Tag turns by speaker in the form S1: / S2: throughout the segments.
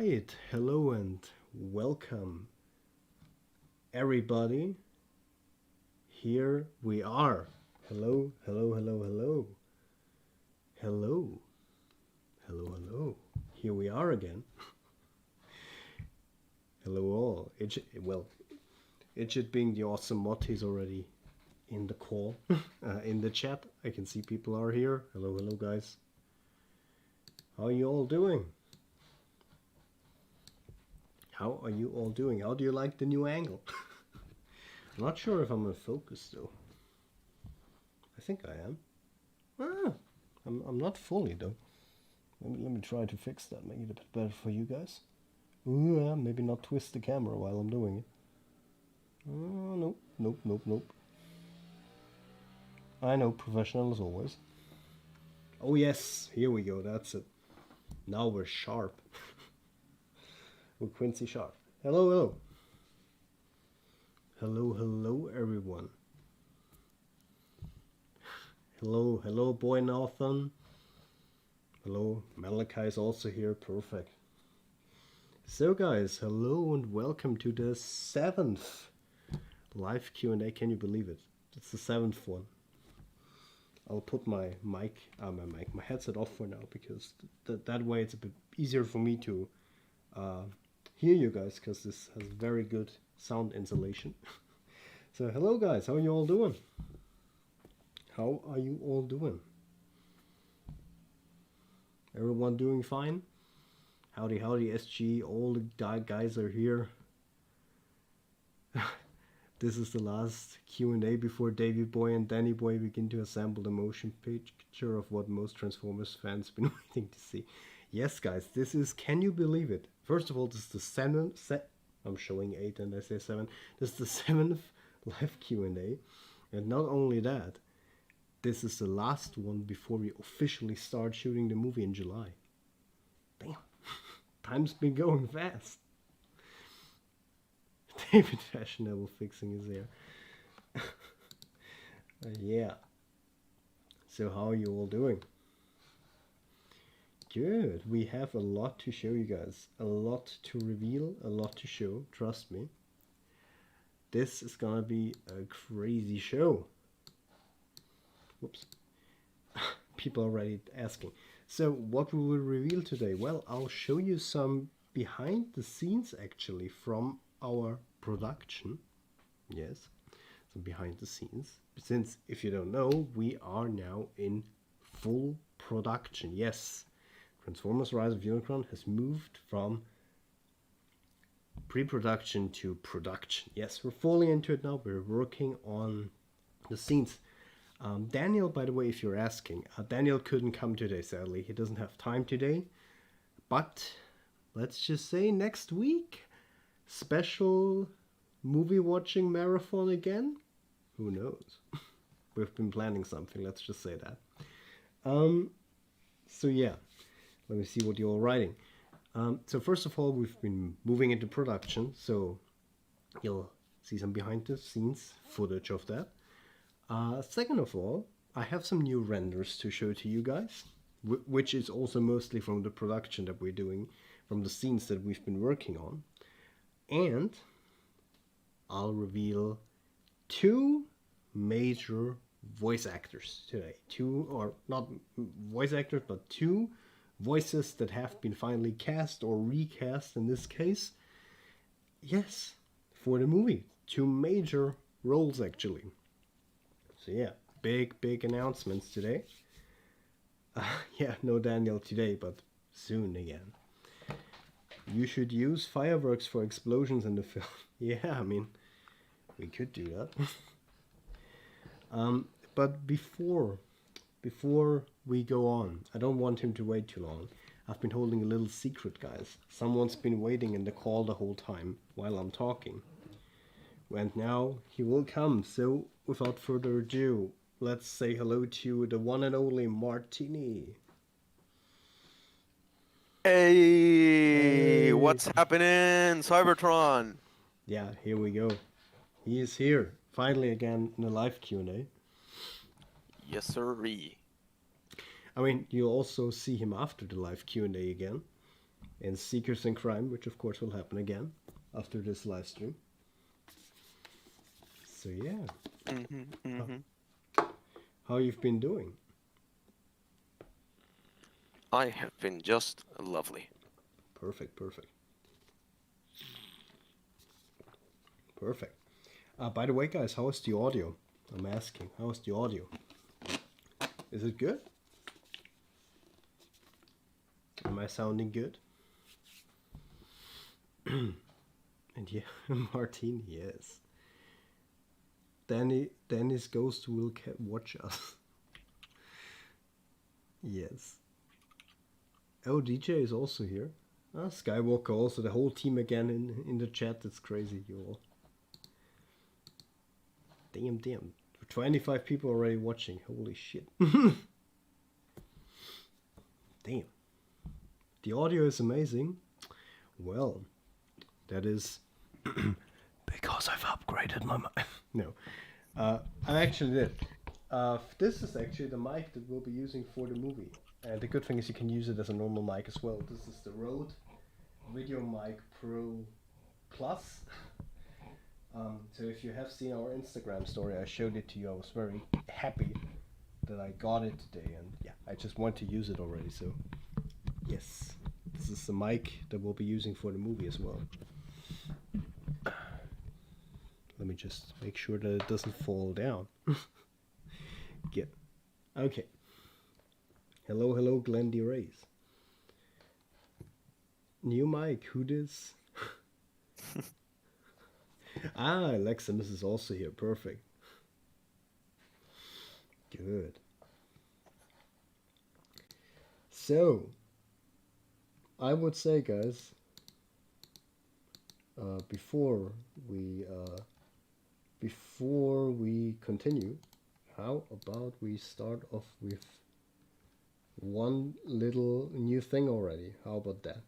S1: right, hello and welcome, everybody. Here we are. Hello, hello, hello, hello. Hello, hello, hello. Here we are again. Hello all. It being the awesome mod is already in the call, in the chat. I can see people are here. Hello, hello guys. How are you all doing? How are you all doing? How do you like the new angle? I'm not sure if I'm in focus though. I think I am. I'm not fully though. Let me try to fix that, make it a bit better for you guys. Ooh, maybe not twist the camera while I'm doing it. Nope, nope, nope, nope. I know, professional as always. Oh yes, here we go, that's it. Now we're sharp. We're Quincy Sharp. Hello, hello. Hello, hello everyone. Hello, hello boy Nathan. Hello, Malachi is also here, perfect. So guys, hello and welcome to the 7th live Q&A. Can you believe it? It's the 7th one. I'll put my my headset off for now because that way it's a bit easier for me to hear you guys, because this has very good sound insulation. So hello guys, how are you all doing? How are you all doing? Everyone doing fine? Howdy howdy SG, all the guys are here. This is the last Q&A before Davey Boy and Danny Boy begin to assemble the motion picture of what most Transformers fans been waiting to see. Yes guys, this is, can you believe it? First of all, this is the 7th, I'm showing 8 and I say 7. This is the 7th live Q&A. And not only that, this is the last one before we officially start shooting the movie in July. Damn, time's been going fast. David Fashionable fixing his hair. Yeah. So how are you all doing? Good. We have a lot to show you guys. A lot to reveal, a lot to show. Trust me. This is gonna be a crazy show. Whoops. People are already asking. So what we will reveal today? Well, I'll show you some behind the scenes actually from our production. Yes, some behind the scenes. Since, if you don't know, we are now in full production. Yes, Transformers Rise of Unicron has moved from pre-production to production. Yes, we're fully into it now. We're working on the scenes. Daniel, by the way, if you're asking, Daniel couldn't come today, sadly. He doesn't have time today. But let's just say next week, special movie watching marathon again? Who knows? We've been planning something, let's just say that. So yeah, let me see what you're all writing. So first of all, we've been moving into production, so you'll see some behind the scenes footage of that. Second of all, I have some new renders to show to you guys, which is also mostly from the production that we're doing, from the scenes that we've been working on. And I'll reveal 2 major voice actors today. 2, or not voice actors, but 2 voices that have been finally cast or recast in this case. Yes, for the movie. 2 major roles actually. So yeah, big announcements today. Yeah, no Daniel today, but soon again. You should use fireworks for explosions in the film. Yeah, I mean, we could do that. But before we go on, I don't want him to wait too long. I've been holding a little secret, guys. Someone's been waiting in the call the whole time while I'm talking. And now he will come. So without further ado, let's say hello to the one and only Martini.
S2: Hey, what's happening, Cybertron?
S1: Yeah, here we go. He is here, finally again in a live Q&A.
S2: Yes, sirree.
S1: I mean, you'll also see him after the live Q&A again. and Seekers in Crime, which of course will happen again after this live stream. So yeah, how you've been doing?
S2: I have been just lovely.
S1: Perfect. By the way, guys, how is the audio? I'm asking, how is the audio? Is it good? Am I sounding good? And yeah, Martin, yes. Danny's ghost will watch us. Yes. Oh, DJ is also here. Skywalker also, the whole team again in the chat. It's crazy, you all. Damn. 25 people already watching. Holy shit. Damn. The audio is amazing. Well, that is because I've upgraded my mic. No. I actually did. This is actually the mic that we'll be using for the movie. And the good thing is you can use it as a normal mic as well. This is the Rode Video Mic Pro Plus. So if you have seen our Instagram story, I showed it to you. I was very happy that I got it today, and yeah, I just want to use it already. So yes, this is the mic that we'll be using for the movie as well. Let me just make sure that it doesn't fall down. Yeah. Okay. Hello, Glenn D. Rays. New mic, who this? Aleximus is also here. Perfect. Good. So, I would say, guys, before we continue, how about we start off with one little new thing already? How about that?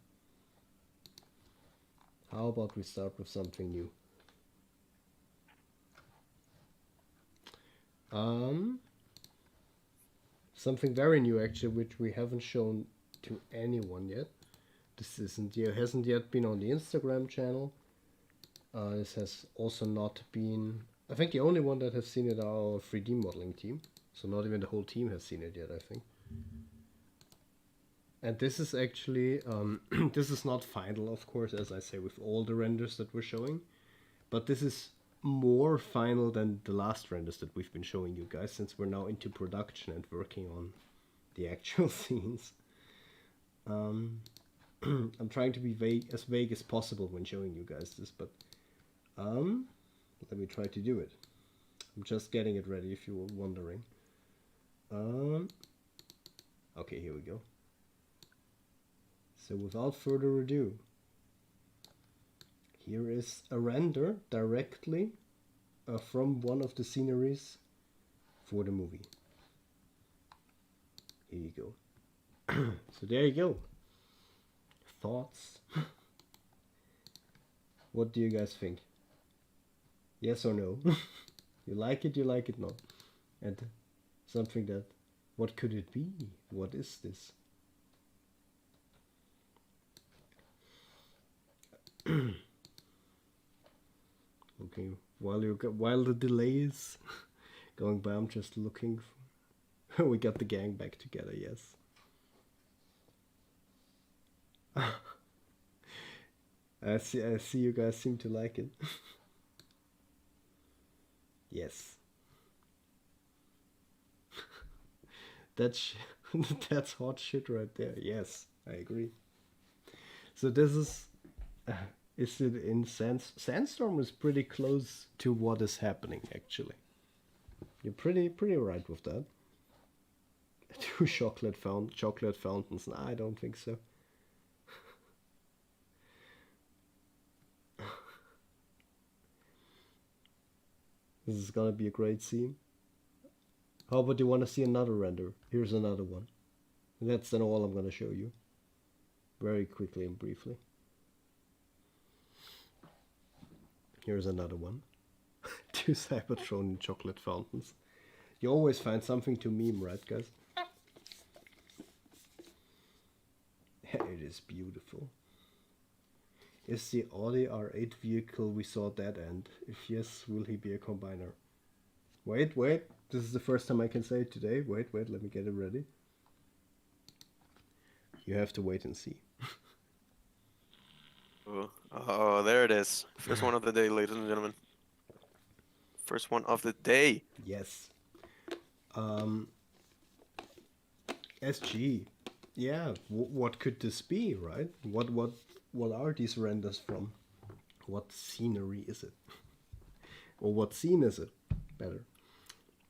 S1: How about we start with something new? Something very new actually, which we haven't shown to anyone yet. This hasn't yet been on the Instagram channel. This has also not been. I think the only one that has seen it are our 3D modeling team. So not even the whole team has seen it yet, I think. And this is actually this is not final, of course, as I say, with all the renders that we're showing. But this is more final than the last renders that we've been showing you guys, since we're now into production and working on the actual scenes. I'm trying to be vague as possible when showing you guys this, but let me try to do it. I'm just getting it ready if you were wondering. Okay, here we go. So without further ado, here is a render directly from one of the sceneries for the movie. Here you go. So there you go. Thoughts? What do you guys think? Yes or no? You like it not? And something that, what could it be? What is this? Okay, while the delay is going by, I'm just looking. We got the gang back together. Yes. I see. You guys seem to like it. Yes. That's hot shit right there. Yes, I agree. So this is it in Sandstorm is pretty close to what is happening actually. You're pretty right with that. 2 chocolate fountains. Nah, I don't think so. This is gonna be a great scene. How about you want to see another render? Here's another one. And that's then all I'm gonna show you. Very quickly and briefly. Here's another one. 2 Cybertron in chocolate fountains. You always find something to meme, right, guys? It is beautiful. Is the Audi R8 vehicle we saw dead end? If yes, will he be a combiner? Wait. This is the first time I can say it today. Wait, let me get it ready. You have to wait and see.
S2: Oh, there it is. First one of the day, ladies and gentlemen. First one of the day.
S1: Yes. SG. Yeah, what could this be, right? What are these renders from? What scenery is it? Or what scene is it? Better.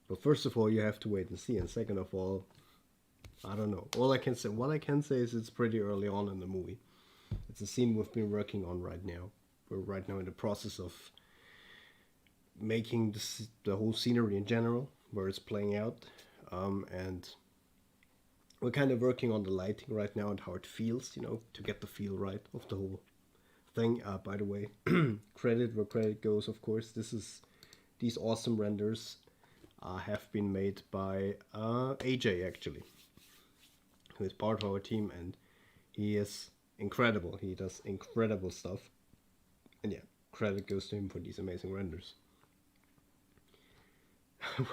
S1: But first of all, you have to wait and see. And second of all, I don't know. What I can say is it's pretty early on in the movie. It's a scene we've been working on right now. We're right now in the process of making the whole scenery in general, where it's playing out. And we're kind of working on the lighting right now and how it feels, to get the feel right of the whole thing. By the way, credit where credit goes, of course. These awesome renders have been made by AJ, actually, who is part of our team, and he is incredible. He does incredible stuff. And yeah, credit goes to him for these amazing renders.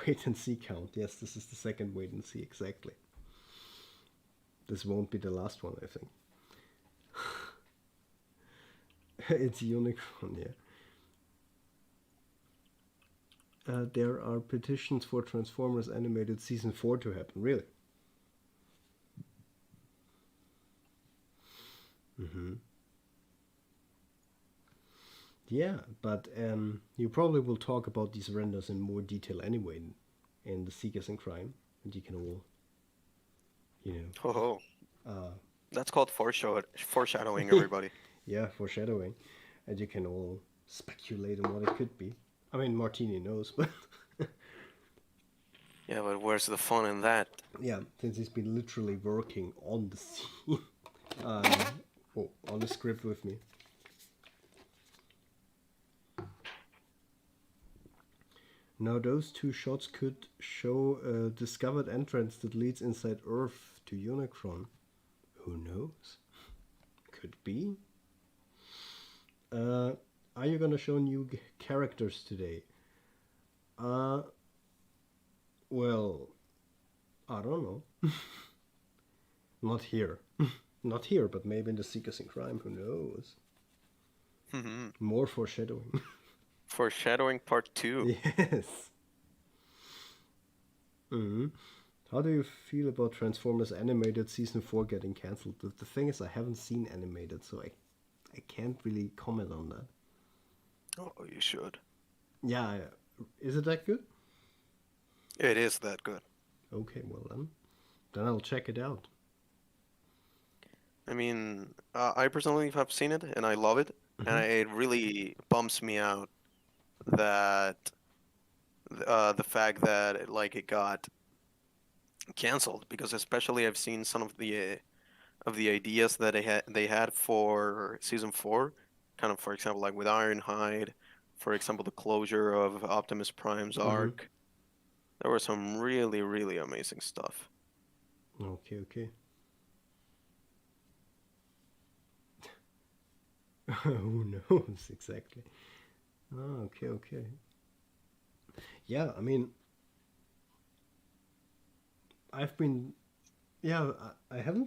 S1: Wait and see count. Yes, this is the second wait and see, exactly. This won't be the last one, I think. It's Unicron, yeah. There are petitions for Transformers Animated Season 4 to happen, really? Yeah, but you probably will talk about these renders in more detail anyway in the Seekers in Crime, and you can all,
S2: Oh, that's called foreshadowing, everybody.
S1: Yeah, foreshadowing, and you can all speculate on what it could be. I mean, Martini knows, but
S2: Yeah, but where's the fun in that?
S1: yeah, since he's been literally working on the scene, on the script with me. Now those two shots could show a discovered entrance that leads inside Earth to Unicron. Who knows? Could be. Are you gonna show new characters today? Well, I don't know. Not here. Not here, but maybe in the Seekers in Crime. Who knows? More foreshadowing.
S2: Foreshadowing part 2.
S1: Yes. How do you feel about Transformers Animated Season 4 getting cancelled? The thing is, I haven't seen Animated, so I can't really comment on that.
S2: Oh, you should.
S1: Yeah, is it that good?
S2: It is that good.
S1: Okay, well then I'll check it out.
S2: I mean, I personally have seen it, and I love it, and it really bumps me out that the fact that it got canceled, because especially I've seen some of the ideas that they had for season 4, kind of, for example, like with Ironhide, for example, the closure of Optimus Prime's arc. There was some really, really amazing stuff.
S1: Okay. Who knows exactly? Oh, okay. Yeah, I mean, I haven't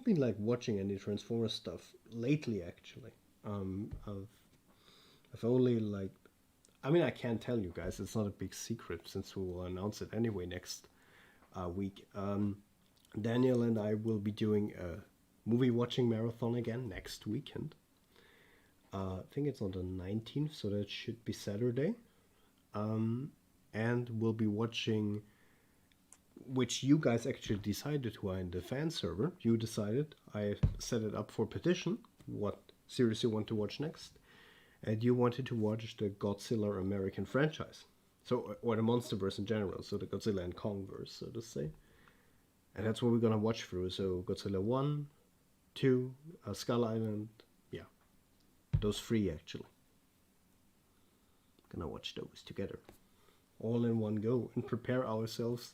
S1: been like watching any Transformers stuff lately, actually. I've only like, I mean, I can't tell you guys. It's not a big secret since we will announce it anyway next week. Daniel and I will be doing a movie watching marathon again next weekend. I think it's on the 19th, so that should be Saturday. And we'll be watching, which you guys actually decided who are in the fan server. You decided. I set it up for petition, what series you want to watch next. And you wanted to watch the Godzilla American franchise. So, or the Monsterverse in general, so the Godzilla and Kongverse, so to say. And that's what we're gonna watch through. So Godzilla 1, 2, Skull Island, yeah. Those 3 actually. Gonna watch those together. All in one go and prepare ourselves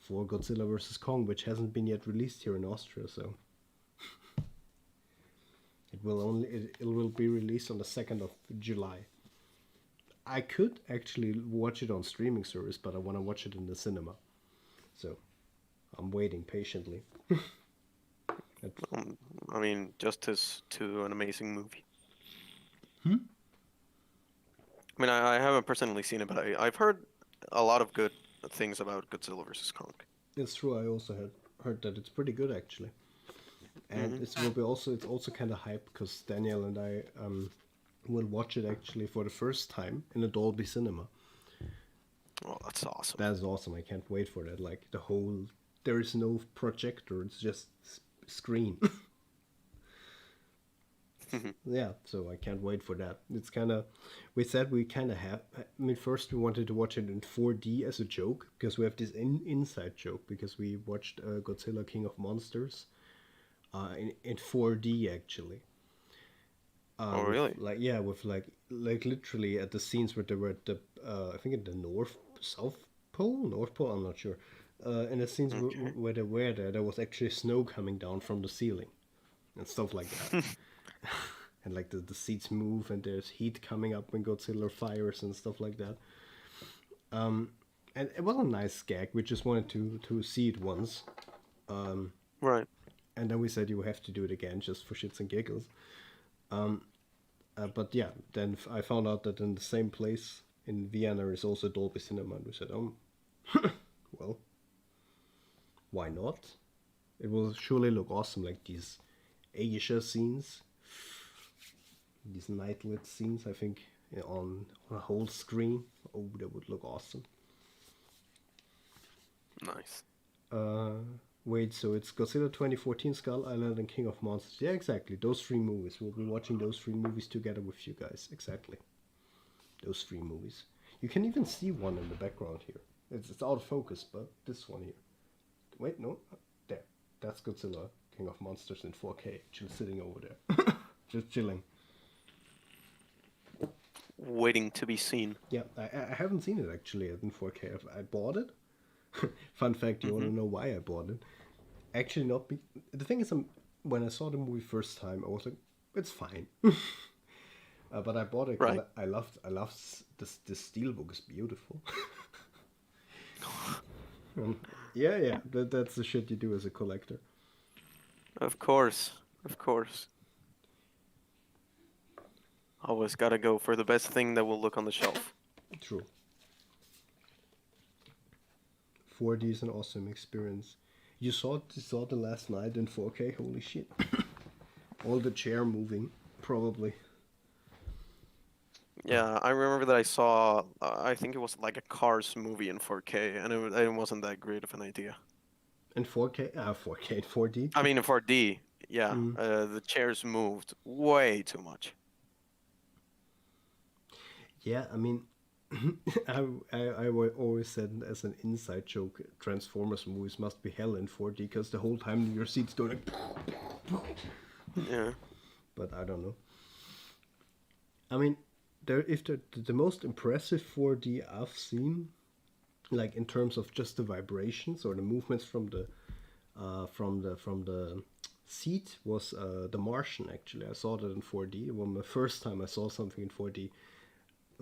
S1: for Godzilla vs. Kong, which hasn't been yet released here in Austria, so. It will be released on the 2nd of July. I could actually watch it on streaming service, but I want to watch it in the cinema. So I'm waiting patiently.
S2: I mean, justice to an amazing movie. I mean, I haven't personally seen it, but I've heard a lot of good things about Godzilla versus Kong.
S1: It's true. I also had heard that it's pretty good actually, and
S2: Hmm.
S1: it's also kind of hype because Daniel and I will watch it actually for the first time in a Dolby Cinema.
S2: Oh, that's awesome.
S1: That's awesome. I can't wait for that. Like there is no projector. It's just screen. Yeah, so I can't wait for that. It's kind of, we said we kind of have. I mean, first we wanted to watch it in 4D as a joke because we have this inside joke because we watched Godzilla King of Monsters in 4D actually.
S2: Oh,
S1: With
S2: really?
S1: like yeah, with like literally at the scenes where they were at the I think at the North Pole, I'm not sure. In the scenes
S2: Okay.
S1: where they were there was actually snow coming down from the ceiling and stuff like that. And like the seats move and there's heat coming up when Godzilla fires and stuff like that. And it was a nice gag. We just wanted to see it once,
S2: Right.
S1: and then we said you have to do it again just for shits and giggles. But yeah, then I found out that in the same place in Vienna is also Dolby Cinema, and we said, well, why not? It will surely look awesome, like these Asia scenes, these night lit scenes. I think on a whole screen. Oh, that would look awesome.
S2: Nice.
S1: Wait, so it's Godzilla 2014, Skull Island, and King of Monsters. Yeah, exactly. Those three movies. We'll be watching those three movies together with you guys. Exactly. Those three movies. You can even see one in the background here. It's out of focus, but this one here. Wait, no. There. That's Godzilla, King of Monsters in 4K. Just sitting over there. Just chilling.
S2: Waiting to be seen.
S1: Yeah, I haven't seen it actually in 4K. I bought it. Fun fact, you want
S2: Hmm.
S1: to know why I bought it? Actually, not be. The thing is, when I saw the movie first time, I was like, it's fine. But I bought it
S2: Right.
S1: because I loved this steelbook is beautiful. Yeah, yeah, that's the shit you do as a collector.
S2: Of course. Of course. Always gotta go for the best thing that will look on the shelf.
S1: True. 4D is an awesome experience. You saw the last night in 4K. Holy shit! All the chair moving, probably.
S2: Yeah, I remember that I saw, I think it was like a Cars movie in 4K, and it wasn't that great of an idea.
S1: In 4K, 4K, 4D.
S2: I mean, in 4D, yeah, the chairs moved way too much.
S1: Yeah, I mean, always said as an inside joke, Transformers movies must be hell in 4D because the whole time your seat's going like.
S2: Yeah.
S1: But I don't know. I mean, if the most impressive 4D I've seen, like in terms of just the vibrations or the movements from the seat, was The Martian. Actually, I saw that in 4D. It was my first time I saw something in 4D.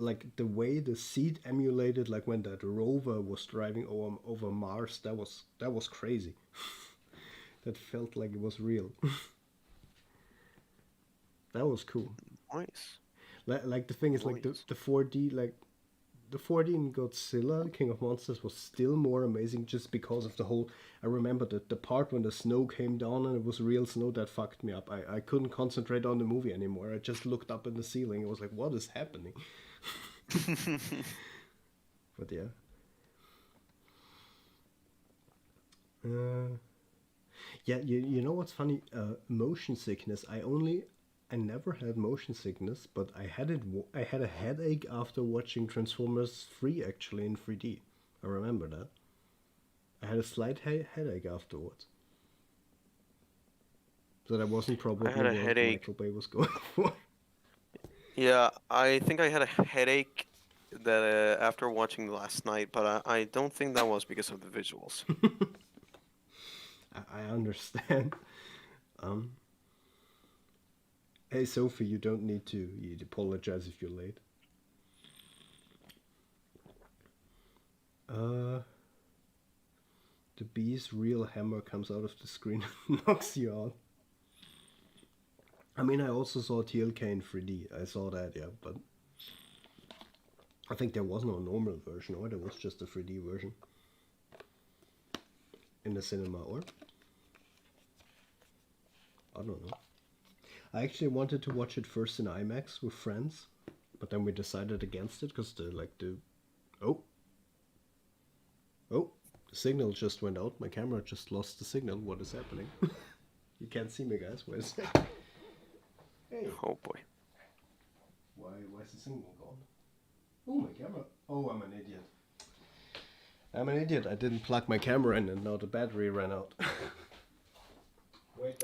S1: Like the way the seat emulated, like when that rover was driving over Mars, that was crazy. That felt like it was real. That was cool.
S2: Nice.
S1: Like the thing is, like
S2: Nice.
S1: the 4D, like the 4D in Godzilla King of Monsters was still more amazing just because of the whole. I remember the part when the snow came down and it was real snow that fucked me up. I couldn't concentrate on the movie anymore. I just looked up in the ceiling. It was like, what is happening? But yeah. Uh, yeah, you know what's funny? Motion sickness. I never had motion sickness, but I had a headache after watching Transformers 3 actually in 3D. I remember that. I had a slight headache afterwards. So that wasn't
S2: I
S1: probably
S2: had a
S1: what
S2: headache.
S1: Michael Bay was going for.
S2: Yeah, I think I had a headache that after watching last night, but I don't think that was because of the visuals.
S1: I understand. Um, Hey Sophie, you don't need to. You'd apologize if you're late. Uh, the bee's real hammer comes out of the screen and knocks you out. I mean, I also saw TLK in 3D. I saw that, yeah, but I think there was no normal version, or there was just a 3D version in the cinema, or I don't know. I actually wanted to watch it first in IMAX with friends, but then we decided against it because the oh oh the signal just went out. My camera just lost the signal. What is happening? You can't see me, guys. Wait a second. Hey.
S2: Oh boy.
S1: Why is the signal gone? Oh, my camera. Oh, I'm an idiot. I'm an idiot. I didn't plug my camera in and now the battery ran out. Wait,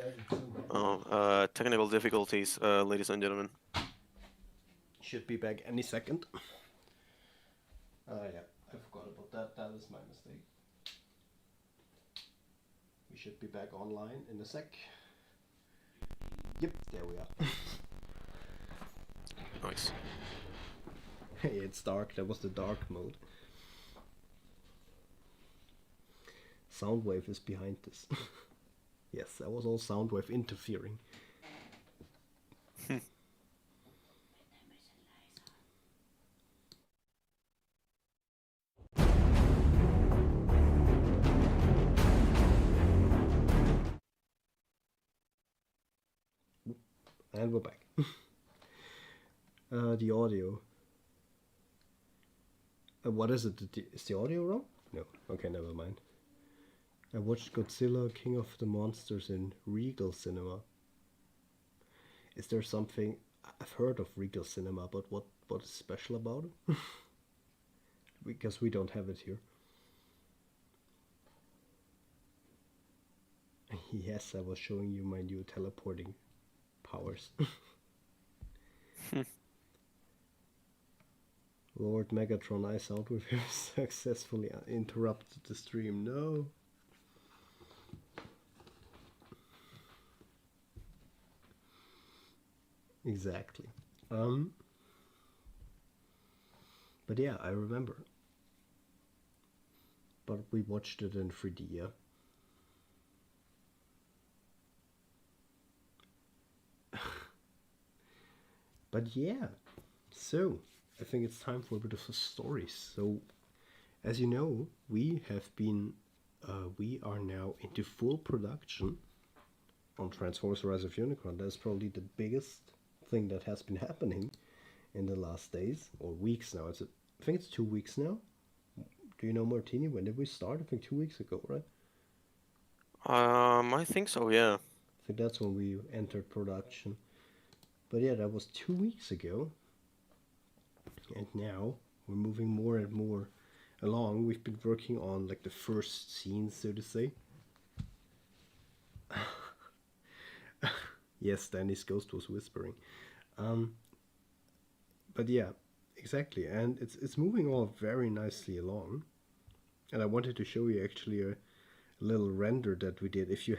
S2: Technical difficulties, ladies and gentlemen.
S1: Should be back any second. Yeah, I forgot about that. That is my mistake. We should be back online in a sec. Yep, there we are.
S2: Nice.
S1: Hey, it's dark. That was the dark mode. Soundwave is behind this. Yes, that was all Soundwave interfering. And we're back. The audio. What is it? Is the audio wrong? No. Okay, never mind. I watched Godzilla, King of the Monsters in Regal Cinema. Is there something... I've heard of Regal Cinema, but what is special about it? Because we don't have it here. Yes, I was showing you my new teleporting powers. Lord Megatron, I sound with him successfully interrupted the stream. No. Exactly. But yeah, I remember. But we watched it in 3D, yeah. But yeah, so I think it's time for a bit of a story. So, as you know, we are now into full production on Transformers: Rise of Unicron. That's probably the biggest thing that has been happening in the last days or weeks now. I think it's 2 weeks now. Do you know, Martini? When did we start? I think 2 weeks ago, right?
S2: I think so, yeah.
S1: I think that's when we entered production. But yeah, that was 2 weeks ago. And now we're moving more and more along. We've been working on like the first scenes, so to say. Yes, Danny's ghost was whispering. But yeah, exactly. And it's moving all very nicely along. And I wanted to show you actually a little render that we did. If you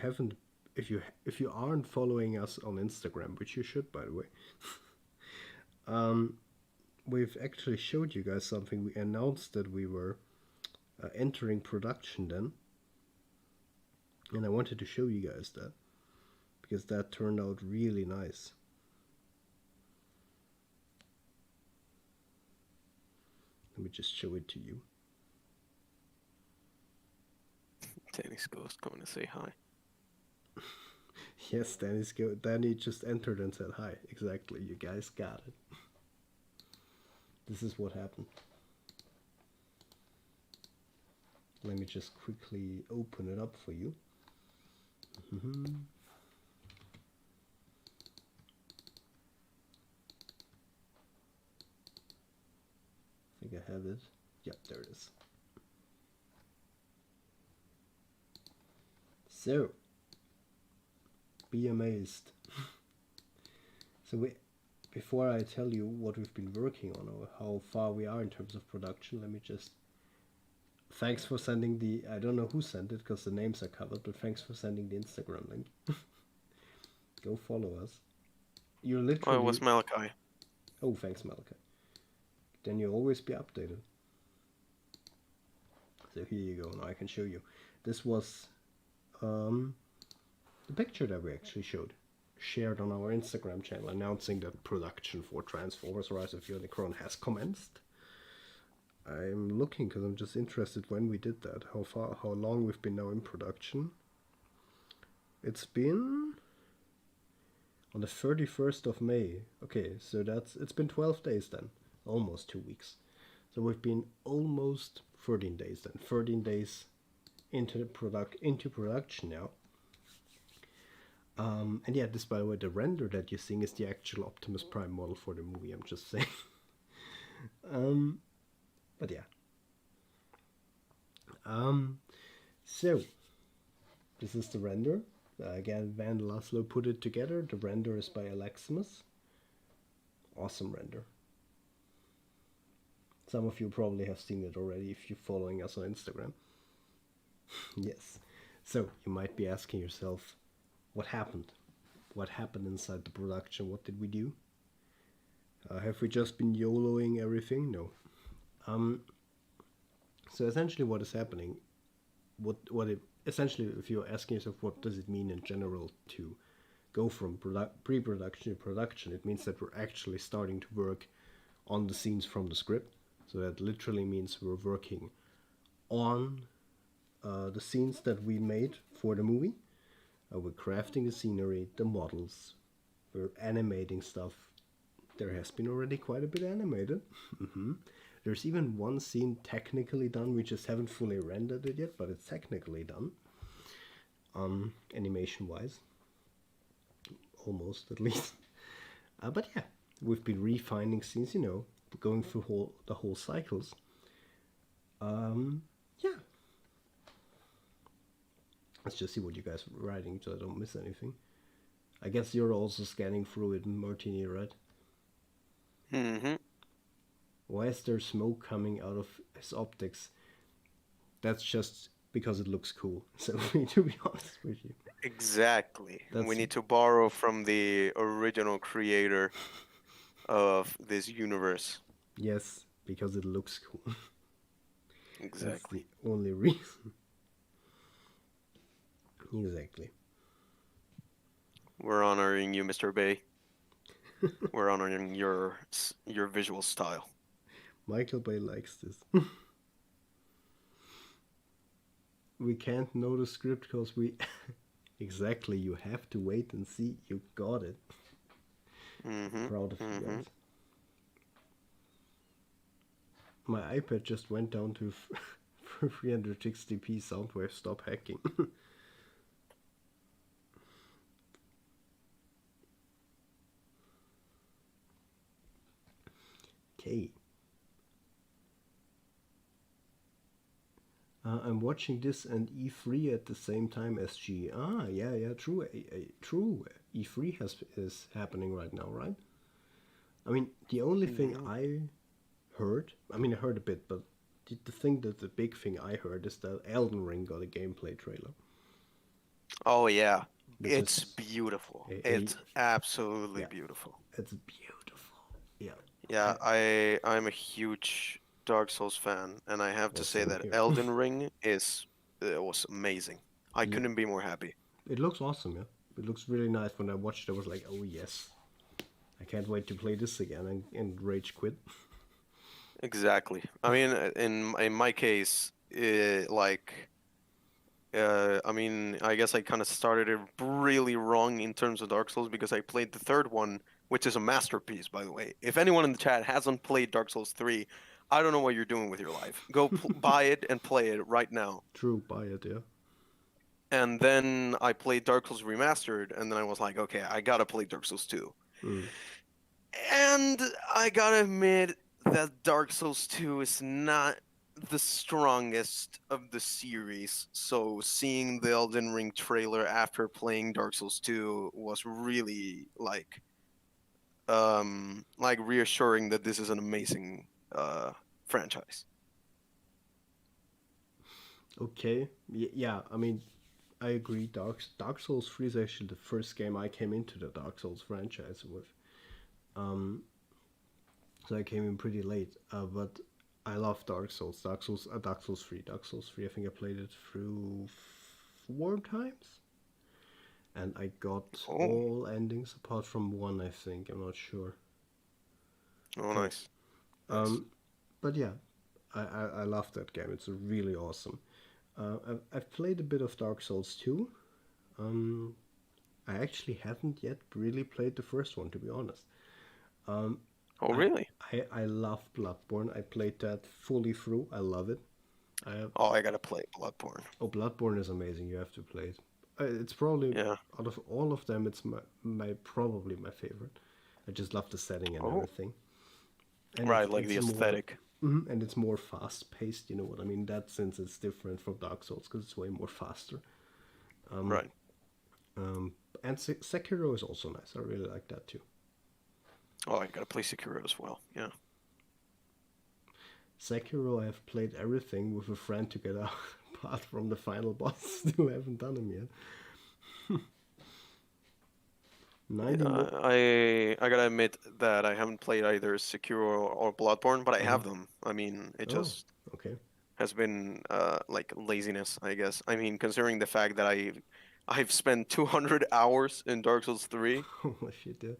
S1: aren't following us on Instagram, which you should, by the way, we've actually showed you guys something. We announced that we were entering production then, and I wanted to show you guys that because that turned out really nice. Let me just show it to you.
S2: Danny's ghost coming to say hi.
S1: Yes, Danny just entered and said hi. Exactly, you guys got it. This is what happened. Let me just quickly open it up for you. I think I have it. Yep, there it is. So, be amazed. So before I tell you what we've been working on or how far we are in terms of production, let me just... Thanks for sending the... I don't know who sent it because the names are covered, but thanks for sending the Instagram link. Go follow us. you're
S2: Oh, it
S1: literally.
S2: was Malachi.
S1: Oh, thanks, Malika. Then you'll always be updated. So here you go. Now I can show you. This was um, the picture that we actually shared on our Instagram channel, announcing that production for Transformers: Rise of Unicron has commenced. I'm looking because I'm just interested when we did that. How long we've been now in production. It's been on the 31st of May. Okay, so it's been 12 days then, almost 2 weeks. So we've been almost 13 days then, 13 days into production now. And yeah, this, by the way, the render that you're seeing is the actual Optimus Prime model for the movie. I'm just saying. But yeah. So this is the render. Again, Van Laszlo put it together. The render is by Aleximus. Awesome render. Some of you probably have seen it already if you're following us on Instagram. Yes. So you might be asking yourself, what happened? What happened inside the production? What did we do? Have we just been YOLOing everything? No. So essentially what is happening, essentially if you're asking yourself what does it mean in general to go from pre-production to production, it means that we're actually starting to work on the scenes from the script. So that literally means we're working on the scenes that we made for the movie. We're crafting the scenery, the models, we're animating stuff. There has been already quite a bit animated. There's even one scene technically done. We just haven't fully rendered it yet, but it's technically done. Animation wise. Almost, at least. But yeah, we've been refining scenes, going through the whole cycles. Yeah. Let's just see what you guys are writing so I don't miss anything. I guess you're also scanning through it, Martini, right?
S2: Mm-hmm.
S1: Why is there smoke coming out of his optics? That's just because it looks cool. So, to be honest with you.
S2: Exactly.
S1: That's
S2: We need to borrow from the original creator of this universe.
S1: Yes, because it looks cool. That's the
S2: Exactly.
S1: only reason. Exactly.
S2: We're honoring you, Mr. Bay. We're honoring your visual style.
S1: Michael Bay likes this. We can't know the script because we. Exactly, you have to wait and see. You got it.
S2: Mm-hmm.
S1: Proud of you
S2: Mm-hmm.
S1: guys. My iPad just went down to 360p Soundwave. Stop hacking. Okay. I'm watching this and E3 at the same time as G. Yeah, true. True. E3 is happening right now, right? I mean, the only thing
S2: Mm-hmm.
S1: I heard, I mean, I heard a bit, but the thing that the big thing I heard is that Elden Ring got a gameplay trailer,
S2: Oh yeah.
S1: which
S2: It's
S1: is
S2: beautiful.
S1: a
S2: It's absolutely
S1: yeah,
S2: beautiful.
S1: it's beautiful. Yeah,
S2: Yeah,
S1: I
S2: I'm a huge Dark Souls fan, and I have to say
S1: same
S2: that
S1: here.
S2: Elden Ring was amazing. I
S1: Yeah,
S2: couldn't be more happy.
S1: it looks awesome. Yeah, it looks really nice. When I watched it, I was like, oh yes, I can't wait to play this again and rage quit.
S2: Exactly. I mean, in my case, I mean, I guess I kind of started it really wrong in terms of Dark Souls because I played the third one, which is a masterpiece, by the way. If anyone in the chat hasn't played Dark Souls 3, I don't know what you're doing with your life. Go buy it and play it right now.
S1: True, buy it. Yeah.
S2: And then I played Dark Souls Remastered, and then I was like, okay, I gotta play Dark Souls 2.
S1: Mm.
S2: And I gotta admit that Dark Souls 2 is not the strongest of the series. So seeing the Elden Ring trailer after playing Dark Souls 2 was really like reassuring that this is an amazing franchise.
S1: Okay. Yeah. I mean, I agree. Dark Souls 3 is actually the first game I came into the Dark Souls franchise with. Um, so I came in pretty late. But I love Dark Souls. Dark Souls 3. Dark Souls 3, I think I played it through 4 times. And I got
S2: Oh,
S1: all endings apart from one, I think. I'm not sure.
S2: oh,
S1: So,
S2: nice, nice.
S1: um, but yeah, I love that game. It's really awesome. I've played a bit of Dark Souls 2. Um, I actually haven't yet really played the first one, to be honest. Um,
S2: Oh,
S1: I,
S2: really?
S1: I love Bloodborne. I played that fully through. I love it. I have,
S2: Oh, I gotta play Bloodborne.
S1: oh, Bloodborne is amazing. You have to play it. It's probably
S2: Yeah.
S1: out of all of them, it's my probably my favorite. I just love the setting and
S2: Oh,
S1: everything, and
S2: right, like the
S1: it's more
S2: aesthetic.
S1: and it's more fast paced. You know what I mean? That sense it's different from Dark Souls because it's way more faster. Um,
S2: Right.
S1: um, and Sekiro is also nice. I really like that too.
S2: Oh, I gotta play Sekiro as well. Yeah.
S1: Sekiro, I have played everything with a friend to get out, apart from the final boss. Still haven't done him yet. 90
S2: Yeah,
S1: more.
S2: I gotta admit that I haven't played either Sekiro or Bloodborne, but I
S1: Uh-huh.
S2: have them. I mean, it
S1: Oh,
S2: just
S1: okay.
S2: has been like laziness, I guess. I mean, considering the fact that I've spent 200 hours in Dark Souls 3.
S1: Holy shit, yeah.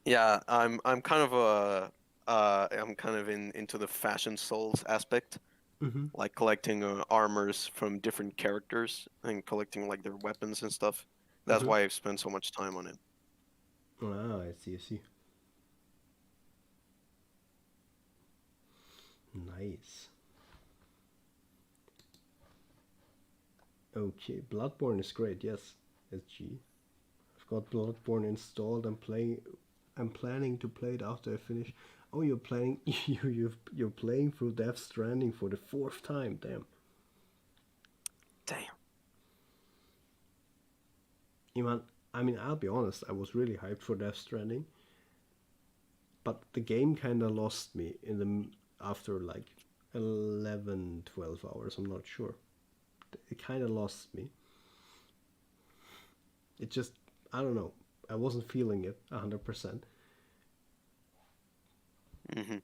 S2: Yeah, I'm kind of I'm kind of into the fashion souls aspect,
S1: Mm-hmm.
S2: like collecting armors from different characters and collecting like their weapons and stuff. That's
S1: Mm-hmm.
S2: why I've spent so much time on it.
S1: Ah, I see, I see. Nice. Okay, Bloodborne is great, yes. SG. I've got Bloodborne installed. I'm planning to play it after I finish. Oh, you're playing you're playing through Death Stranding for the fourth time. Damn.
S2: Damn.
S1: Iman, I mean, I'll be honest. I was really hyped for Death Stranding, but the game kind of lost me in the after like 11, 12 hours. I'm not sure. It kind of lost me. It just, I don't know. I wasn't feeling it 100%.
S2: Hmm.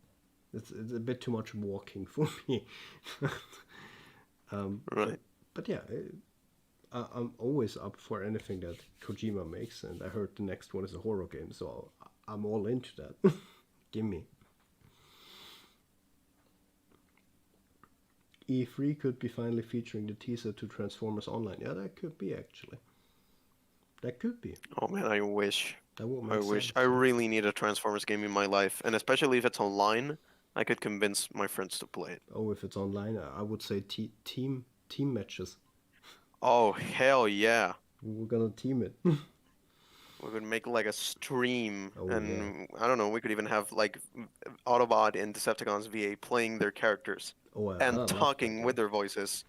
S1: It's a bit too much walking for me. um, but
S2: Right.
S1: but yeah, I'm always up for anything that Kojima makes, and I heard the next one is a horror game, so I'm all into that. Give me. E3 could be finally featuring the teaser to Transformers Online. Yeah, that could be actually. That could be.
S2: Oh man, I wish.
S1: That would
S2: I
S1: make
S2: wish. I
S1: sense. Yeah.
S2: really need a Transformers game in my life, and especially if it's online, I could convince my friends to play it.
S1: Oh, if it's online, I would say team matches.
S2: Oh hell yeah.
S1: We're gonna team it.
S2: We could make like a stream,
S1: Oh yeah.
S2: and I don't know, we could even have like Autobot and Decepticons VA playing their characters
S1: Oh, I
S2: and
S1: love that.
S2: talking
S1: Yeah.
S2: with their voices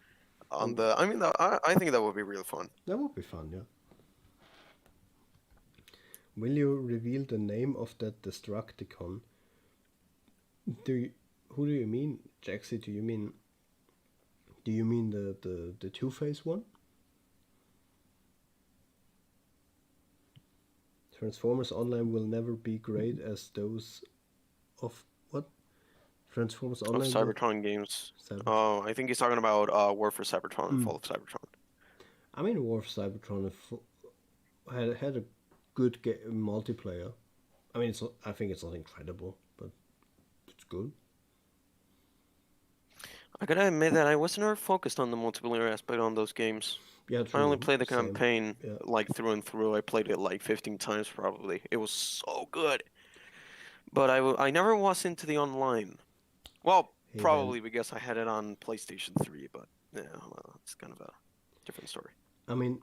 S2: on
S1: Oh,
S2: the. I mean, I think that would be real fun.
S1: that would be fun. Yeah. Will you reveal the name of that Destructicon? Do you, who do you mean, Jaxie? Do you mean the Two Face one? Transformers Online will never be great as those of what? Transformers
S2: Of
S1: Online will
S2: Cybertron games.
S1: Cybertron.
S2: Oh, I think he's talking about War for Cybertron and
S1: Mm.
S2: Fall of Cybertron.
S1: I mean, War of Cybertron had a good multiplayer. I mean, I think it's not incredible, but it's good.
S2: I gotta admit that I was never focused on the multiplayer aspect on those games.
S1: Yeah,
S2: I only
S1: true.
S2: played the
S1: Same.
S2: campaign
S1: Yeah.
S2: like through and through. I played it like 15 times probably. It was so good. But I never was into the online. Well,
S1: Hey man,
S2: probably because I had it on PlayStation 3, but yeah, well, it's kind of a different story.
S1: I mean,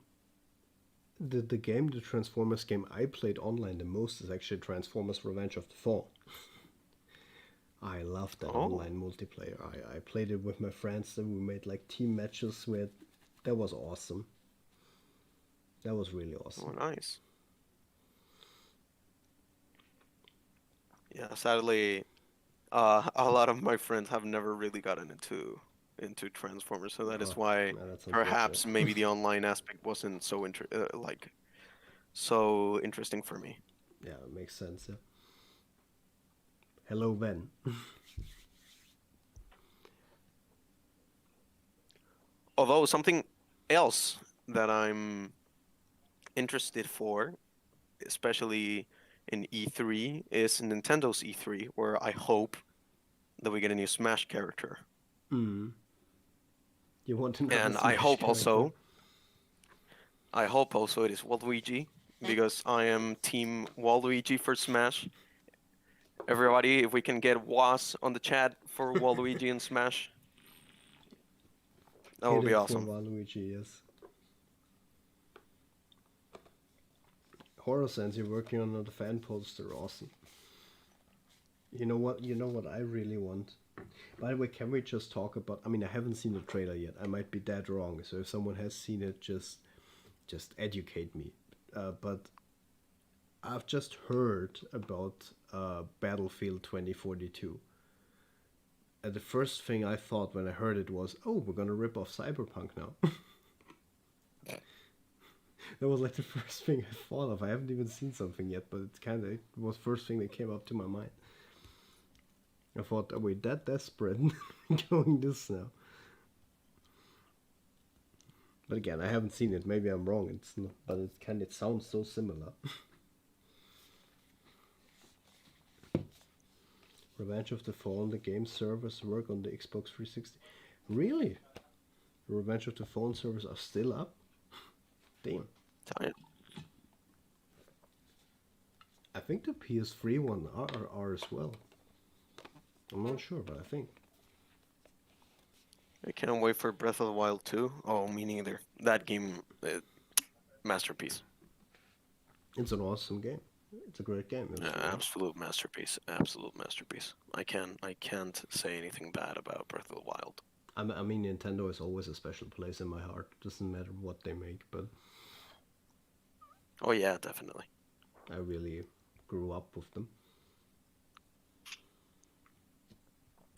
S1: the Transformers game I played online the most is actually Transformers Revenge of the Fall. I love that
S2: Oh,
S1: online multiplayer. I played it with my friends and we made like team matches with that was awesome. That was really
S2: oh,
S1: awesome.
S2: nice. Yeah, sadly, a lot of my friends have never really gotten into Transformers, so that is
S1: Oh,
S2: why
S1: no, that's unfortunate.
S2: perhaps maybe the online aspect wasn't so so interesting for me.
S1: Yeah, it makes sense. Yeah. Hello, Ben.
S2: Although something else that I'm interested for, especially in E3, is Nintendo's E3, where I hope that we get a new Smash character.
S1: Mm. You want another
S2: And
S1: Smash character?
S2: I hope also it is Waluigi, because I am Team Waluigi for Smash. Everybody, if we can get Was on the chat for Waluigi and Smash, that
S1: Hit
S2: would be
S1: it for
S2: awesome.
S1: Waluigi, yes. Horror Sense, you're working on another fan poster. Awesome. You know what? You know what I really want. By the way, can we just talk about? I mean, I haven't seen the trailer yet. I might be dead wrong. So if someone has seen it, just educate me. But I've just heard about Battlefield 2042. And the first thing I thought when I heard it was, "Oh, we're gonna rip off Cyberpunk now." That was like the first thing I thought of. I haven't even seen something yet, but it was the first thing that came up to my mind. I thought, are we that desperate going this now? But again, I haven't seen it. Maybe I'm wrong. It's not, but it sounds so similar. Revenge of the Fallen, the game servers work on the Xbox 360. Really? Revenge of the Fallen servers are still up? Damn.
S2: Tell
S1: I think the PS3 one are as well. I'm not sure, but I think.
S2: I can't wait for Breath of the Wild 2. Oh, me neither. That game, masterpiece.
S1: It's an awesome game. It's a great game.
S2: Absolute masterpiece. Absolute masterpiece. I can't say anything bad about Breath of the Wild.
S1: I mean, Nintendo is always a special place in my heart. Doesn't matter what they make, but
S2: Oh yeah, definitely.
S1: I really grew up with them.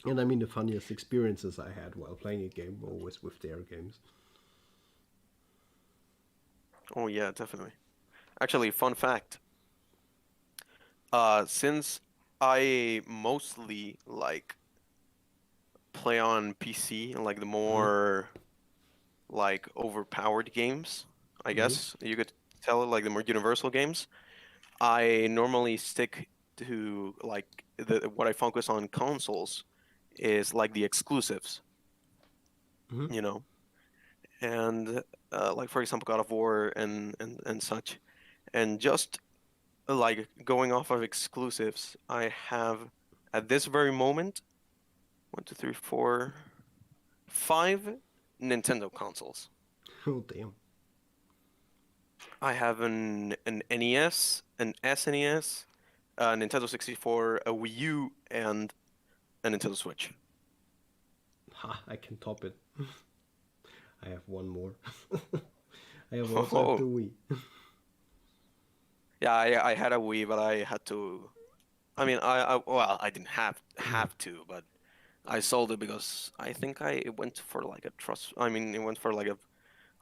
S1: And I mean, the funniest experiences I had while playing a game were always with their games.
S2: Oh yeah, definitely. Actually, fun fact. Since I mostly like play on PC and like the
S1: Mm-hmm.
S2: more like overpowered games, I
S1: Mm-hmm.
S2: guess you could tell it, like the more universal games, I normally stick to like what I focus on consoles is like the exclusives,
S1: Mm-hmm.
S2: you know, and like for example God of War and such, and just like going off of exclusives, I have at this very moment 5 Nintendo consoles.
S1: Oh damn!
S2: I have an NES, an SNES, a Nintendo 64, a Wii U, and a Nintendo Switch.
S1: Ha! I can top it. I have one more. I have also have the
S2: Oh,
S1: Wii.
S2: yeah, I had a Wii, but I had to. I mean, well, I didn't have to, but I sold it because I think it went for like a trust. I mean, it went for like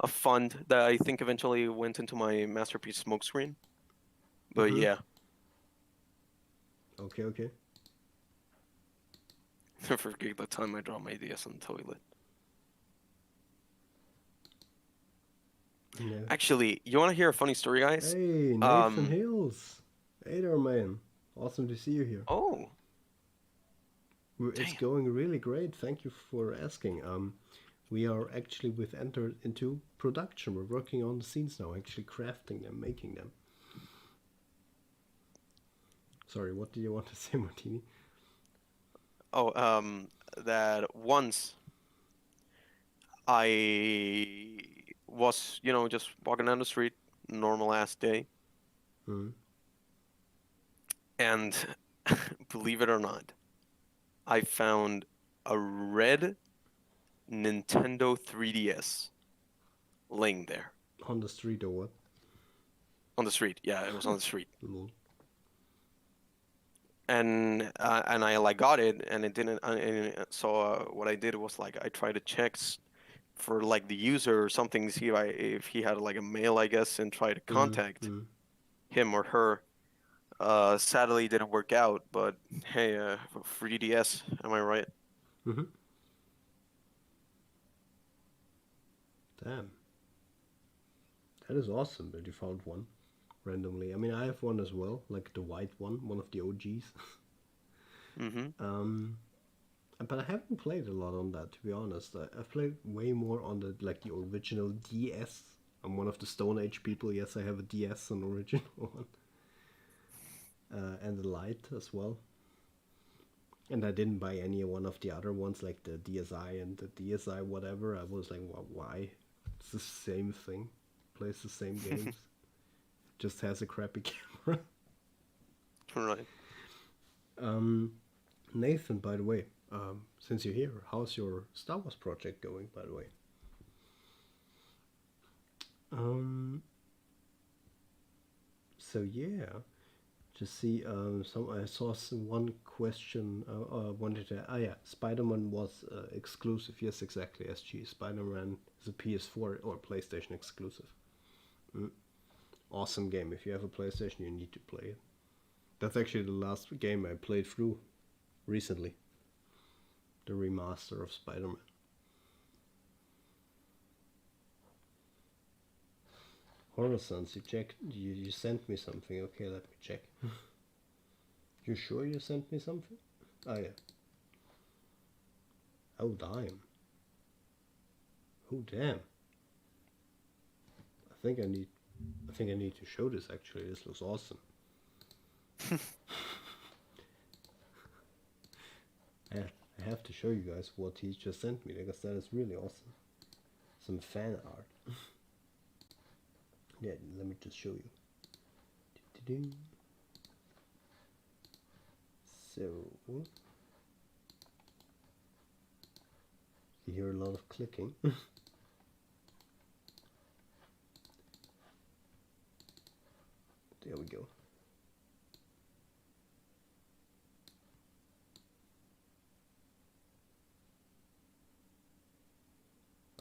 S2: a fund that I think eventually went into my masterpiece smokescreen. But
S1: Mm-hmm.
S2: yeah,
S1: Okay, okay.
S2: I forget the time I dropped my DS on the toilet.
S1: No.
S2: Actually, you want to hear a funny story, guys?
S1: Hey, Nathan
S2: Um.
S1: Hills. Hey there, man. Awesome to see you here.
S2: Oh,
S1: It's
S2: damn.
S1: going really great. Thank you for asking. We are actually we've entered into production. We're working on the scenes now, actually crafting them, making them. Sorry, what do you want to say, Martini?
S2: Oh, that once I was, just walking down the street, normal ass day,
S1: Hmm.
S2: and believe it or not, I found a red Nintendo 3DS laying there
S1: On the street or what?
S2: on the street. Yeah, it was on the street.
S1: Lol.
S2: and I like got it, and it didn't. So what I did was like I tried to check for like the user or something, see if he had like a mail, I guess, and try to
S1: Mm-hmm.
S2: contact
S1: Mm-hmm.
S2: him or her. Sadly, it didn't work out. But hey, 3DS, am I right?
S1: Mm-hmm. Damn, that is awesome that you found one randomly. I mean, I have one as well, like the white one of the OGs.
S2: Mm-hmm.
S1: um, but I haven't played a lot on that, to be honest. I've played way more on the original DS. I'm one of the Stone Age people. Yes, I have a DS, an original one, and a Lite as well. And I didn't buy any one of the other ones, like the DSi and the DSi whatever. I was like, well, why? It's the same thing. Plays the same games. Just has a crappy camera.
S2: Right.
S1: Um, Nathan, by the way, since you're here, how's your Star Wars project going, by the way? Um, so yeah, just see some. I saw one question. Wanted to. Ah, yeah, Spider-Man was exclusive. Yes, exactly. SG Spider-Man is a PS4 or PlayStation exclusive. Mm. Awesome game. If you have a PlayStation, you need to play it. That's actually the last game I played through recently. The remaster of Spider-Man. Horizons, you checked. You sent me something. Okay, let me check. You sure you sent me something? Oh yeah. Oh damn. Oh damn. I think I need. I think I need to show this. Actually, this looks awesome. I have to show you guys what he just sent me because that is really awesome. Some fan art. Yeah, let me just show you. So you hear a lot of clicking. There we go.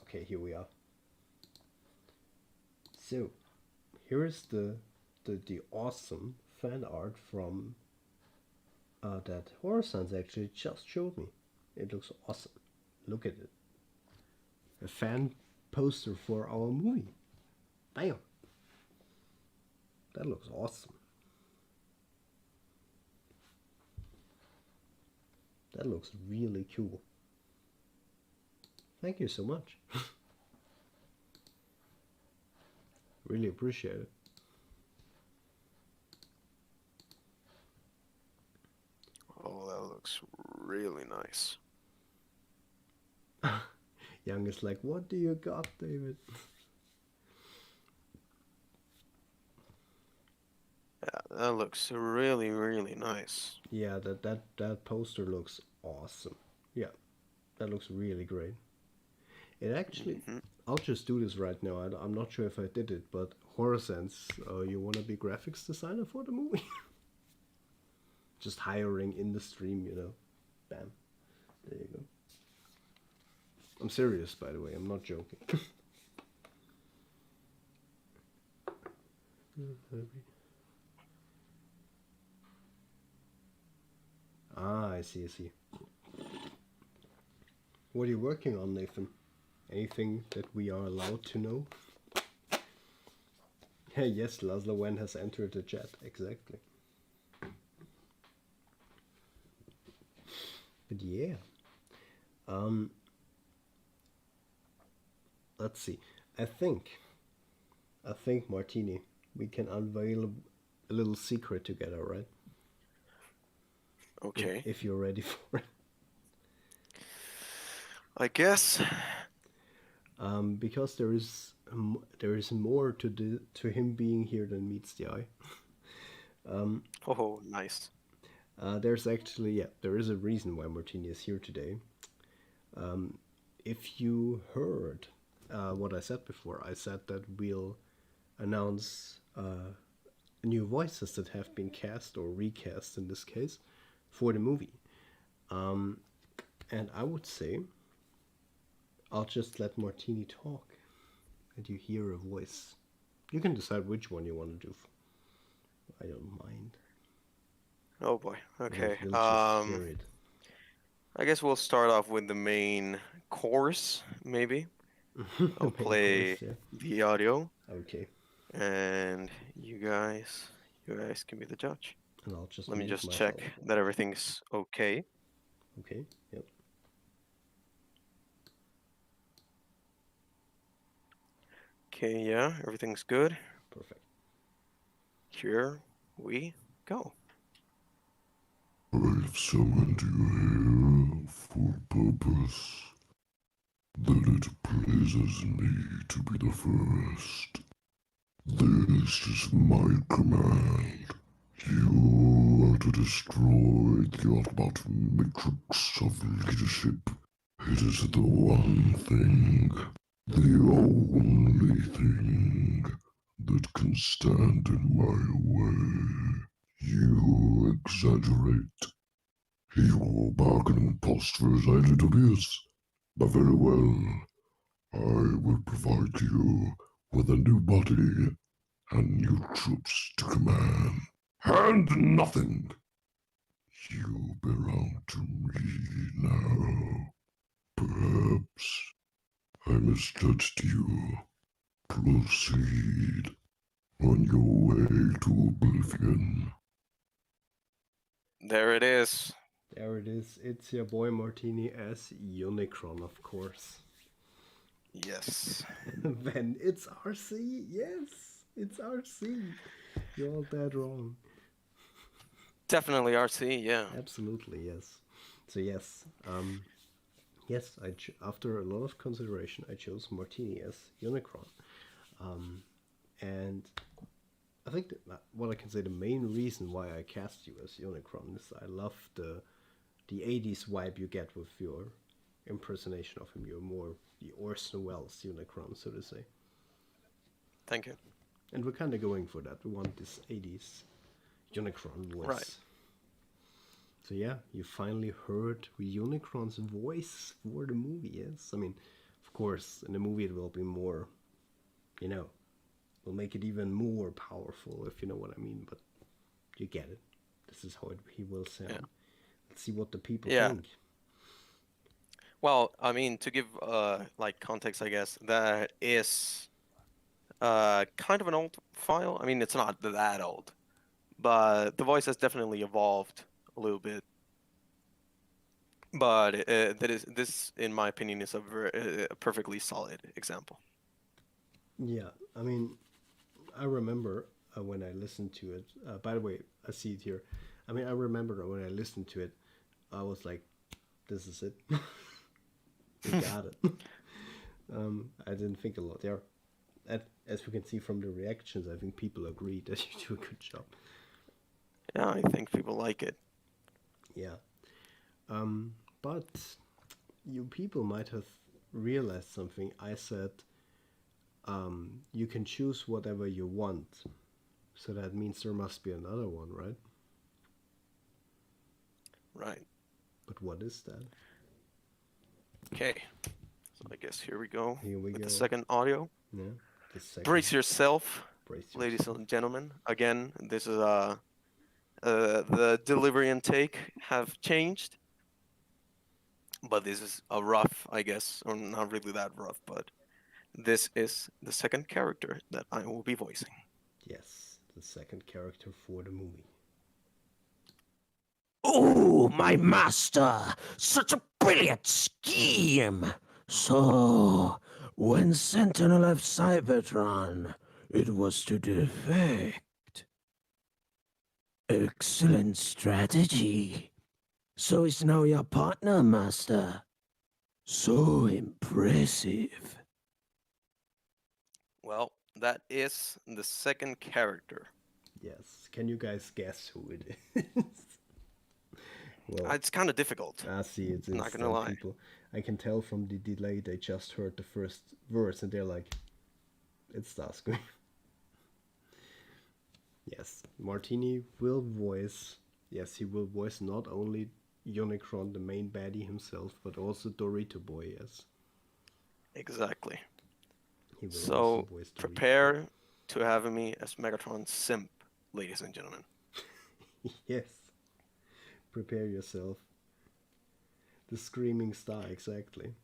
S1: Okay, here we are. So here is the awesome fan art from that Horizons actually just showed me. It looks awesome. Look at it. A fan poster for our movie. Damn. That looks awesome. That looks really cool. Thank you so much. Really appreciate it.
S2: Oh, that looks really nice.
S1: Young is like, what do you got, David?
S2: Yeah, that looks really, really nice.
S1: Yeah, that poster looks awesome. Yeah, that looks really great. It actually,
S2: Mm-hmm.
S1: I'll just do this right now. I'm not sure if I did it, but Horizons, you want to be graphics designer for the movie? Just hiring in the stream, you know. Bam. There you go. I'm serious, by the way. I'm not joking. Ah, I see, I see. What are you working on, Nathan? Anything that we are allowed to know? Yes, Laszlo Wen has entered the chat. Exactly. But yeah. Um, let's see. I think, Martini, we can unveil a little secret together, right?
S2: Okay.
S1: If you're ready for it.
S2: I guess.
S1: Because there is more to him being here than meets the eye.
S2: Oh, nice.
S1: There's actually, yeah, there is a reason why Martini is here today. If you heard what I said before, I said that we'll announce new voices that have been cast or recast in this case for the movie. And I would say I'll just let Martini talk and you hear a voice. You can decide which one you want to do. I don't mind.
S2: Oh boy. Okay.
S1: We'll just hear it.
S2: I guess we'll start off with the main course, maybe. I'll play
S1: course, yeah.
S2: the audio,
S1: Okay.
S2: and you guys can be the judge.
S1: And I'll just
S2: Let me
S1: mute
S2: just
S1: myself.
S2: check that everything's okay.
S1: Okay. Yep.
S2: Okay, yeah, everything's good.
S1: Perfect.
S2: Here we go.
S3: I've summoned you here for purpose. That it pleases me to be the first. This is my command. You are to destroy the Autobot matrix of leadership. It is the one thing, the only thing, that can stand in my way. You exaggerate. Your bargaining postures are dubious, but very well. I will provide you with a new body and new troops to command. And nothing. You belong to me now. Perhaps I misjudged you. Proceed on your way to oblivion.
S2: There it is.
S1: There it is. It's your boy Martini as Unicron, of course.
S2: Yes.
S1: Then it's RC. Yes, it's RC. You're all dead wrong.
S2: Definitely RC, yeah.
S1: Absolutely, yes. So yes, yes. After a lot of consideration, I chose Martini as Unicron, and I think what I can say the main reason why I cast you as Unicron is I love the 80s vibe you get with your impersonation of him. You're more the Orson Welles Unicron, so to say.
S2: Thank you.
S1: And we're kind of going for that. We want this 80s Unicron voice.
S2: Right.
S1: So yeah, you finally heard Unicron's voice for the movie, yes? I mean, of course, in the movie it will be more, we'll make it even more powerful, if you know what I mean, but you get it. This is how he will sound.
S2: Yeah.
S1: Let's see what the people
S2: Yeah.
S1: think.
S2: Well, I mean, to give like context, I guess that is kind of an old file. I mean, it's not that old, but the voice has definitely evolved a little bit. But this, in my opinion, is a perfectly solid example.
S1: Yeah, I mean, I remember when I listened to it. By the way, I see it here. I mean, I remember when I listened to it, I was like, "This is it. We got it." I didn't think a lot there. As we can see from the reactions, I think people agree that you do a good job.
S2: Yeah, I think people like it.
S1: Yeah. But you people might have realized something. I said you can choose whatever you want. So that means there must be another one, right?
S2: Right.
S1: But what is that?
S2: Okay. So I guess here we go.
S1: Here we
S2: with
S1: go.
S2: the second audio.
S1: Yeah. The second.
S2: Brace yourself,
S1: Brace
S2: ladies
S1: yourself.
S2: and gentlemen. Again, this is the delivery and take have changed, but this is a rough, I guess, or not really that rough, but this is the second character that I will be voicing.
S1: Yes, the second character for the movie.
S4: Oh, my master! Such a brilliant scheme! So, when Sentinel left Cybertron, it was to defect. Excellent strategy. So is now your partner, master. So impressive.
S2: Well, that is the second character.
S1: Yes. Can you guys guess who it is? Well,
S2: It's kind of difficult.
S1: I see it's
S2: Not gonna lie.
S1: people. I can tell from the delay they just heard the first verse and they're like, it's Starscream. Yes, Martini will voice Yes, he will voice not only Unicron, the main baddie himself, but also Dorito Boy. Yes,
S2: Exactly.
S1: he will also
S2: So
S1: voice Dorito.
S2: prepare to have me as Megatron's simp, ladies and gentlemen.
S1: Yes, prepare yourself. The screaming star, exactly.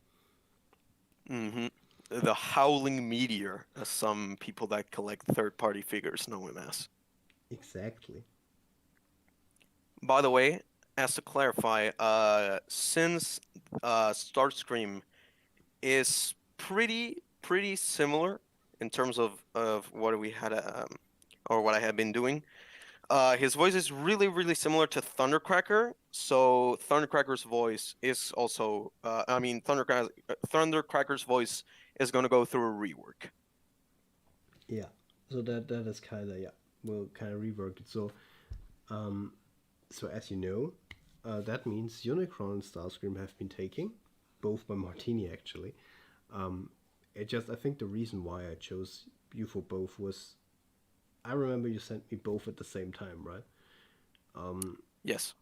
S2: hmm The howling meteor, as some people that collect third-party figures know him as.
S1: Exactly.
S2: By the way, as to clarify, since Starscream is pretty similar in terms of what we had or what I had been doing. His voice is really similar to Thundercracker. So Thundercracker's voice is also Thundercracker's voice is gonna go through a rework.
S1: Yeah. So that is kind of, yeah, we'll kind of rework it. Um, so as you know, that means Unicron and Starscream have been taken, both by Martini actually. I think the reason why I chose you for both was, I remember you sent me both at the same time, right?
S2: Yes.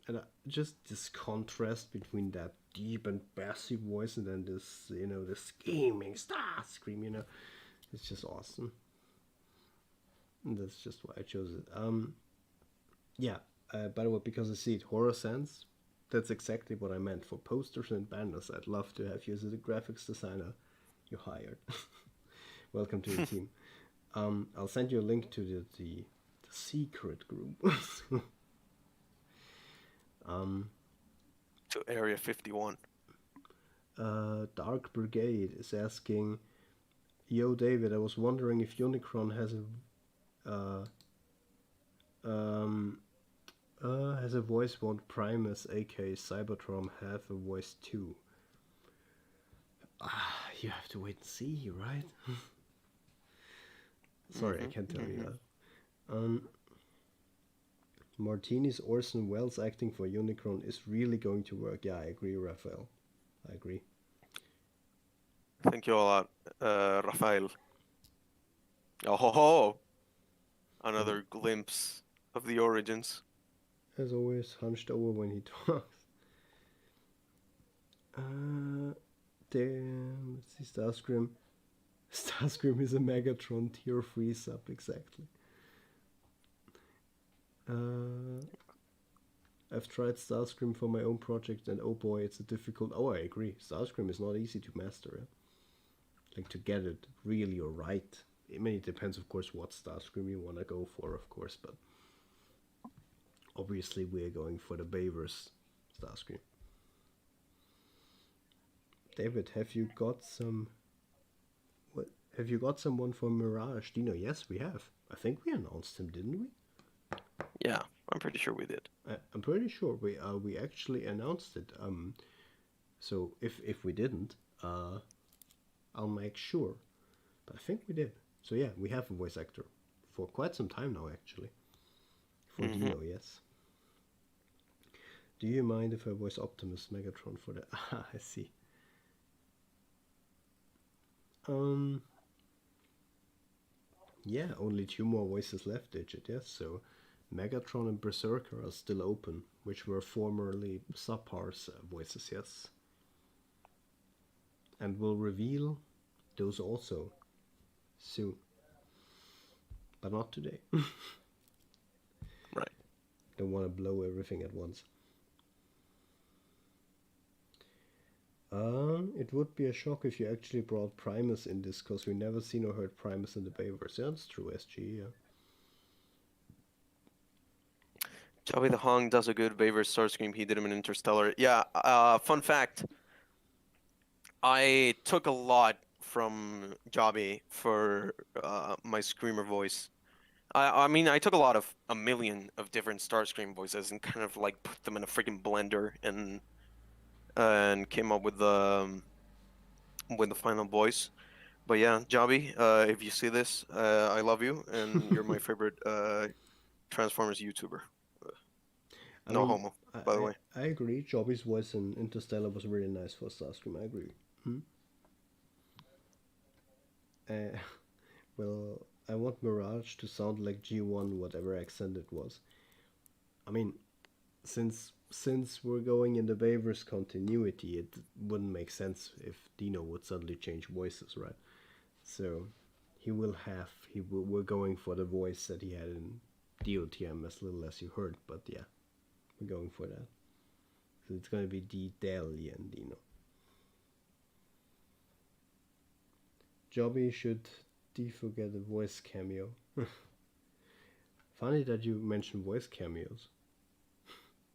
S1: And just this contrast between that deep and bassy voice and then this, the screaming Starscream, it's just awesome. And that's just why I chose it. Yeah. By the way, because I see it, Horror Sense, that's exactly what I meant for posters and banners. I'd love to have you as a graphics designer. You hired. Welcome to the team. I'll send you a link to the secret group.
S2: To Area 51.
S1: Dark Brigade is asking, "Yo, David, I was wondering if Unicron has a voice. Won't Primus, aka Cybertron, have a voice too?" You have to wait and see, right? Sorry, I can't tell you that. Martini's Orson Welles acting for Unicron is really going to work. Yeah, I agree, Raphael. I agree.
S2: Thank you a lot, Rafael. Oh ho ho! Another glimpse of the origins.
S1: As always, hunched over when he talks. Damn, let's see, Starscream. Starscream is a Megatron tier 3 sub, exactly. I've tried Starscream for my own project, and oh boy, it's a difficult. Oh, I agree. Starscream is not easy to master. Like, to get it really right. I mean, it depends, of course, what Starscream you want to go for, of course, but obviously we're going for the Bayverse Starscream. David, have you got some? What? Have you got someone for Mirage Dino? Yes, we have. I think we announced him, didn't we?
S2: Yeah, I'm pretty sure we did.
S1: I'm pretty sure we actually announced it. So if we didn't, I'll make sure. But I think we did. So yeah, we have a voice actor for quite some time now, actually. For Dino, yes. Do you mind if I voice Optimus Megatron for that? Ah, I see. Yeah, only 2 more voices left, Digit, yes. So Megatron and Berserker are still open, which were formerly subpars voices, yes. And we'll reveal those also soon. But not today.
S2: Right.
S1: Don't want to blow everything at once. It would be a shock if you actually brought Primus in this, because we never seen or heard Primus in the Bayverse. Yeah, that's true, SG, yeah.
S2: Joey the Hong does a good Bayverse Starscream. He did him in Interstellar. Yeah, fun fact. I took a lot from Jobby for my Screamer voice. I mean, I took a million of different Starscream voices and kind of like put them in a freaking blender and came up with the final voice. But yeah, Jobby, if you see this, I love you, and you're my favorite Transformers YouTuber.
S1: I
S2: No
S1: mean,
S2: homo, by the way.
S1: I agree. Jobby's voice in Interstellar was really nice for Starscream. I agree. Uh, well, I want Mirage to sound like G1, whatever accent it was. I mean, since we're going in the Bayverse continuity, it wouldn't make sense if Dino would suddenly change voices, right? So we're going for the voice that he had in DOTM, as little as you heard, but yeah, we're going for that. So it's gonna be D-Dalian Dino. Jobby should forget the voice cameo. Funny that you mentioned voice cameos.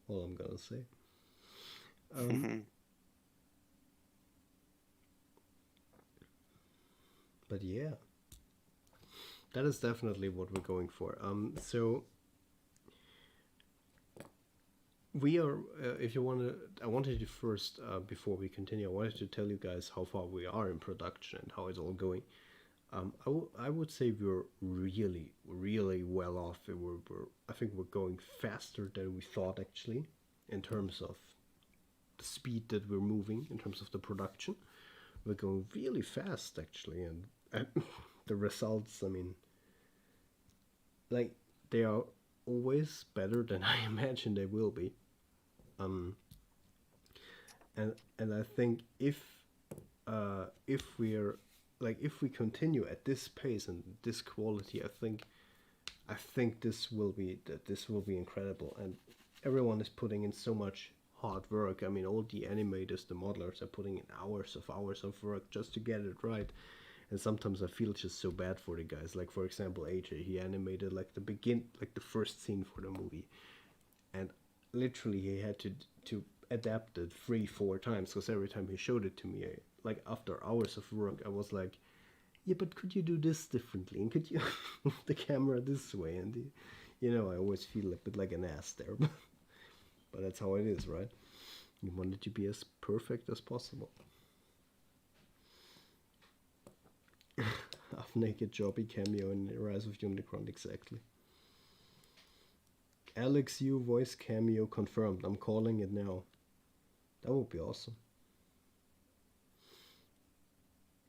S1: All I'm gonna say. But yeah, that is definitely what we're going for. So we are. If you want to, I wanted to first, before we continue, I wanted to tell you guys how far we are in production and how it's all going. I would say we're really, really well off. I think we're going faster than we thought, actually, in terms of the speed that we're moving, in terms of the production. We're going really fast, actually, and the results, I mean, like, they are always better than I imagined they will be. And I think if we're like, if we continue at this pace and this quality, I think this will be incredible, and everyone is putting in so much hard work. I mean, all the animators, the modelers are putting in hours of work just to get it right. And sometimes I feel just so bad for the guys. Like, for example, AJ, he animated like the first scene for the movie, and literally he had to adapt it 3-4 times, because every time he showed it to me, like after hours of work, I was like, yeah, but could you do this differently, and could you move the camera this way? And I always feel a bit like an ass there, but that's how it is, right? You want it to be as perfect as possible. Half-naked Jobby cameo in Rise of Unicron, exactly. Alex Yu voice cameo confirmed. I'm calling it now. That would be awesome.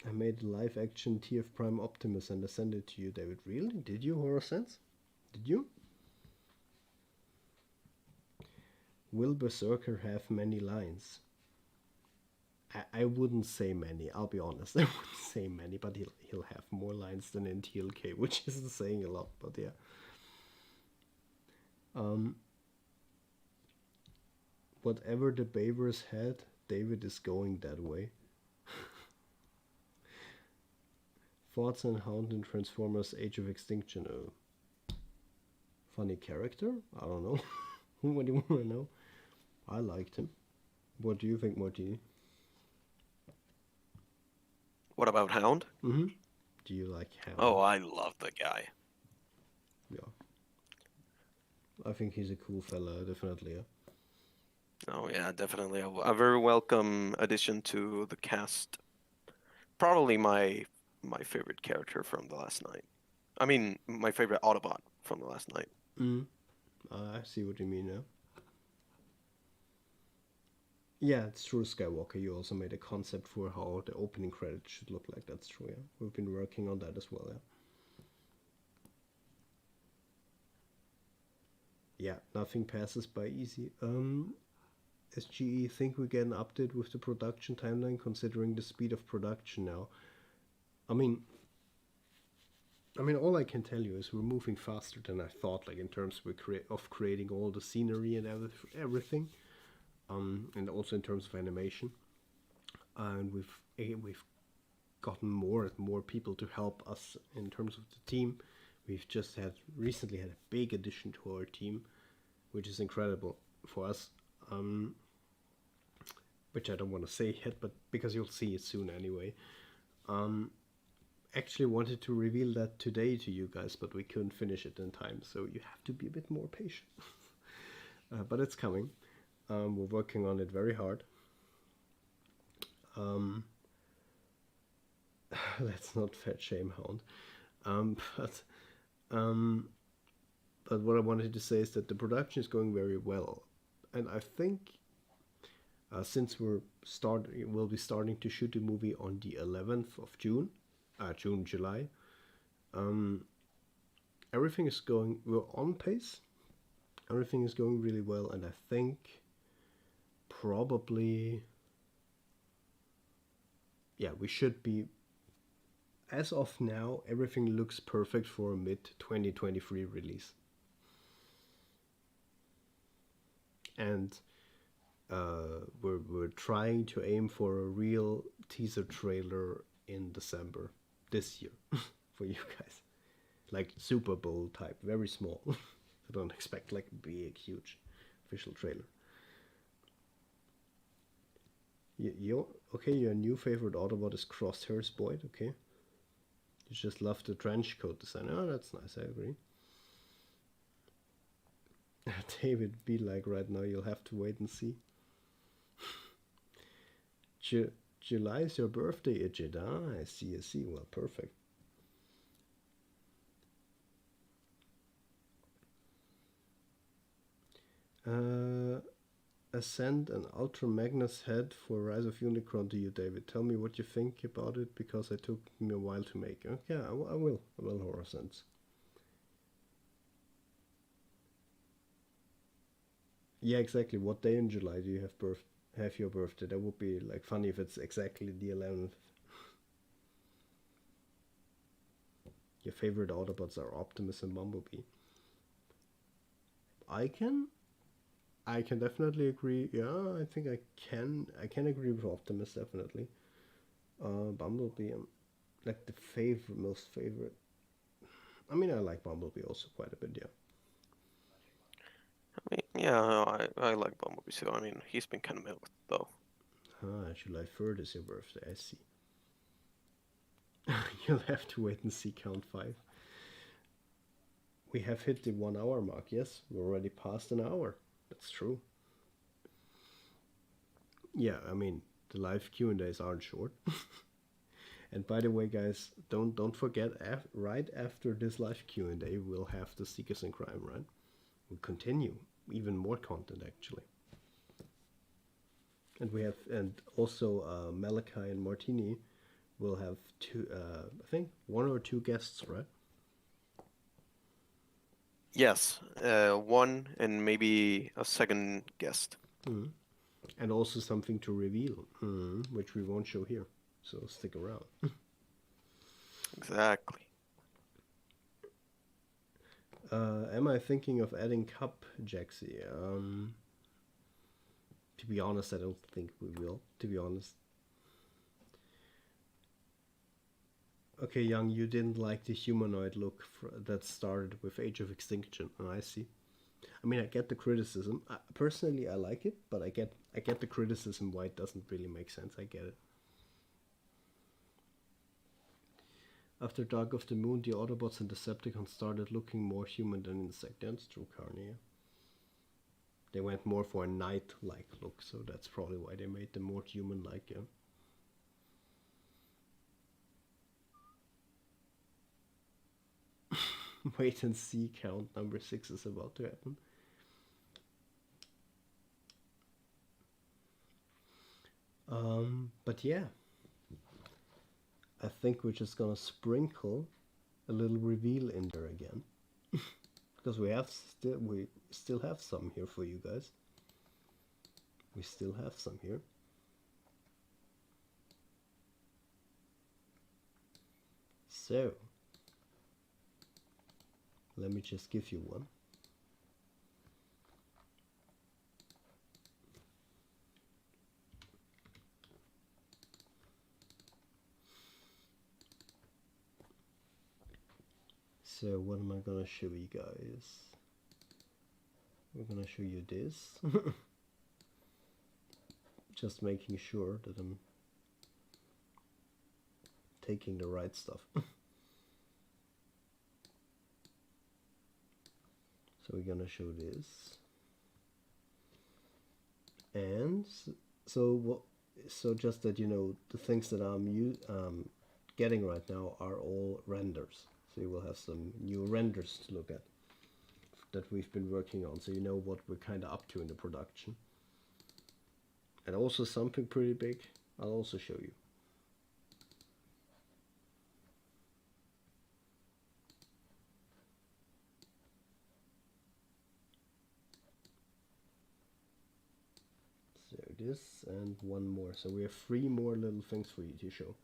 S1: I made a live action TF Prime Optimus and I sent it to you, David. Really? Did you, Horror Sense? Did you? Will Berserker have many lines? I wouldn't say many, I'll be honest. I wouldn't say many, but he'll have more lines than in TLK, which isn't saying a lot, but yeah. Whatever the Bayverse had, David is going that way. Thoughts on Hound and Transformers Age of Extinction? Funny character? I don't know. What do you want to know? I liked him. What do you think, Martini?
S2: What about Hound?
S1: Mm-hmm. Do you like Hound?
S2: Oh, I love the guy.
S1: Yeah. I think he's a cool fella, definitely, yeah.
S2: Oh yeah, definitely a very welcome addition to the cast. Probably my favorite character from the last night. I mean, my favorite Autobot from the last night.
S1: I see what you mean now. Yeah, it's true, Skywalker. You also made a concept for how the opening credits should look like. That's true, yeah. We've been working on that as well, yeah. Yeah, nothing passes by easy. SGE, think we get an update with the production timeline considering the speed of production now? I mean, all I can tell you is we're moving faster than I thought, like in terms of creating all the scenery and everything, and also in terms of animation. And we've gotten more and more people to help us in terms of the team. We've just recently had a big addition to our team, which is incredible for us. Which I don't want to say yet, but because you'll see it soon anyway. Actually wanted to reveal that today to you guys, but we couldn't finish it in time, so you have to be a bit more patient. But it's coming. We're working on it very hard. Let's not fat shame Hound. But what I wanted to say is that the production is going very well, and I think since we'll be starting to shoot the movie on the 11th of June, July. Everything is going. We're on pace. everything is going really well, and I think probably, yeah, we should be, as of now, everything looks perfect for a mid 2023 release. And we're trying to aim for a real teaser trailer in December this year for you guys, like Super Bowl type, very small. So don't expect like a big, huge official trailer. Okay, your new favorite Autobot is Crosshair's Boyd. Okay, you just love the trench coat design. Oh, that's nice. I agree. David, be like right now. You'll have to wait and see. July is your birthday, Ijid. Ah, I see, I see. Well, perfect. I sent an Ultra Magnus head for Rise of Unicron to you, David. Tell me what you think about it, because it took me a while to make. Okay, I will, Horacense. Yeah, exactly. What day in July do you have your birthday? That would be like funny if it's exactly the 11th. Your favorite Autobots are Optimus and Bumblebee. I can definitely agree. Yeah, I think I can agree with Optimus, definitely. Bumblebee, like the most favorite. I mean, I like Bumblebee also quite a bit, yeah.
S2: I mean, yeah, I like Bumblebee too. I mean, he's been kind of milked though.
S1: Ah, July 3rd is your birthday, I see. You'll have to wait and see count 5. We have hit the 1 hour mark, yes. We're already past an hour. That's true. Yeah, I mean, the live Q&As aren't short. And by the way, guys, don't forget, right after this live Q&A, we'll have the Seekers in Crime, right? We'll continue. Even more content, actually. And we have, and also Malachi and Martini will have two, I think 1 or 2 guests, right?
S2: Yes, one and maybe a second guest.
S1: Mm-hmm. And also something to reveal, which we won't show here. So stick around.
S2: Exactly.
S1: Am I thinking of adding Cup, Jaxie? To be honest, I don't think we will, to be honest. Okay, Young, you didn't like the humanoid look that started with Age of Extinction. Oh, I see. I mean, I get the criticism. Personally, I like it, but I get the criticism why it doesn't really make sense. I get it. After Dark of the Moon, the Autobots and Decepticons started looking more human than insect. That's true, Carney. They went more for a knight-like look, so that's probably why they made them more human-like, yeah. Wait and see count number 6 is about to happen. But yeah, I think we're just gonna sprinkle a little reveal in there again, because we still have some here for you guys. We still have some here. So let me just give you one. So what am I gonna show you guys? We're gonna show you this. Just making sure that I'm taking the right stuff. So we're gonna show this. And so just that you know, the things that I'm getting right now are all renders. So you will have some new renders to look at that we've been working on, so you know what we're kind of up to in the production. And also something pretty big, I'll also show you. So this and one more. So we have 3 more little things for you to show.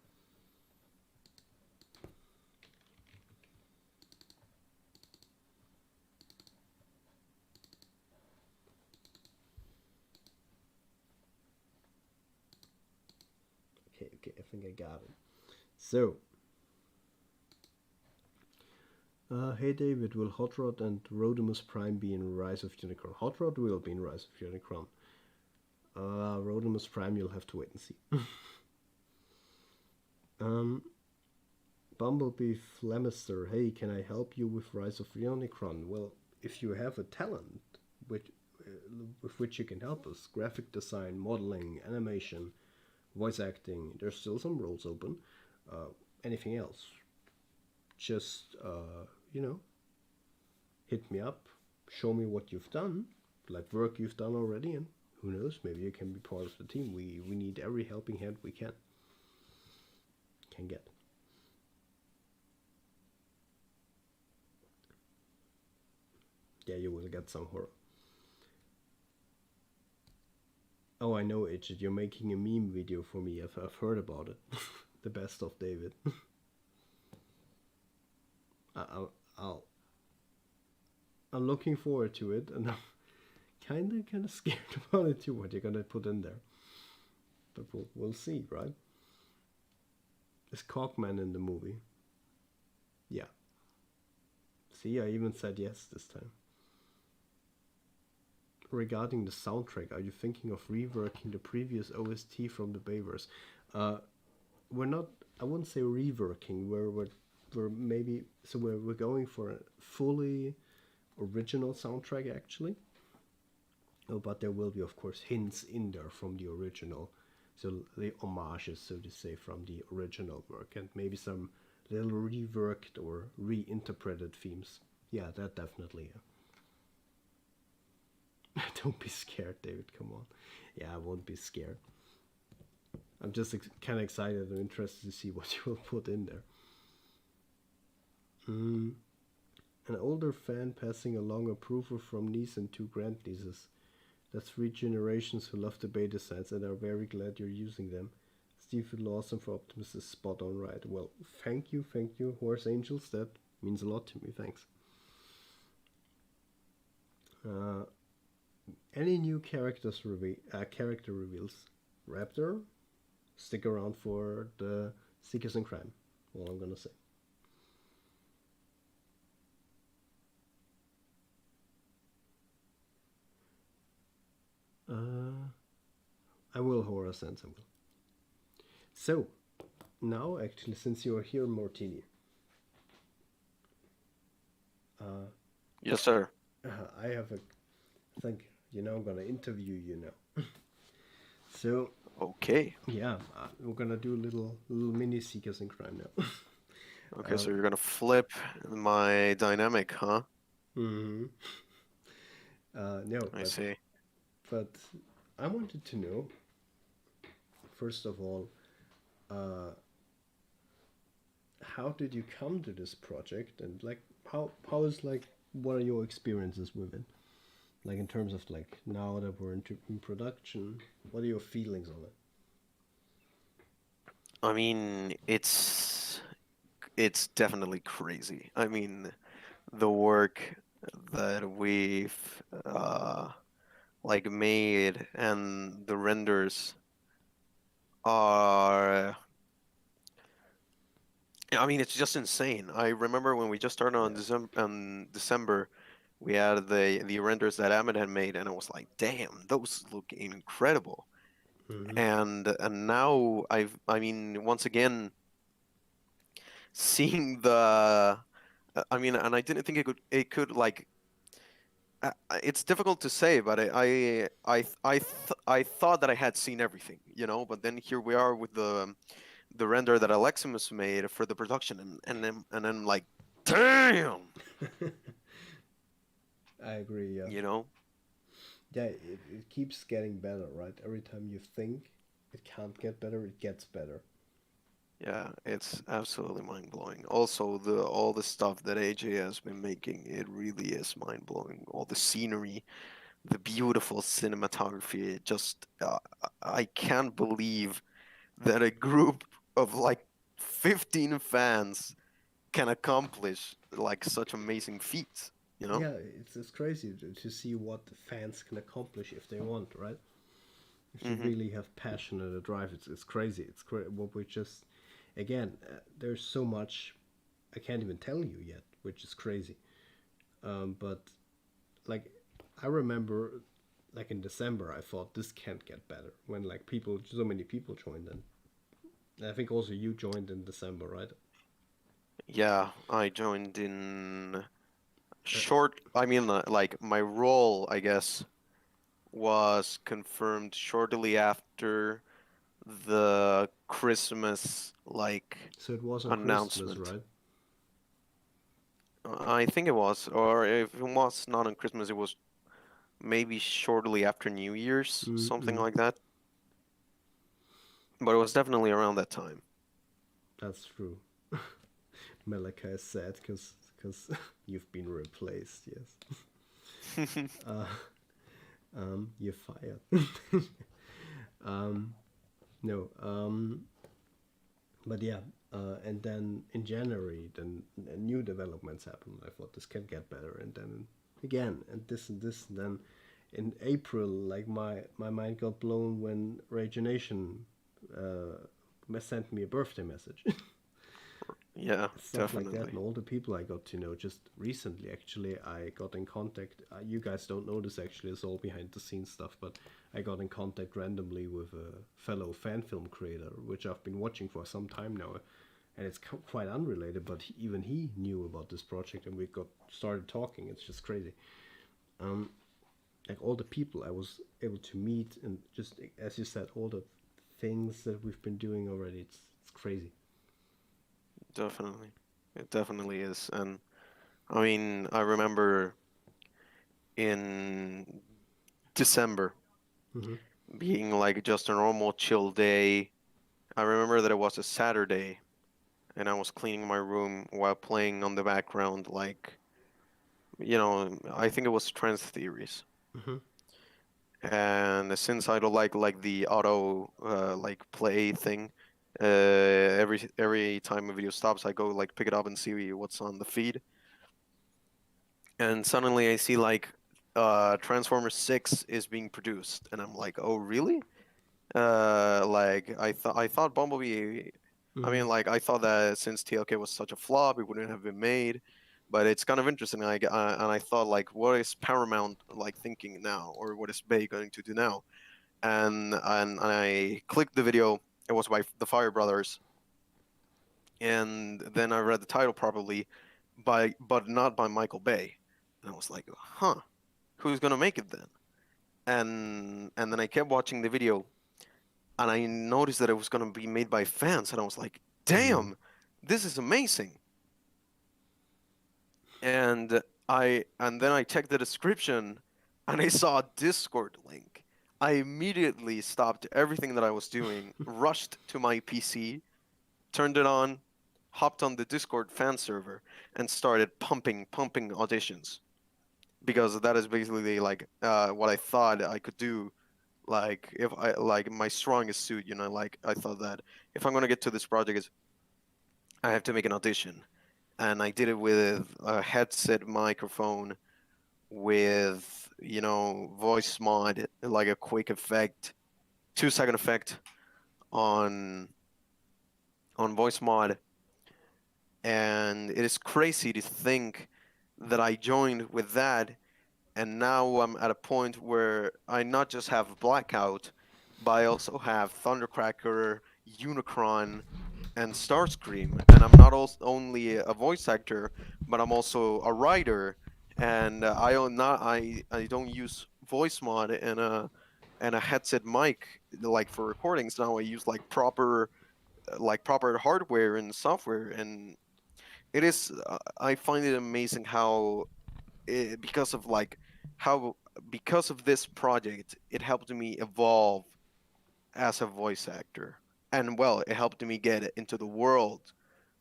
S1: Okay, I think I got it. So, hey David, will Hot Rod and Rodimus Prime be in Rise of Unicron? Hot Rod will be in Rise of Unicron. Rodimus Prime, you'll have to wait and see. Bumblebee Flemister, hey, can I help you with Rise of Unicron? Well, if you have a talent with which you can help us, graphic design, modeling, animation, voice acting, there's still some roles open. Anything else, just, hit me up, show me what you've done, like work you've done already, and who knows, maybe you can be part of the team. We need every helping hand we can get. Yeah, you will get some horror. Oh, I know, Agent, you're making a meme video for me. I've heard about it. The best of David. I'm looking forward to it, and I'm kind of scared about it too. What you're gonna put in there, but we'll see, right? Is Cockman in the movie? Yeah. See, I even said yes this time. Regarding the soundtrack, are you thinking of reworking the previous OST from the Bayverse? We're not. I wouldn't say reworking. We're maybe. So we're going for a fully original soundtrack actually. Oh, but there will be, of course, hints in there from the original. So the homages, so to say, from the original work, and maybe some little reworked or reinterpreted themes. Yeah, that definitely. Don't be scared, David. Come on. Yeah, I won't be scared. I'm just kind of excited and interested to see what you will put in there. An older fan passing along approval from niece and 2 grandnieces. That's 3 generations who love the beta sets and are very glad you're using them. Stephen Lawson for Optimus is spot on right. Well, thank you, Horse Angels. That means a lot to me. Thanks. Any new character reveals? Raptor, stick around for the Seekers in Crime. All I'm gonna say. I will, Horror Sense, I will. So, now actually, since you're here, Martini.
S2: Yes, sir.
S1: I have I think, I'm gonna interview you now. So,
S2: Okay.
S1: yeah, we're gonna do a little mini Seekers in Crime now.
S2: Okay, so you're gonna flip my dynamic, huh?
S1: Mm-hmm. No,
S2: I see.
S1: But I wanted to know, first of all, how did you come to this project, and like how is like what are your experiences with it? Like in terms of like now that we're in production, what are your feelings on it?
S2: I mean, it's definitely crazy. I mean, the work that we've like made and the renders are, I mean, it's just insane. I remember when we just started on December, we had the renders that Ahmed had made, and I was like, damn, those look incredible.
S1: Mm-hmm.
S2: And now I mean, once again, seeing the, I mean, and I didn't think it could like, it's difficult to say, but I thought that I had seen everything, but then here we are with the render that Aleximus made for the production, and I'm like, damn.
S1: I agree. Yeah. Yeah, it keeps getting better, right? Every time you think it can't get better, it gets better.
S2: Yeah, it's absolutely mind-blowing. Also, all the stuff that AJ has been making, it really is mind-blowing. All the scenery, the beautiful cinematography. Just I can't believe that a group of like 15 fans can accomplish like such amazing feats. You know?
S1: Yeah, it's crazy to see what the fans can accomplish if they want, right? If they
S2: Hmm.
S1: really have passion and a drive, it's crazy. What we just again, there's so much I can't even tell you yet, which is crazy. But like I remember, like in December, I thought this can't get better when like so many people joined, and I think also you joined in December, right?
S2: Yeah, I joined in
S1: Uh,
S2: short. I mean, like my role, I guess, was confirmed shortly after the Christmas like
S1: so it was on Christmas,
S2: announcement.
S1: right?
S2: I think it was, or if it was not on Christmas, it was maybe shortly after New Year's, something
S1: Mm-mm.
S2: like that. But it was definitely around that time.
S1: That's true. Malika is sad because you've been replaced. Yes. Uh, you're fired. um, no. But yeah. And then in January, then new developments happened. I thought this can get better, and then again, and this. And then in April, like my mind got blown when Rage Nation sent me a birthday message.
S2: Yeah,
S1: Stuff like that,
S2: definitely.
S1: and all the people I got to know just recently. Actually, I got in contact. You guys don't know this, actually, it's all behind the scenes stuff, but I got in contact randomly with a fellow fan film creator, which I've been watching for some time now, and it's quite unrelated, but even he knew about this project, and we got started talking. It's just crazy. Um, like all the people I was able to meet, and just as you said, all the things that we've been doing already. It's crazy.
S2: Definitely. It definitely is. And I mean, I remember in December
S1: Hmm.
S2: being like just a normal chill day. I remember that it was a Saturday and I was cleaning my room while playing on the background, like, I think it was Trans Theories.
S1: Hmm.
S2: And since I don't like the auto like play thing, every time a video stops, I go like pick it up and see what's on the feed. And suddenly I see like Transformers 6 is being produced, and I'm like, oh really? Like I thought Bumblebee. I
S1: Hmm.
S2: mean, like I thought that since TLK was such a flop, it wouldn't have been made. But it's kind of interesting. And I thought like, what is Paramount like thinking now, or what is Bay going to do now? And I clicked the video. It was by the Fire Brothers, and then I read the title properly, but not by Michael Bay, and I was like, huh, who's gonna make it then? And then I kept watching the video, and I noticed that it was gonna be made by fans, and I was like,
S1: Mm.
S2: damn, this is amazing. And then I checked the description, and I saw a Discord link. I immediately stopped everything that I was doing, rushed to my PC, turned it on, hopped on the Discord fan server, and started pumping auditions, because that is basically like what I thought I could do. Like if I like my strongest suit, like I thought that if I'm gonna get to this project, is I have to make an audition, and I did it with a headset microphone with voice mod, like a quick effect, 2-second effect on voice mod. And it is crazy to think that I joined with that, and now I'm at a point where I not just have Blackout, but I also have Thundercracker, Unicron, and Starscream, and I'm not only a voice actor, but I'm also a writer, and I don't use voice mod and a headset mic like for recordings. Now I use like proper hardware and software, and it is I find it amazing how because of like how because of this project it helped me evolve as a voice actor, and well, it helped me get into the world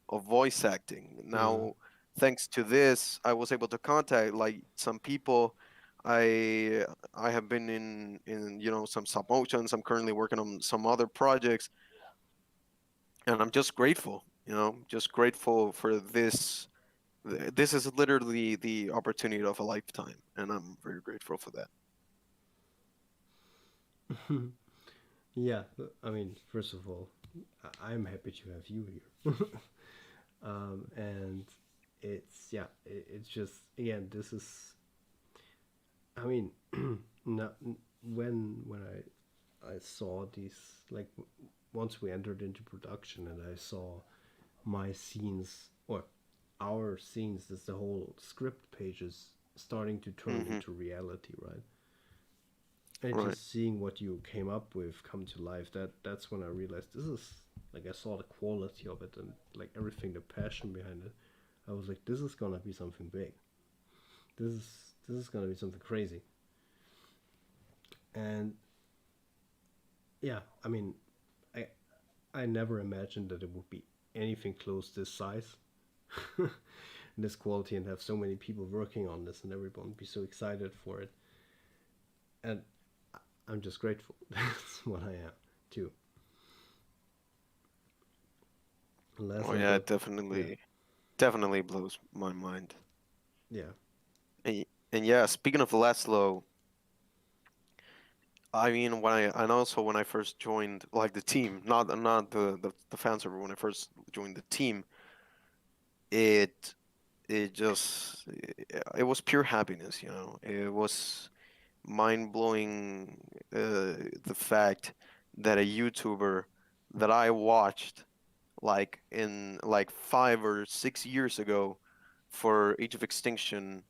S2: of voice acting.
S1: Mm.
S2: Now, thanks to this, I was able to contact like some people. I have been in some stop motions. I'm currently working on some other projects, and I'm just grateful. Just grateful for this. This is literally the opportunity of a lifetime, and I'm very grateful for that.
S1: Yeah, I mean, first of all, I'm happy to have you here. And it's just, again, this is, I mean, not, when I saw these, like, once we entered into production and I saw my scenes, or our scenes, as the whole script pages starting to turn
S2: Hmm.
S1: into reality, right? And
S2: Right.
S1: just seeing what you came up with come to life, that's when I realized this is, like, I saw the quality of it and like everything, the passion behind it. I was like, this is gonna be something big. This is gonna be something crazy. And yeah, I mean, I I never imagined that it would be anything close this size, this quality, and have so many people working on this, and everyone be so excited for it. And I'm just grateful. That's what I am too. Last
S2: Oh
S1: night,
S2: yeah,
S1: though,
S2: it
S1: yeah,
S2: definitely blows my mind.
S1: yeah.
S2: And yeah, speaking of Laszlo, I mean, and also when I first joined, like, the team, not the fan server, when I first joined the team, it it just it was pure happiness, It was mind blowing, the fact that a YouTuber that I watched, like, in like 5 or 6 years ago, for Age of Extinction.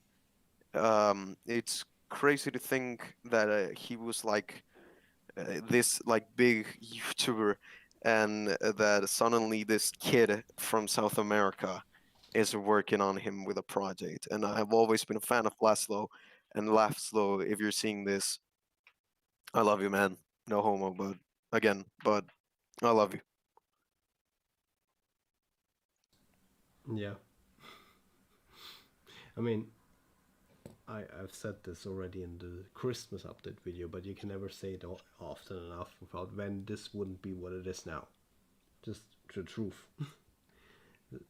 S2: It's crazy to think that he was like, this like big YouTuber, and that suddenly this kid from South America is working on him with a project. And I've always been a fan of Laszlo. And Laszlo, if you're seeing this, I love you, man. No homo, but again, but I love you.
S1: Yeah. I mean, I've said this already in the Christmas update video, but you can never say it often enough without when this wouldn't be what it is now. Just the truth.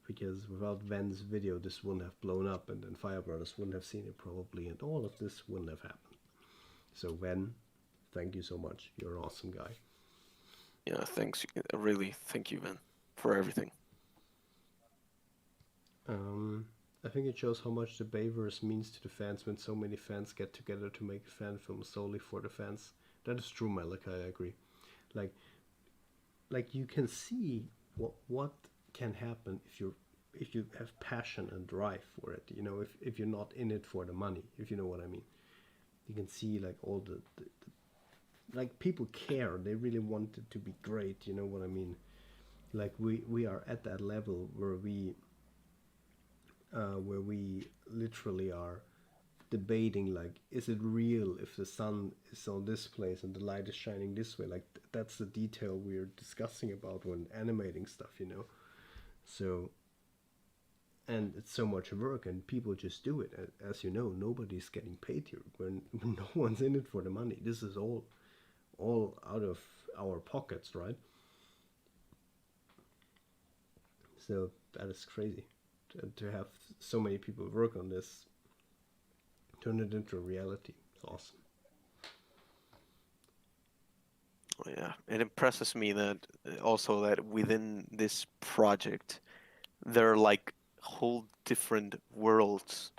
S1: Because without Ven's video, this wouldn't have blown up, and then Fire Brothers wouldn't have seen it probably, and all of this wouldn't have happened. So Ven, thank you so much. You're an awesome guy.
S2: Yeah, thanks. Really, thank you, man, for everything.
S1: Um, I think it shows how much the Bayverse means to the fans when so many fans get together to make a fan film solely for the fans. That is true, Malachi. I agree. Like, you can see what can happen if you have passion and drive for it. If you're not in it for the money, if you know what I mean. You can see, like, all like, people care. They really want it to be great. You know what I mean? Like, we are at that level where we literally are debating, like, is it real if the sun is on this place and the light is shining this way? Like, that's the detail we're discussing about when animating stuff. So, and it's so much work, and people just do it. As you know, nobody's getting paid here. When no one's in it for the money. This is all out of our pockets, right? So that is crazy to have so many people work on this, turn it into a reality. It's awesome.
S2: Oh, yeah, it impresses me that, also, that within this project there are like whole different worlds.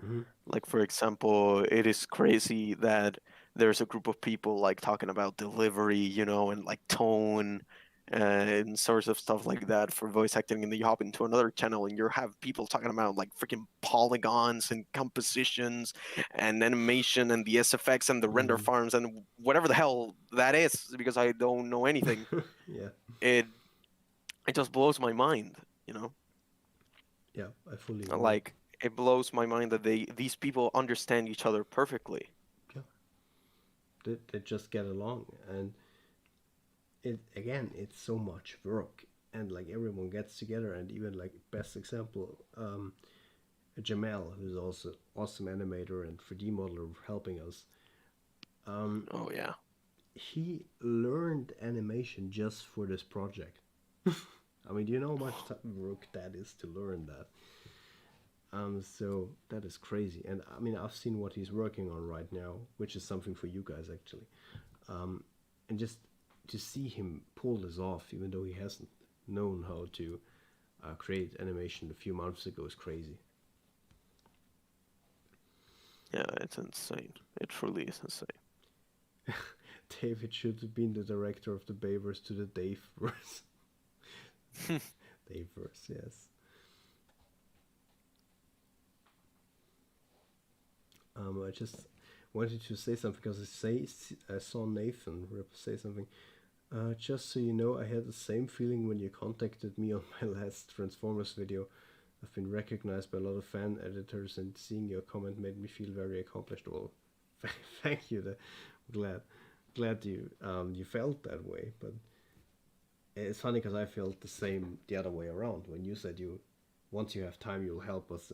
S1: Hmm.
S2: Like, for example, it is crazy that there's a group of people like talking about delivery, and like tone, and sorts of stuff like that for voice acting, and then you hop into another channel and you have people talking about like freaking polygons and compositions and animation and the SFX and the render
S1: Hmm.
S2: farms and whatever the hell that is, because I don't know anything.
S1: Yeah,
S2: It it just blows my mind.
S1: yeah, I fully agree.
S2: Like, it blows my mind that these people understand each other perfectly.
S1: Yeah, they just get along, and it's so much work, and like everyone gets together, and even, like, best example, Jamal, who's also awesome animator and 3D modeler, helping us.
S2: Oh yeah.
S1: He learned animation just for this project. I mean, do you know how much work that is to learn that? So that is crazy. And I mean, I've seen what he's working on right now, which is something for you guys actually. And just to see him pull this off, even though he hasn't known how to create animation a few months ago, is crazy.
S2: Yeah, it's insane. It truly is insane.
S1: David should have been the director of the Bayverse to the Daveverse. Daveverse, yes. I just wanted to say something because I saw Nathan say something. Just so you know, I had the same feeling when you contacted me on my last Transformers video. I've been recognized by a lot of fan editors, and seeing your comment made me feel very accomplished. Well, thank you. Glad you felt that way. But it's funny because I felt the same the other way around. When you said once you have time, you'll help us.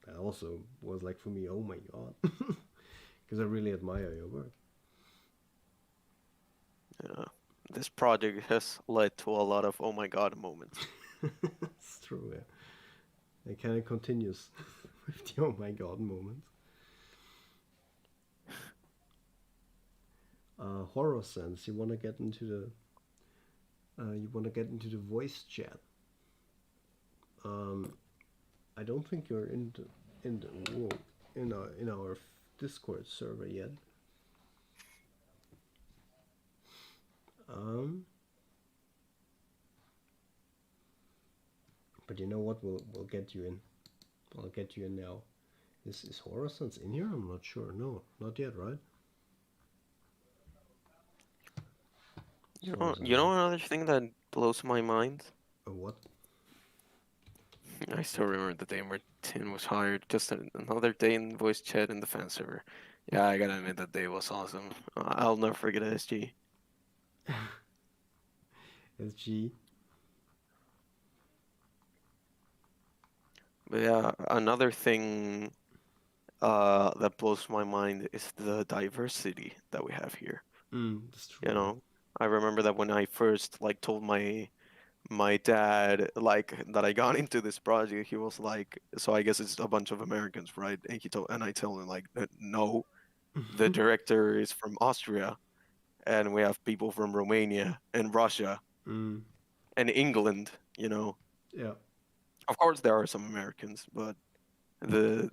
S1: That also was like for me, oh my god, because I really admire your work.
S2: Yeah. This project has led to a lot of oh my god moments.
S1: It's true, yeah. It kind of continues with the oh my god moment. Horror sense. You want to get into the voice chat. I don't think you're in our Discord server yet. But you know what? We'll get you in. I'll get you in now. Is Horror Sense in here? I'm not sure. No, not yet, right?
S2: You know another thing that blows my mind?
S1: What?
S2: I still remember the day where Tin was hired. Just another day in voice chat in the fan server. Yeah, I gotta admit that day was awesome. I'll never forget SG.
S1: SG.
S2: But yeah, another thing that blows my mind is the diversity that we have here.
S1: That's true.
S2: You know, I remember that when I first like told my dad like that I got into this project, he was like, "So I guess it's a bunch of Americans, right?" And I told him like, "No, the director is from Austria, and we have people from Romania and Russia
S1: Mm,
S2: and England. You know,
S1: yeah.
S2: of course there are some Americans, but the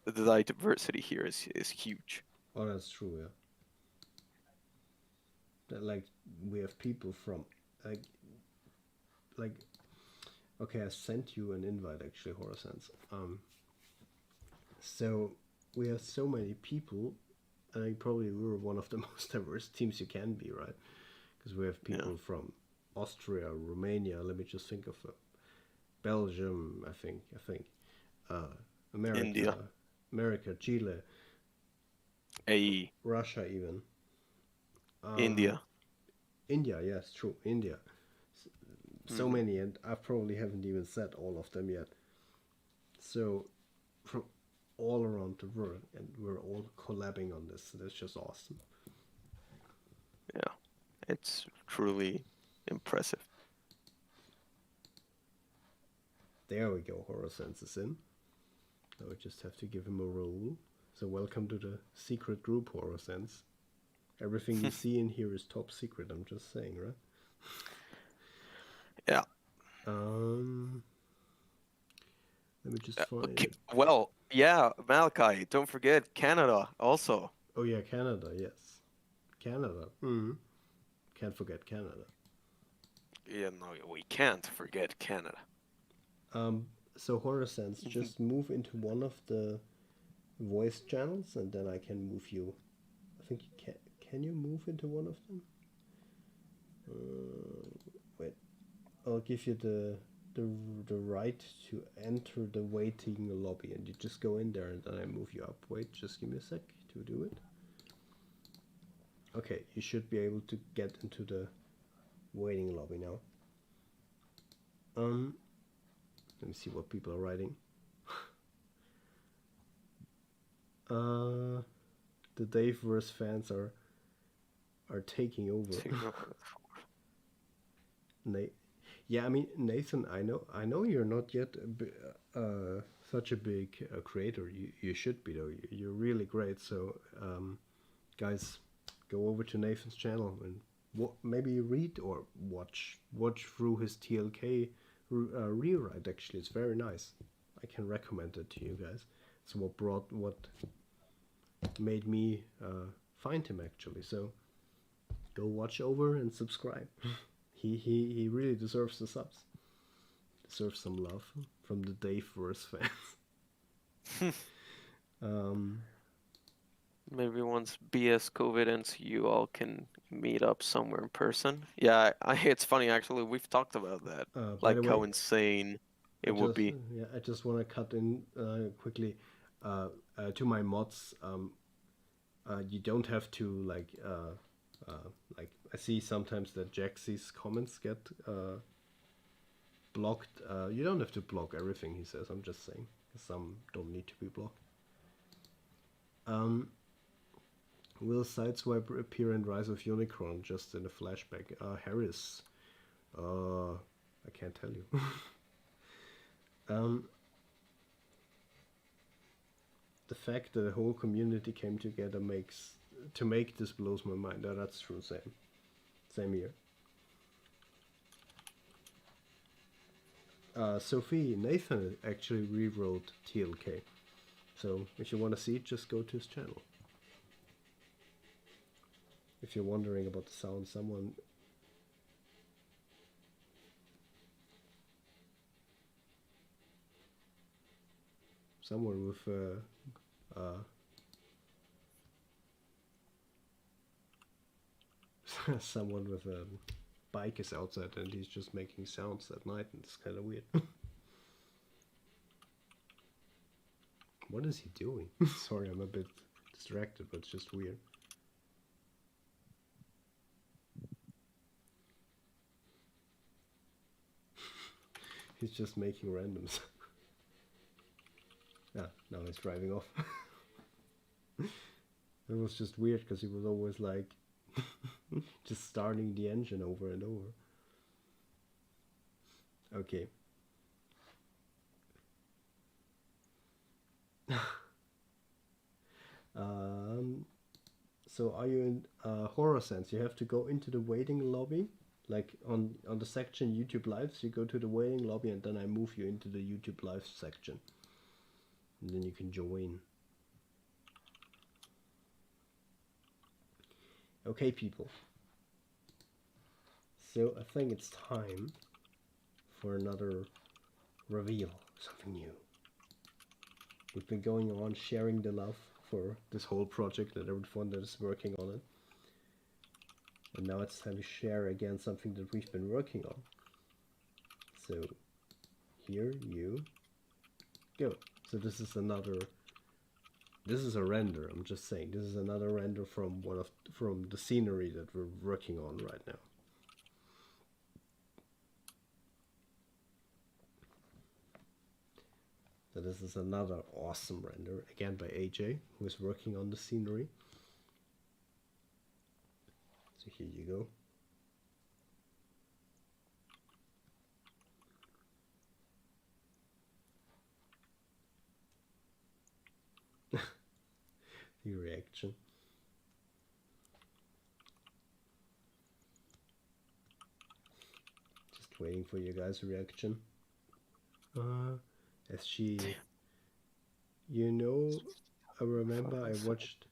S2: diversity here is huge."
S1: Oh, that's true. Yeah. That like we have people from like. Okay, I sent you an invite actually, Horror Sense. So we have so many people, and probably we're one of the most diverse teams you can be, right? Because we have people from Austria, Romania. Let me just think of Belgium. I think America,
S2: India,
S1: Chile,
S2: AE,
S1: Russia, even
S2: India.
S1: India. Yes, true, India. So many, and I probably haven't even said all of them yet. So from all around the world, and we're all collabing on this. So that's just awesome.
S2: Yeah, it's truly impressive.
S1: There we go. Horror Sense is in. Now we just have to give him a role. So welcome to the secret group, Horror Sense. Everything you see in here is top secret. I'm just saying, right?
S2: Yeah.
S1: Let me just find it.
S2: Well, yeah, Malachi, don't forget Canada also.
S1: Oh yeah, Canada. Yes, Canada. Can't forget Canada.
S2: Yeah, no, we can't forget Canada.
S1: So Horror Sense, just move into one of the voice channels, and then I can move you. I think you can. Can you move into one of them? Wait, I'll give you the right to enter the waiting lobby, and you just go in there, and then I move you up. Wait, just give me a sec to do it. Okay, you should be able to get into the waiting lobby now. Let me see what people are writing. The Daveverse fans are taking over. Yeah, I mean, Nathan, I know you're not yet such a big creator. You should be though. You're really great. So, guys, go over to Nathan's channel and maybe read or watch through his TLK rewrite. Actually, it's very nice. I can recommend it to you guys. It's what made me find him actually. So go watch over and subscribe. He really deserves the subs. Deserves some love from the Daveverse fans.
S2: Maybe once BS COVID ends, you all can meet up somewhere in person. Yeah, it's funny actually. We've talked about that,
S1: By the
S2: like how
S1: way,
S2: insane it would be.
S1: Yeah, I just want to cut in quickly to my mods. You don't have to like I see sometimes that Jaxie's comments get blocked. You don't have to block everything he says. I'm just saying some don't need to be blocked. Will Sideswiper appear in Rise of Unicron just in a flashback? Harris. I can't tell you. The fact that the whole community came together to make this blows my mind. That's true. Same here. Sophie, Nathan actually rewrote TLK. So if you want to see it, just go to his channel. If you're wondering about the sound, someone with someone with a bike is outside and he's just making sounds at night, and it's kind of weird. What is he doing? Sorry, I'm a bit distracted, but it's just weird. He's just making randoms. Yeah, now he's driving off. It was just weird because he was always like just starting the engine over and over. Okay. So are you in Horror Sense? You have to go into the waiting lobby, like on the section YouTube Lives. You go to the waiting lobby, and then I move you into the YouTube Live section, and then you can join. Okay, people. So I think it's time for another reveal, something new. We've been going on sharing the love for this whole project and everyone that is working on it. And now it's time to share again something that we've been working on. So here you go. So this is a render. I'm just saying this is another render from from the scenery that we're working on right now. So this is another awesome render, again by AJ, who is working on the scenery. So here you go. The reaction. Just waiting for your guys' reaction. As she, you know, I remember I watched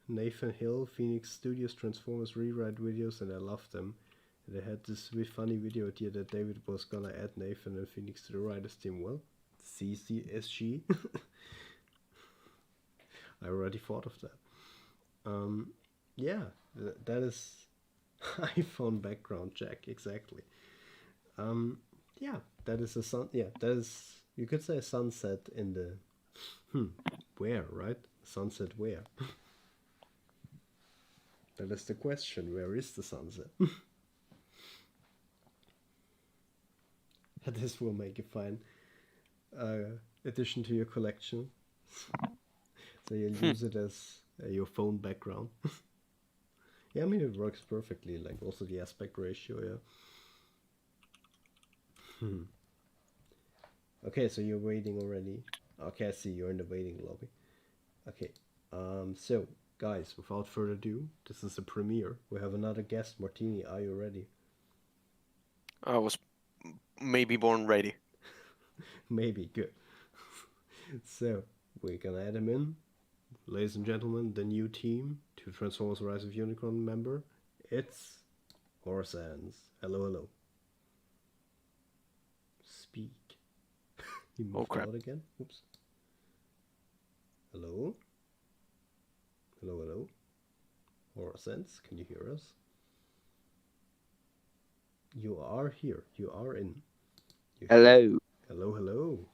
S1: Nathan Hill, Phoenix Studios Transformers rewrite videos, and I loved them. And I had this really funny video idea that David was gonna add Nathan and Phoenix to the writers team. Well, CCSG. I already thought of that. Yeah, that is iPhone background check, exactly. Yeah, that is a sun. Yeah, that is, you could say a sunset in the where, right? Sunset where? That is the question. Where is the sunset? This will make a fine addition to your collection. So you'll use it as your phone background. Yeah, I mean it works perfectly. Like also the aspect ratio. Yeah. Okay, so you're waiting already. Okay, I see you're in the waiting lobby. Okay. So guys, without further ado, this is the premiere. We have another guest. Martini, are you ready?
S2: I was maybe born ready.
S1: Maybe good. So we're gonna add him in. Ladies and gentlemen, the new team to Transformers Rise of Unicron member, it's Horsens. Hello, hello. Speak. He
S2: Oh
S1: moved
S2: crap.
S1: out again. Oops. Hello? Hello, hello. Horsens, can you hear us? You are here. You are in.
S5: Hello.
S1: Hello, hello.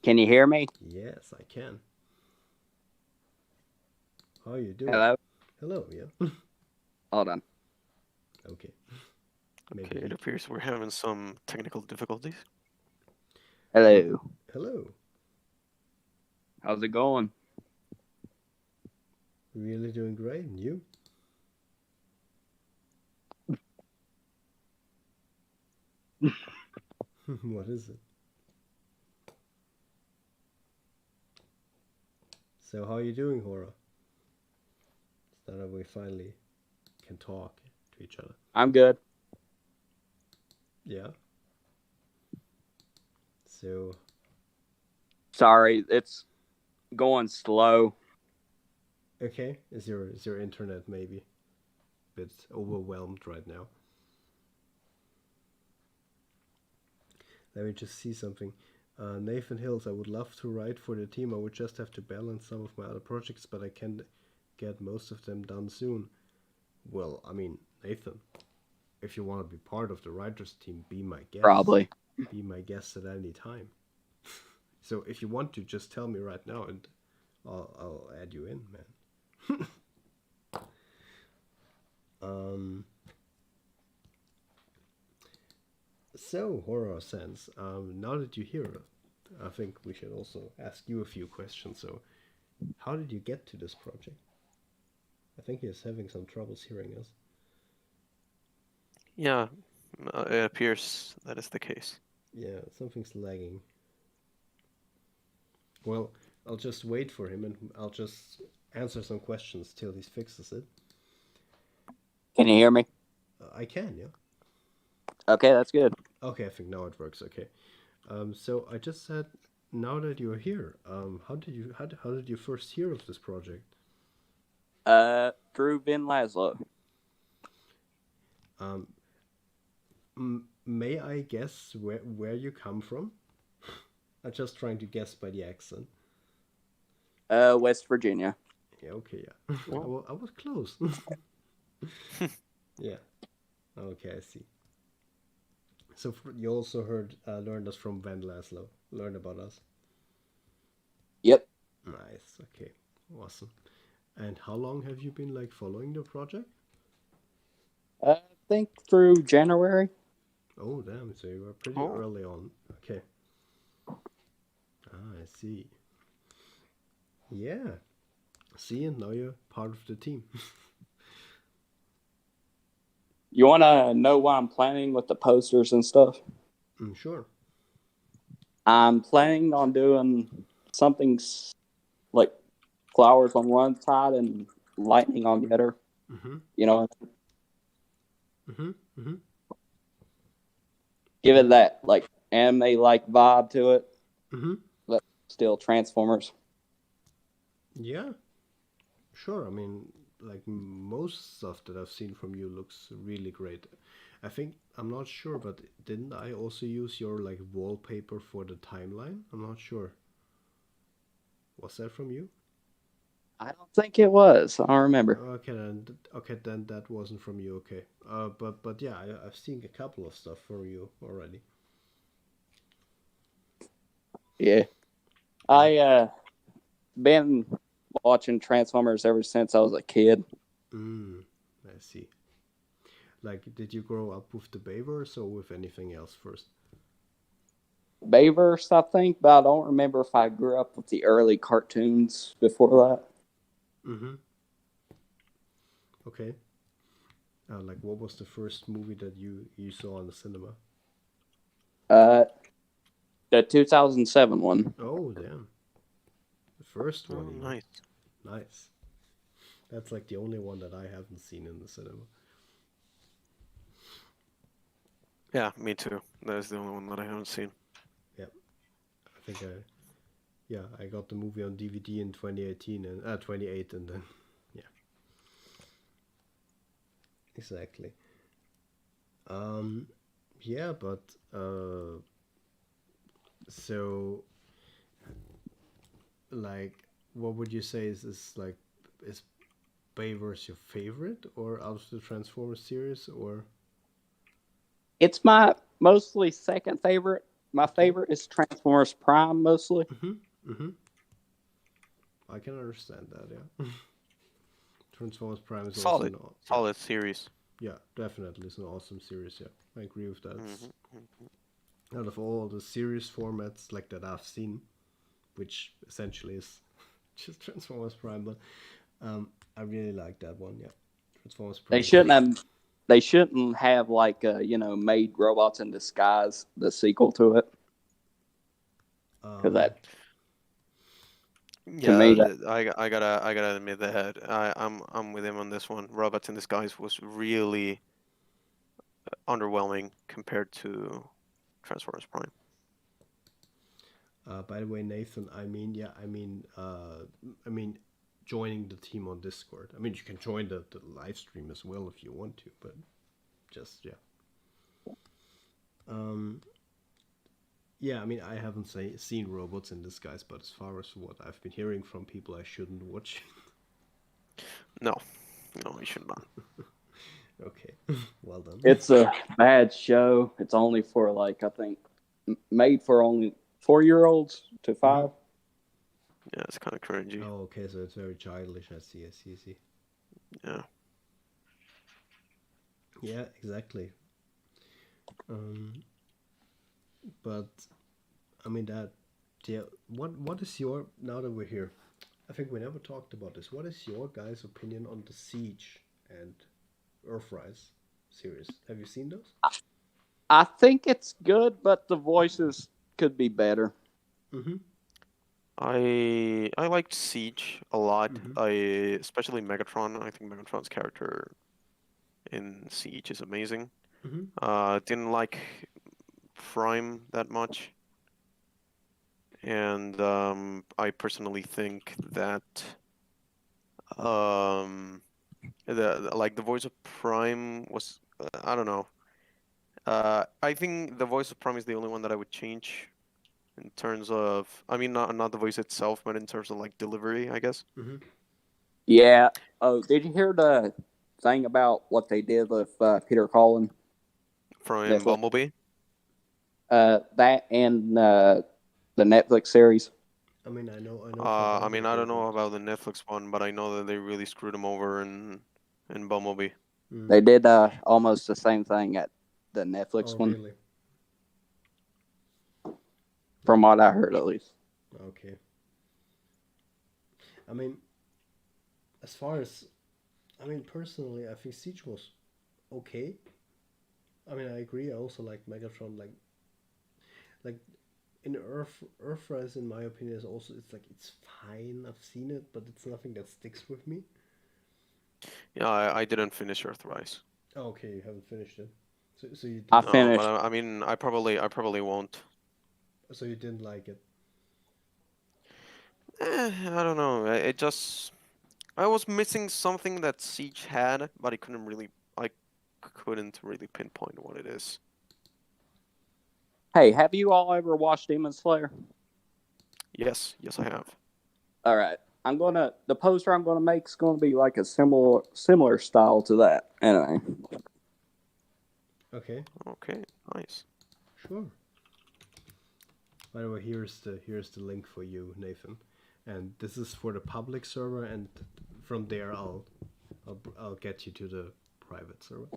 S5: Can you hear me?
S1: Yes, I can. How are you doing?
S5: Hello.
S1: Hello, yeah.
S5: Hold on.
S1: Okay.
S2: Okay, it appears we're having some technical difficulties.
S5: Hello.
S1: Hello.
S5: How's it going?
S1: Really doing great. And you? What is it? So how are you doing, Hora? Now that we finally can talk to each other.
S5: I'm good.
S1: Yeah. So
S5: Sorry, it's going slow.
S1: okay, is your internet maybe a bit overwhelmed right now? Let me just see something. Nathan Hills, I would love to write for the team. I would just have to balance some of my other projects, but I can get most of them done soon. Well, I mean, Nathan, if you want to be part of the writers team, be my guest.
S5: Probably.
S1: Be my guest at any time. So if you want to, just tell me right now, and I'll add you in, man. So, Horror Sense, now that you're here, I think we should also ask you a few questions. So, how did you get to this project? I think he's having some troubles hearing us.
S2: Yeah, it appears that is the case.
S1: Yeah, something's lagging. Well, I'll just wait for him and I'll just answer some questions till he fixes it.
S5: Can you hear me?
S1: I can, yeah.
S5: Okay, that's good.
S1: Okay, I think now it works. Okay. So I just said, now that you're here, how did you first hear of this project?
S5: Through Ben Laszlo.
S1: May I guess where you come from? I'm just trying to guess by the accent.
S5: West Virginia.
S1: Yeah, okay, yeah. I was close. Yeah. Okay, I see. So you also learned us from Van Laszlo. Learned about us.
S5: Yep.
S1: Nice. Okay. Awesome. And how long have you been like following the project?
S5: I think through January.
S1: Oh, damn. So you were pretty
S2: Oh.
S1: early on. Okay. Ah, I see. Yeah. See, and now you're part of the team.
S5: You want to know why I'm planning with the posters and stuff?
S1: Sure.
S5: I'm planning on doing something like flowers on one side and lightning on the other.
S1: Mm-hmm.
S5: You know,
S1: Mm-hmm. Mm-hmm.
S5: give it that like anime-like vibe to it,
S1: Mm-hmm.
S5: but still Transformers.
S1: Yeah. Sure. I mean, like most stuff that I've seen from you looks really great. I think I'm not sure, but didn't I also use your like wallpaper for the timeline? I'm not sure. Was that from you?
S5: I don't think it was. I don't remember.
S1: Okay, then that wasn't from you. Okay. But yeah, I've seen a couple of stuff from you already.
S5: Yeah. I been watching Transformers ever since I was a kid.
S1: I see. Like, did you grow up with the Bayverse or with anything else first?
S5: Bayverse, I think, but I don't remember if I grew up with the early cartoons before that.
S1: Mm-hmm. Okay. Like, what was the first movie that you saw in the cinema?
S5: The 2007 one.
S1: Oh, damn. The first
S2: Oh,
S1: one, even.
S2: nice.
S1: Nice. That's like the only one that I haven't seen in the cinema.
S2: Yeah, me too. That is the only one that I haven't seen.
S1: Yep. I think I got the movie on DVD in 2018 and 28, and then yeah. Exactly. Yeah, but so like, what would you say is Bayverse your favorite, or out of the Transformers series, or?
S5: It's my mostly second favorite. My
S1: Okay.
S5: favorite is Transformers Prime, mostly.
S1: Mm-hmm. I can understand that, yeah. Transformers Prime is also
S2: Solid,
S1: an
S2: solid series.
S1: yeah, definitely it's an awesome series, yeah. I agree with that.
S2: Mm-hmm.
S1: Out of all the series formats like that I've seen, which essentially is just Transformers Prime, but I really like that one, yeah. Transformers Prime.
S5: They shouldn't have like made Robots in Disguise the sequel to it, because that to me
S2: Yeah, I gotta admit that I'm with him on this one. Robots in Disguise was really underwhelming compared to Transformers Prime.
S1: By the way, Nathan, I mean, joining the team on Discord. I mean, you can join the live stream as well if you want to, but just, yeah. Yeah, I mean, I haven't seen Robots in Disguise, but as far as what I've been hearing from people, I shouldn't watch
S2: No, you should not.
S1: it. Okay, well done.
S5: it's a bad show. It's only for like I think made for only 4-year-olds to 5.
S2: Yeah, it's kind of cringy.
S1: Oh, okay, so it's very childish. I see.
S2: Yeah.
S1: Yeah, exactly. But I mean that. Yeah. What is your, now that we're here? I think we never talked about this. What is your guys' opinion on the Siege and Earthrise series? Have you seen those?
S5: I think it's good, but the voices could be better.
S1: Mm-hmm.
S2: I liked Siege a lot.
S1: Mhm.
S2: Especially Megatron. I think Megatron's character in Siege is amazing.
S1: Mm-hmm.
S2: Didn't like Prime that much, and I personally think that the voice of Prime was I don't know. I think the voice of Prime is the only one that I would change in terms of, I mean, not the voice itself, but in terms of like delivery, I guess.
S1: Mm-hmm.
S5: Yeah. Oh, did you hear the thing about what they did with Peter Cullen?
S2: From
S5: Netflix.
S2: Bumblebee.
S5: That and the Netflix series.
S1: I mean, I know.
S2: I mean, I don't know about the Netflix one, but I know that they really screwed him over in Bumblebee.
S5: They did almost the same thing at the Netflix
S1: Oh,
S5: one,
S1: really?
S5: from what I heard at least.
S1: Okay. I mean, as far as, I mean, personally, I think Siege was okay. I mean, I agree. I also like Megatron. Like in Earthrise, in my opinion, is also, it's fine. I've seen it, but it's nothing that sticks with me.
S2: Yeah, I didn't finish Earthrise.
S1: Oh, okay, you haven't finished it. So you
S5: I
S1: didn't,
S5: finished.
S2: But I mean, I probably won't.
S1: so you didn't like it.
S2: I don't know. It just I was missing something that Siege had, but I couldn't really pinpoint what it is.
S5: Hey, have you all ever watched Demon Slayer?
S2: Yes, I have.
S5: All right. The poster I'm gonna make is gonna be like a similar style to that. Anyway.
S1: Okay,
S2: Okay, nice.
S1: sure. By the way, here's the link for you, Nathan, and this is for the public server, and from there I'll get you to the private server.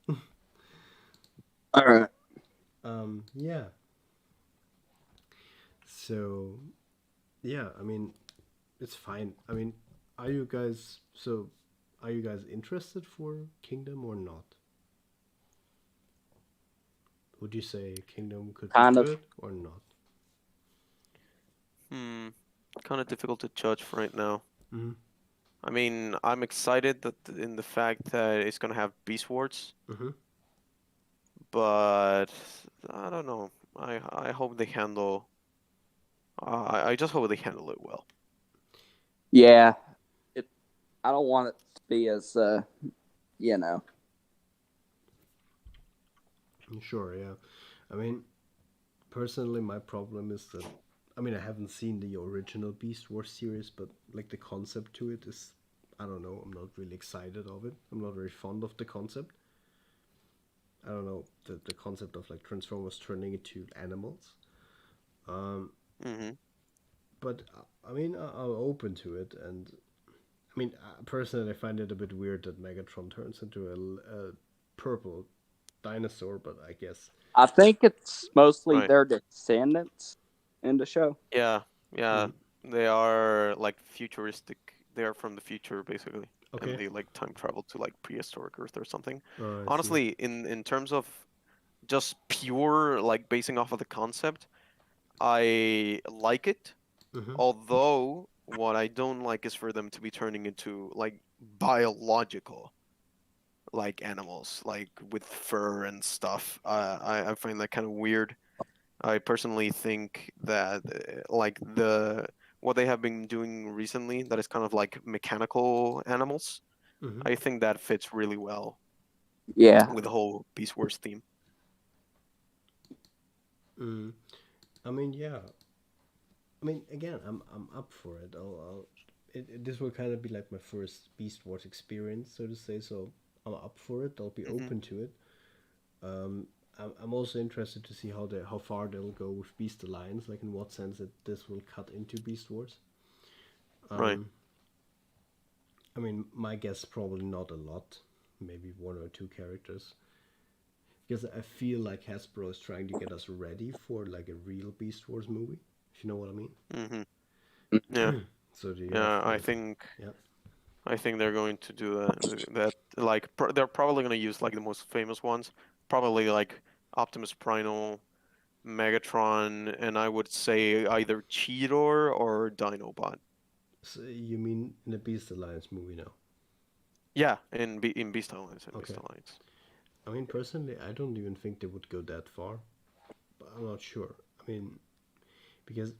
S5: All right.
S1: Yeah. So yeah, I mean, it's fine. I mean, are you guys so? Are you guys interested for Kingdom or not? Would you say Kingdom could be
S5: Kind of.
S1: good or not?
S2: Hmm. Kind of difficult to judge right now.
S1: Mm-hmm.
S2: I mean, I'm excited that in the fact that it's gonna have Beast Wars,
S1: Mm-hmm.
S2: but I don't know. I hope they handle. I just hope they handle it well.
S5: Yeah. It. I don't want it to be as you know.
S1: Sure, yeah. I mean, personally, my problem is that I mean I haven't seen the original Beast Wars series, but like the concept to it is I don't know. I'm not really excited of it. I'm not very fond of the concept. I don't know the concept of like Transformers turning into animals. Um,
S2: Hmm.
S1: but I mean I'm open to it, and I mean personally I find it a bit weird that Megatron turns into a purple dinosaur, but I guess.
S5: I think it's mostly
S2: Right.
S5: their descendants in the show.
S2: Yeah. Yeah.
S1: Mm,
S2: They are like futuristic. They are from the future, basically, and
S1: okay.
S2: they like time travel to like prehistoric Earth or something.
S1: Oh, I see.
S2: Honestly, in terms of just pure like basing off of the concept, I like it.
S1: Mm-hmm.
S2: Although what I don't like is for them to be turning into like biological like animals, like with fur and stuff. I find that kind of weird. I personally think that like the what they have been doing recently, that is kind of like mechanical animals.
S1: Mm-hmm.
S2: I think that fits really well
S5: Yeah.
S2: with the whole Beast Wars theme.
S1: Mm. I mean, yeah. I mean, again, I'm up for it. This will kind of be like my first Beast Wars experience, so to say. So I'm up for it. I'll be
S2: Hmm.
S1: open to it. Um, I'm also interested to see how far they'll go with Beast Alliance. Like in what sense that this will cut into Beast Wars.
S2: Right.
S1: Um, I mean, my guess probably not a lot. Maybe one or two characters. Because I feel like Hasbro is trying to get us ready for like a real Beast Wars movie. If you know what I mean.
S2: Hmm. Yeah.
S1: So do you have
S2: Yeah.
S1: like yeah.
S2: I think they're going to do that. Like they're probably going to use like the most famous ones. Probably like Optimus Primal, Megatron, and I would say either Cheetor or Dinobot.
S1: So you mean in the Beast Alliance movie now?
S2: Yeah, in Beast Alliance and Beast
S1: Okay.
S2: Alliance.
S1: I mean, personally, I don't even think they would go that far. But I'm not sure. I mean, because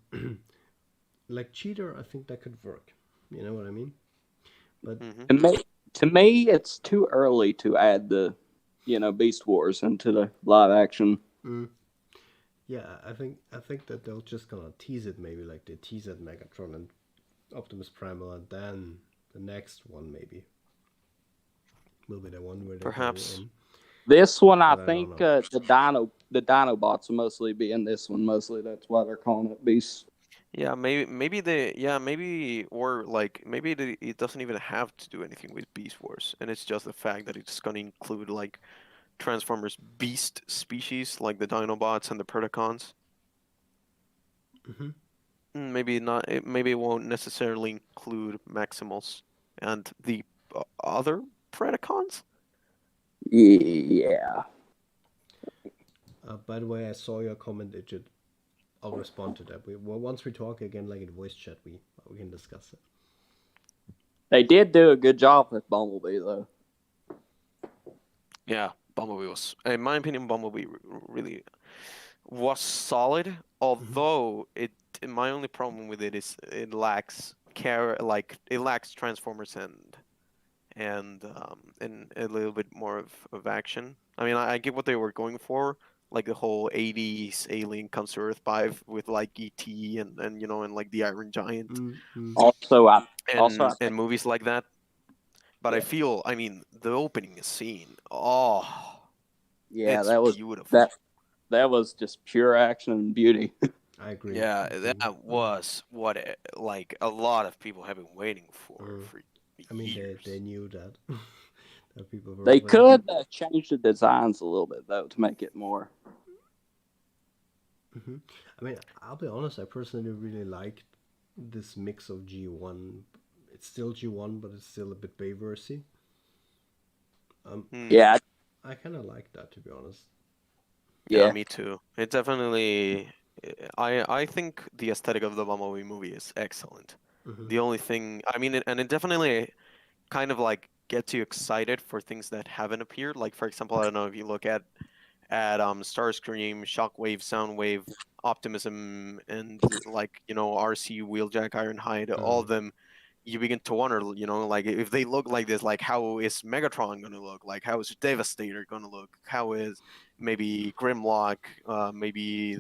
S1: like Cheater, I think that could work. You know what I mean? But
S2: Hmm.
S5: To me, it's too early to add the, Beast Wars into the live action.
S1: mm, yeah, I think that they'll just gonna tease it maybe like they tease at Megatron and Optimus Primal, and then the next one maybe will be the one where they go
S2: Perhaps.
S1: in.
S5: This one, I
S1: But I don't
S5: think
S1: know.
S5: the Dinobots will mostly be in this one. Mostly, that's why they're calling it Beast.
S2: Yeah, maybe they yeah maybe or like maybe it doesn't even have to do anything with Beast Wars, and it's just the fact that it's gonna include like Transformers beast species like the Dinobots and the Predacons.
S1: Hmm.
S2: Maybe not. Maybe it won't necessarily include Maximals and the other Predacons.
S5: Yeah.
S1: By the way, I saw your comment, Digit. I'll respond to that. Once we talk again, like in voice chat, we can discuss it.
S5: They did do a good job with Bumblebee, though.
S2: Yeah, Bumblebee was, in my opinion, Bumblebee really was solid. Although my only problem with it is it lacks it lacks Transformers and a little bit more of action. I mean, I get what they were going for, like the whole '80s alien comes to Earth vibe with like ET and like the Iron Giant
S1: Mm-hmm.
S5: Also, I
S2: and
S5: think,
S2: movies like that. But I
S5: yeah,
S2: feel, I mean, the opening scene, oh,
S5: yeah,
S2: it's
S5: that was
S2: beautiful.
S5: that was just pure action and beauty.
S1: I agree.
S2: Yeah,
S1: Agree.
S2: that was what like a lot of people have been waiting
S1: Mm.
S2: for
S1: I mean, they
S2: years.
S1: knew that that people were
S5: They
S1: waiting.
S5: could change the designs a little bit though to make it more
S1: I mean, I'll be honest. I personally really like this mix of G1. It's still G1, but it's still a bit Bayversy.
S2: Hmm.
S5: Yeah,
S1: I kind of like that, to be honest.
S2: Yeah,
S5: yeah.
S2: me too. It definitely. I think the aesthetic of the Bumblebee movie is excellent.
S1: Hmm.
S2: The only thing, I mean, and it definitely kind of like gets you excited for things that haven't appeared. Like for example, I don't know if you look at Starscream, Shockwave, Soundwave, Optimism, and like RC, Wheeljack, Ironhide, all of
S1: Mm.
S2: them. You begin to wonder, like if they look like this, like how is Megatron gonna look? Like how is Devastator gonna look? How is maybe Grimlock? Maybe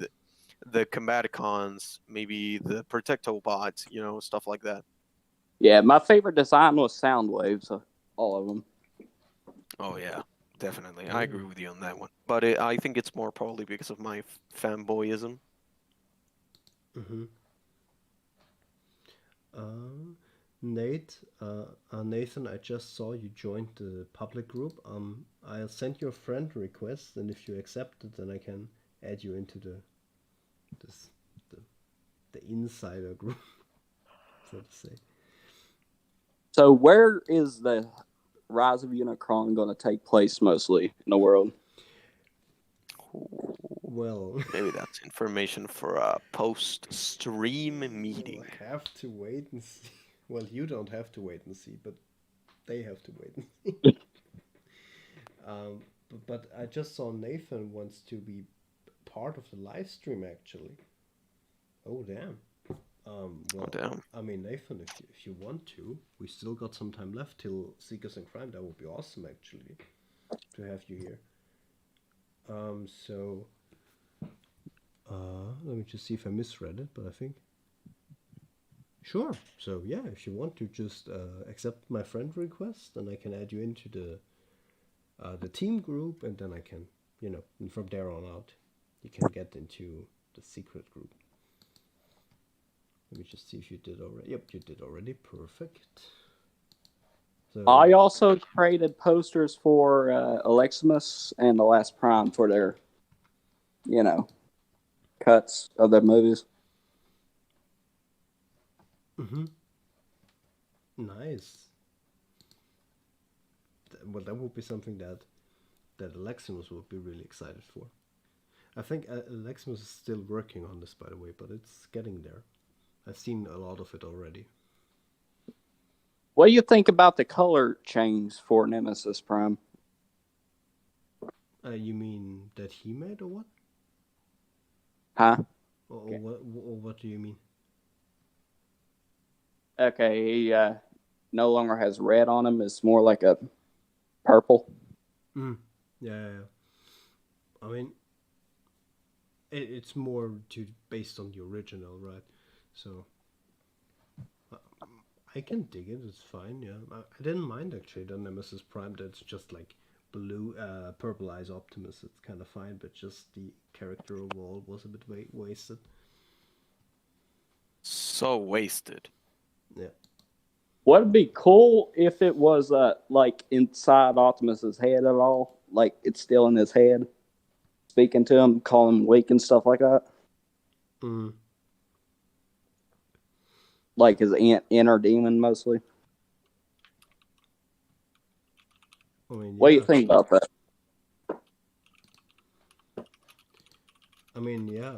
S2: the Combaticons? Maybe the Protectobots? Stuff like that.
S5: Yeah, my favorite design was Soundwaves, all of them.
S2: Oh yeah, definitely. I agree
S1: Mm.
S2: with you on that one. But I think it's more probably because of my fanboyism.
S1: Hmm. Nate, Nathan, I just saw you joined the public group. I'll send you a friend request, and if you accept it, then I can add you into this the, the insider group, so to say.
S5: So where is the Rise of Unicron going to take place mostly in the world?
S1: Well,
S2: Maybe that's information for a post-stream
S1: we'll
S2: meeting.
S1: have to wait and see. Well, you don't have to wait and see, but they have to wait and see. But I just saw Nathan wants to be part of the live stream actually. Oh damn.
S2: Oh
S1: Well,
S2: damn.
S1: I mean Nathan, if you want to, we still got some time left till Seekers and Crime. That would be awesome actually to have you here. So let me just see if I misread it, but I think sure. So yeah, if you want to just accept my friend request, then I can add you into the team group, and then I can, and from there on out, you can get into the secret group. Let me just see if you did already. Yep, you did already. Perfect. So
S5: I also created posters for Aleximus and The Last Prime for their, cuts of their movies.
S1: nice. Well, that would be something that Aleximus would be really excited for. I think Aleximus is still working on this, by the way, but it's getting there. I've seen a lot of it already.
S5: What do you think about the color change for Nemesis Prime?
S1: You mean that he made, or what?
S5: Huh?
S1: Or what do you mean?
S5: Okay, he no longer has red on him. It's more like a purple.
S1: Mm. Yeah. I mean, it's more based on the original, right? So I can dig it. It's fine. Yeah, I didn't mind actually the Nemesis Prime. That's just like blue, purple eyes Optimus. It's kind of fine, but just the character overall was a bit wasted.
S2: So wasted.
S1: Yeah.
S5: Would be cool if it was like inside Optimus's head at all? Like it's still in his head, speaking to him, calling him weak and stuff like that.
S1: Mm.
S5: Like his inner demon mostly.
S1: I mean,
S5: What do you
S1: yeah.
S5: think about that?
S1: I mean, yeah.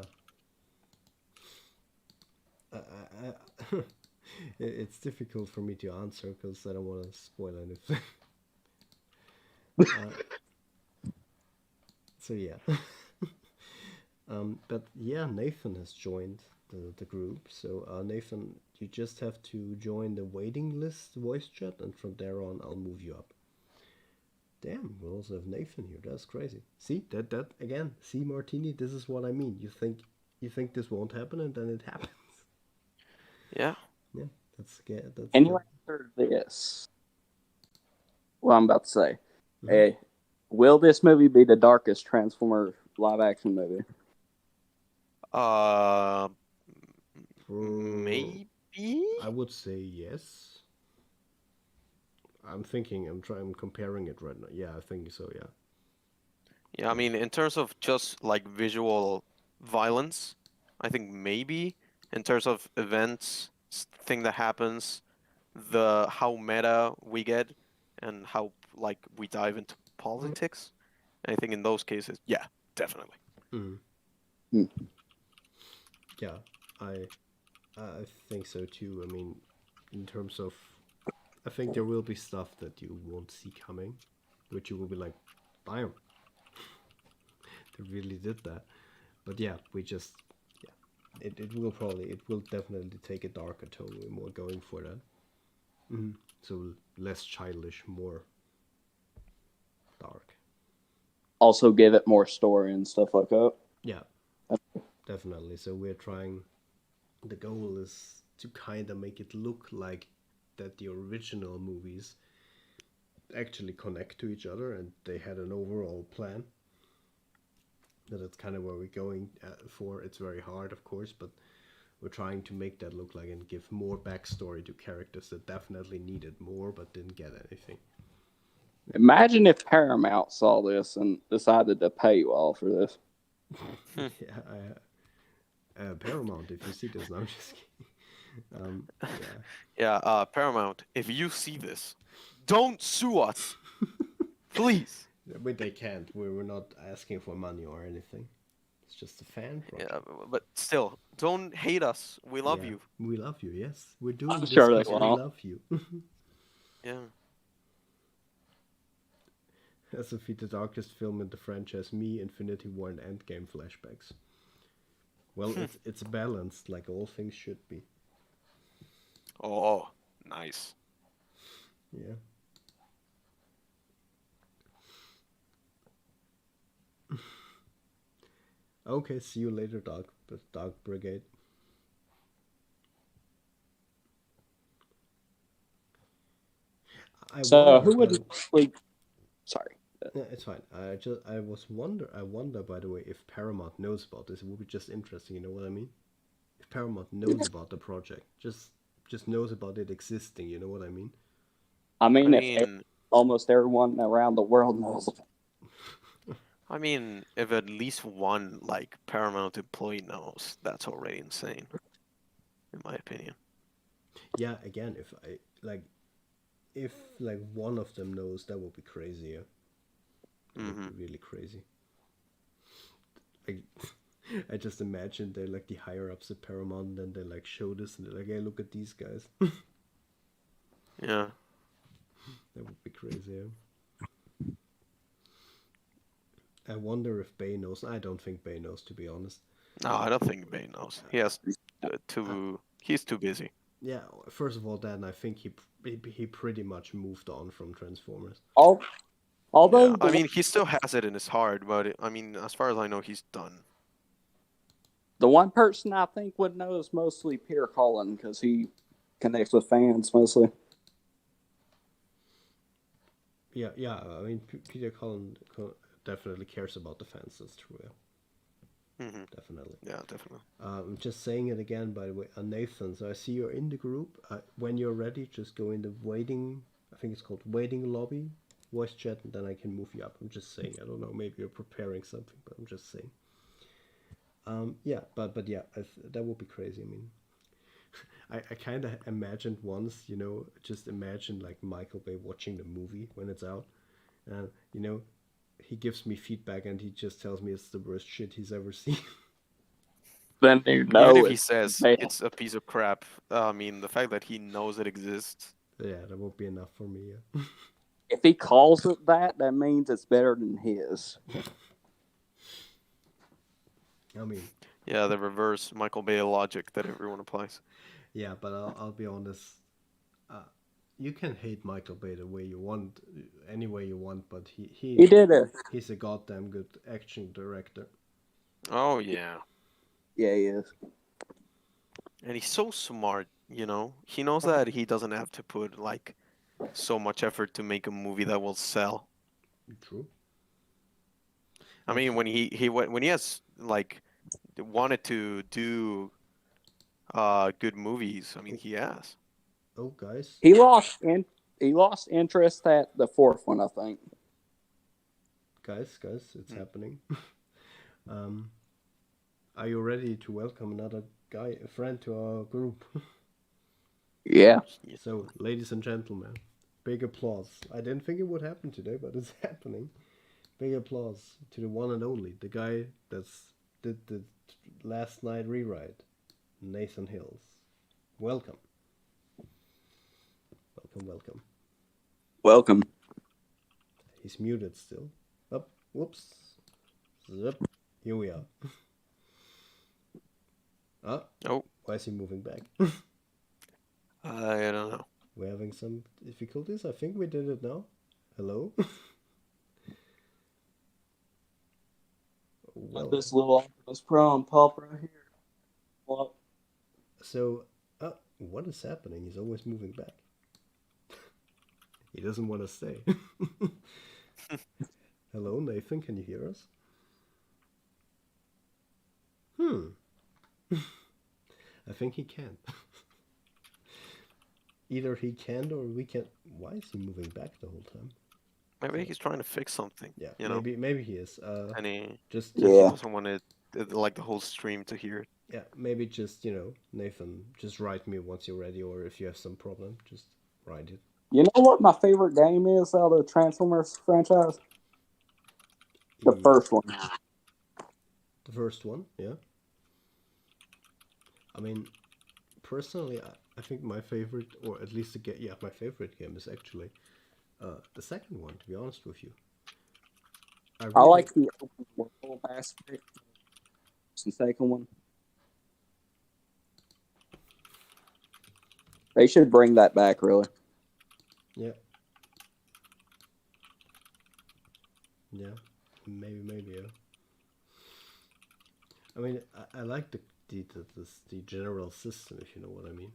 S1: I it's difficult for me to answer because I don't want to spoil anything. So yeah. But yeah, Nathan has joined the group. So Nathan, you just have to join the waiting list voice chat, and from there on, I'll move you up. Damn, we also have Nathan here. That's crazy. See that again. See, Martini, this is what I mean. You think this won't happen, and then it happens.
S2: Yeah.
S1: Yeah, that's good. That's
S5: Can
S1: good.
S5: you answer this? What I'm about to say.
S1: Mhm.
S5: Will this movie be the darkest Transformer live action movie?
S2: Maybe.
S1: I would say yes. I'm comparing it right now. Yeah, I think so. Yeah.
S2: Yeah, I mean, in terms of just like visual violence. I think maybe in terms of events, thing that happens, how meta we get, and how like we dive into politics. I think in those cases, yeah, definitely.
S1: Mm.
S5: Hmm.
S1: Yeah, I think so too. I mean, in terms of, I think there will be stuff that you won't see coming, which you will be like, damn, they really did that. But yeah, it will definitely take a darker tone. We're more going for that. So less childish, more dark.
S5: Also, give it more story and stuff like that.
S1: Yeah, definitely. So we're trying. The goal is to kind of make it look like that the original movies actually connect to each other and they had an overall plan. That's kind of where we're going for. It's very hard, of course, but we're trying to make that look like and give more backstory to characters that definitely needed more but didn't get anything.
S5: Imagine if Paramount saw this and decided to pay you all for this.
S1: Yeah, Paramount, if you see this, no, I'm just kidding.
S2: Yeah, Paramount, if you see this, don't sue us, please.
S1: But they can't. We're not asking for money or anything. It's just a fan project.
S2: Yeah, but still, don't hate us. We love
S1: Yeah,
S2: you.
S1: we love you, yes. We're doing
S5: I'm
S1: this
S5: sure they
S1: because we
S5: will.
S1: love you.
S2: Yeah.
S1: As if the darkest film in the franchise, me, Infinity War, and Endgame flashbacks. Well, it's balanced, like all things should be.
S2: Oh, nice.
S1: Yeah. Okay, see you later, Dark Brigade.
S5: So who would sleep? Sorry.
S1: Yeah, it's fine. I wonder by the way if Paramount knows about this. It would be just interesting, you know what I mean? If Paramount knows about the project, just knows about it existing, you know what I mean?
S5: I mean, if
S2: mean,
S5: almost everyone around the world knows.
S2: I mean, if at least one like Paramount employee knows, that's already insane, in my opinion.
S1: Yeah, again, if one of them knows, that would be crazy. Yeah, that would be really crazy. I, I just imagine they're like the higher ups at Paramount, and then they like show this, and they're like, "Hey, look at these guys."
S2: Yeah.
S1: That would be crazy. Yeah. I wonder if Bay knows. I don't think Bay knows, to be honest.
S2: No, I don't think Bane knows. He has he's too busy.
S1: Yeah, first of all, that, and I think he pretty much moved on from Transformers.
S5: Although
S2: Yeah, I mean, he still has it in his heart, but I mean, as far as I know, he's done.
S5: the one person I think would know is mostly Peter Cullen because he connects with fans mostly.
S1: Yeah, yeah. I mean, Peter Cullen definitely cares about the fans. That's true. Yeah. Definitely.
S2: Yeah, definitely.
S1: I'm just saying it again, by the way. Nathan, so I see you're in the group. When you're ready, just go in the waiting. I think it's called waiting lobby, voice chat, and then I can move you up. I'm just saying. I don't know. Maybe you're preparing something, but I'm just saying. Yeah, but yeah, that would be crazy. I mean, I kind of imagined once, just imagine like Michael Bay watching the movie when it's out, and he gives me feedback and he just tells me it's the worst shit he's ever seen.
S5: Then you know
S2: Even if he
S5: it's
S2: says
S5: bad.
S2: it's a piece of crap, I mean, the fact that he knows it exists.
S1: Yeah, that won't be enough for me. Yeah.
S5: If he calls it that, that means it's better than his.
S1: I mean,
S2: Yeah, the reverse Michael Bay logic that everyone applies.
S1: yeah, but I'll be honest. You can hate Michael Bay the way you want, any way you want, but
S5: He did it.
S1: he's a goddamn good action director.
S2: Oh yeah,
S5: Yeah, he is.
S2: and he's so smart. He knows that he doesn't have to put like so much effort to make a movie that will sell.
S1: True.
S2: I mean, when he has like wanted to do good movies, I mean, he has.
S1: Oh, guys.
S5: He lost interest at the fourth one, I think.
S1: Guys, it's happening. Are you ready to welcome another guy, a friend to our group?
S5: Yeah.
S1: So, ladies and gentlemen, big applause. I didn't think it would happen today, but it's happening. Big applause to the one and only, the guy that's did the last night rewrite, Nathan Hills. Welcome. Welcome, welcome.
S5: Welcome.
S1: He's muted still. Up, whoops. Zip. Here we are. Ah,
S2: Oh,
S1: why is he moving back?
S2: I don't know.
S1: We're having some difficulties. I think we did it now. Hello? Well,
S5: This little Optimus Prime pop right here. Well,
S1: so, what is happening? He's always moving back. He doesn't want to stay. Hello, Nathan, can you hear us? I think he can. Either he can or we can. Why is he moving back the whole time?
S2: Maybe he's trying to fix something.
S1: Yeah,
S2: You know,
S1: maybe he is.
S2: and he
S1: Just
S5: Yeah.
S2: doesn't want it, like the whole stream to hear it.
S1: yeah, maybe just Nathan, just write me once you're ready, or if you have some problem, just write it.
S5: you know what my favorite game is out of the Transformers franchise? The first one.
S1: The first one, yeah. I mean, personally, I think my favorite, or at least my favorite game is actually the second one. To be honest with you,
S5: I
S1: really,
S5: like the open world aspect. It's the second one. They should bring that back, really.
S1: Yeah. Yeah. Maybe. Yeah. I mean, I like the general system, if you know what I mean.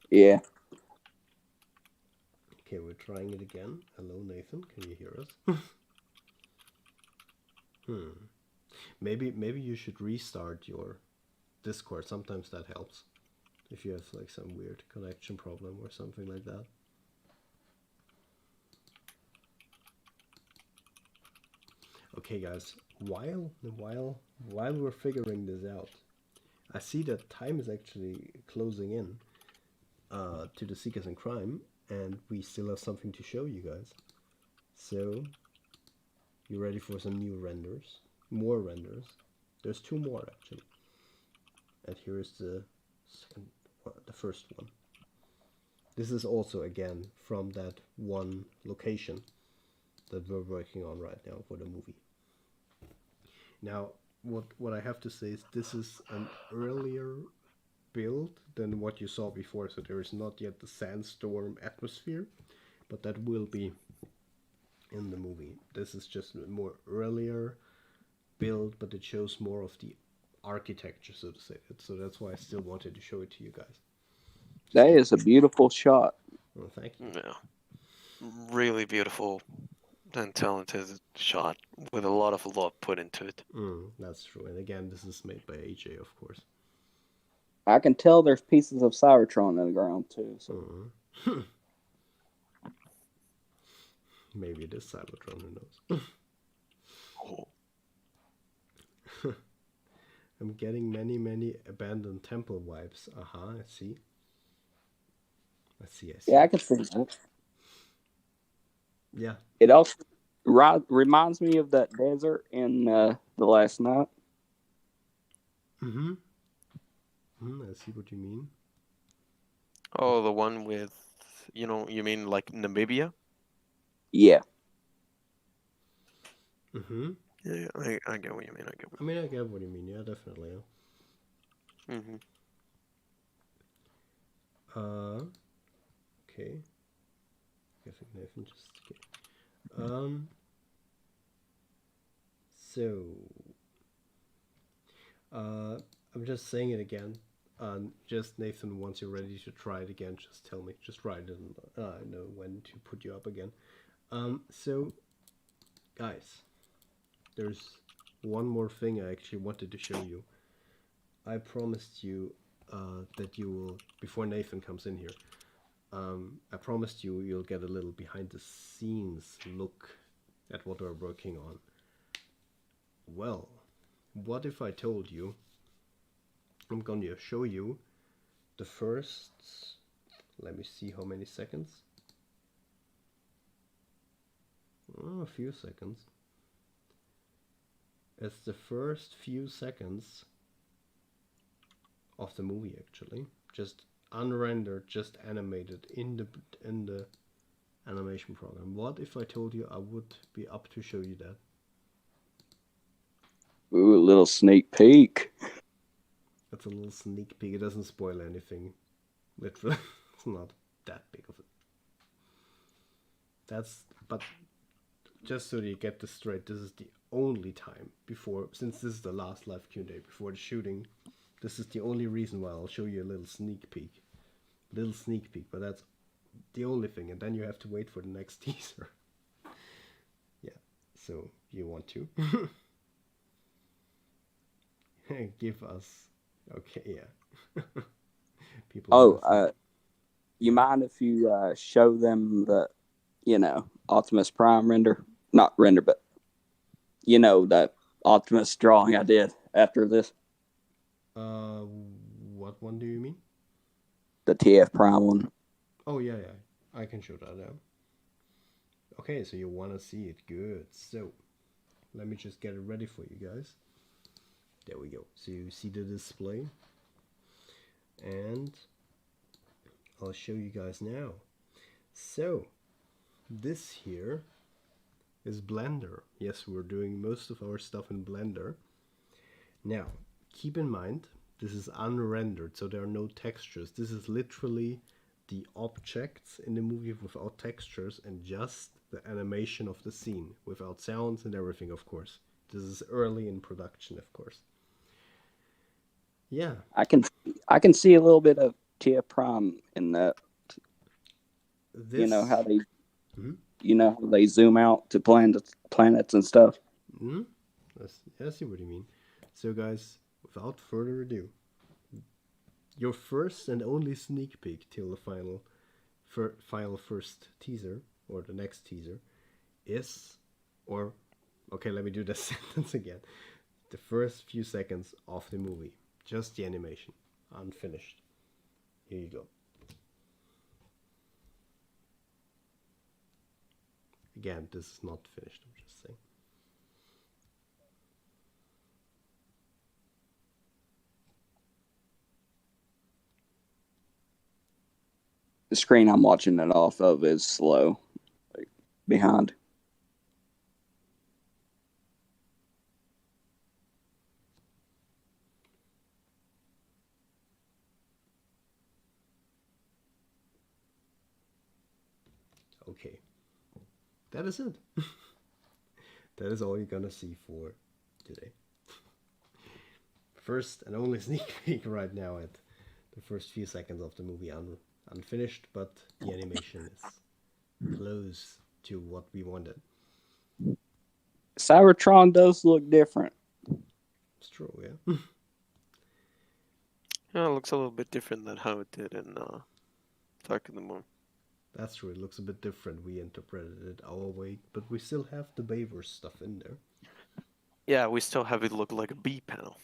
S5: Yeah.
S1: Okay, we're trying it again. Hello, Nathan. Can you hear us? Maybe you should restart your Discord. Sometimes that helps. If you have like some weird connection problem or something like that. Okay, guys. While we're figuring this out, I see that time is actually closing in to the Seekers in Crime, and we still have something to show you guys. So, you ready for some new renders? More renders. There's 2 more actually. And here's the first one. This is also again from that one location that we're working on right now for the movie. Now, what I have to say is this is an earlier build than what you saw before, so there is not yet the sandstorm atmosphere, but that will be in the movie. This is just a more earlier build, but it shows more of the architecture, so to say. So that's why I still wanted to show it to you guys.
S5: That is a beautiful shot.
S1: Well, thank you.
S2: Yeah, really beautiful and talented shot with a lot of love put into it.
S1: That's true. And again, this is made by AJ, of course.
S5: I can tell there's pieces of Cybertron in the ground too. So.
S1: Maybe it is Cybertron, who knows?
S2: Oh.
S1: I'm getting many abandoned temple vibes. I see. I see.
S5: Yeah, I can see that.
S1: Yeah.
S5: It also reminds me of that desert in The Last Night.
S1: I see what you mean.
S2: Oh, the one with, you mean like Namibia?
S5: Yeah.
S2: Yeah, I get what you mean.
S1: I get what you mean. Yeah, definitely. Yeah. Okay. I think Nathan just. Okay. So. I'm just saying it again. Just Nathan, once you're ready to try it again, just tell me. Just write it, and I know when to put you up again. So, guys, there's one more thing I actually wanted to show you. I promised you that you will, before Nathan comes in here, I promised you'll get a little behind the scenes look at what we're working on. Well, what if I told you I'm going to show you the first, let me see how many seconds. Oh, a few seconds. It's the first few seconds of the movie, actually, just unrendered, just animated in the animation program. What if I told you I would be up to show you that?
S5: Ooh, a little sneak peek.
S1: That's a little sneak peek. It doesn't spoil anything. Literally, it's not that big of it. But just so that you get this straight, this is the only time before, since this is the last live Q&A before the shooting, this is the only reason why I'll show you a little sneak peek. But that's the only thing, and then you have to wait for the next teaser. Yeah, so you want to give us, okay, yeah. People.
S5: You mind if you show them the, Optimus Prime render? Not render, but the Optimus drawing I did after this.
S1: What one do you mean?
S5: The TF Prime one.
S1: Oh yeah, I can show that now. Okay, so you want to see it. Good. So let me just get it ready for you guys. There we go. So you see the display, and I'll show you guys now. So this here is Blender. Yes, we're doing most of our stuff in Blender. Now keep in mind, this is unrendered, so there are no textures. This is literally the objects in the movie without textures and just the animation of the scene without sounds and everything, of course. This is early in production, of course. Yeah.
S5: I can see a little bit of TF Prime in that.
S1: This...
S5: You know how they how they zoom out to planets and stuff.
S1: I see what you mean. So guys, without further ado, your first and only sneak peek till the final first teaser, or the next teaser, is, or, okay, let me do the sentence again. The first few seconds of the movie. Just the animation. Unfinished. Here you go. Again, this is not finished, I'm just saying.
S5: The screen I'm watching it off of is slow, like behind.
S1: Okay, that is it. That is all you're gonna see for today. First and only sneak peek right now at the first few seconds of the movie, unfinished, but the animation is close to what we wanted.
S5: Cybertron does look different.
S1: It's true, yeah.
S2: Yeah, it looks a little bit different than how it did in Dark of the Moon.
S1: That's true, it looks a bit different. We interpreted it our way, but we still have the Bayverse stuff in there.
S2: Yeah, we still have it look like a B panel.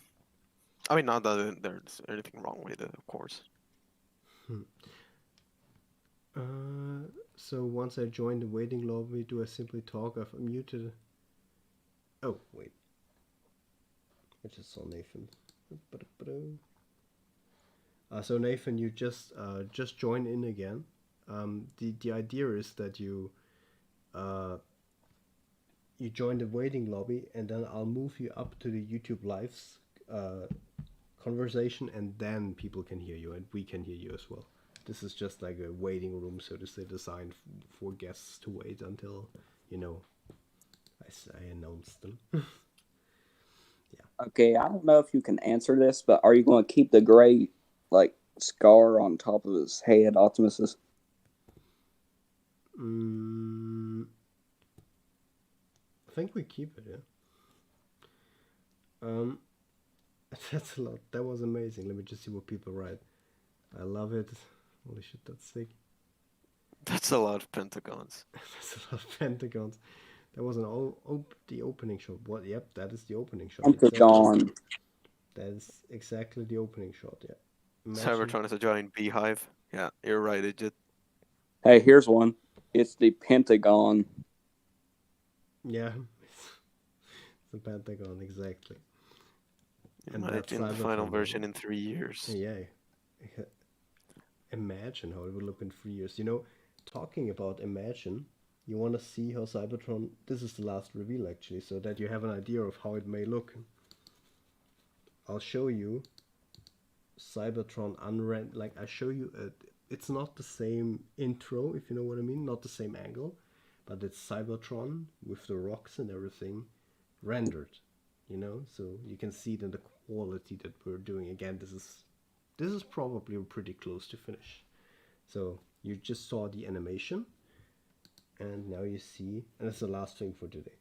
S2: I mean, not that there's anything wrong with it, of course.
S1: So once I join the waiting lobby, do I simply talk? I've muted. Oh, wait. I just saw Nathan. So Nathan, you just join in again. The idea is that you join the waiting lobby, and then I'll move you up to the YouTube Lives conversation, and then people can hear you, and we can hear you as well. This is just like a waiting room, so to say, designed for guests to wait until, I announce them. Yeah.
S5: Okay, I don't know if you can answer this, but are you going to keep the gray, scar on top of his head, Optimus's?
S1: I think we keep it, yeah. That's a lot. That was amazing. Let me just see what people write. I love it. Holy shit, that's sick.
S2: That's a lot of pentagons.
S1: That's a lot of pentagons. That was the opening shot. What? Yep, that is the opening shot. Exactly.
S5: Pentagon.
S1: That is exactly the opening shot. Yeah. Imagine.
S2: Cybertron is a giant beehive. Yeah, you're right. It just
S5: Hey, here's one. It's the Pentagon.
S1: Yeah. It's the Pentagon, exactly. And that's
S2: imagine the final
S1: Cybertron
S2: version
S1: logo.
S2: in 3 years.
S1: Yeah. Imagine how it would look in 3 years. You know, talking about imagine, you want to see how Cybertron. This is the last reveal actually, so that you have an idea of how it may look. I'll show you Cybertron unrendered. Like I show you, it's not the same intro, if you know what I mean, not the same angle, but it's Cybertron with the rocks and everything rendered. You know, so you can see it in the quality that we're doing. Again, this is probably pretty close to finish. So you just saw the animation, and now you see, and it's the last thing for today.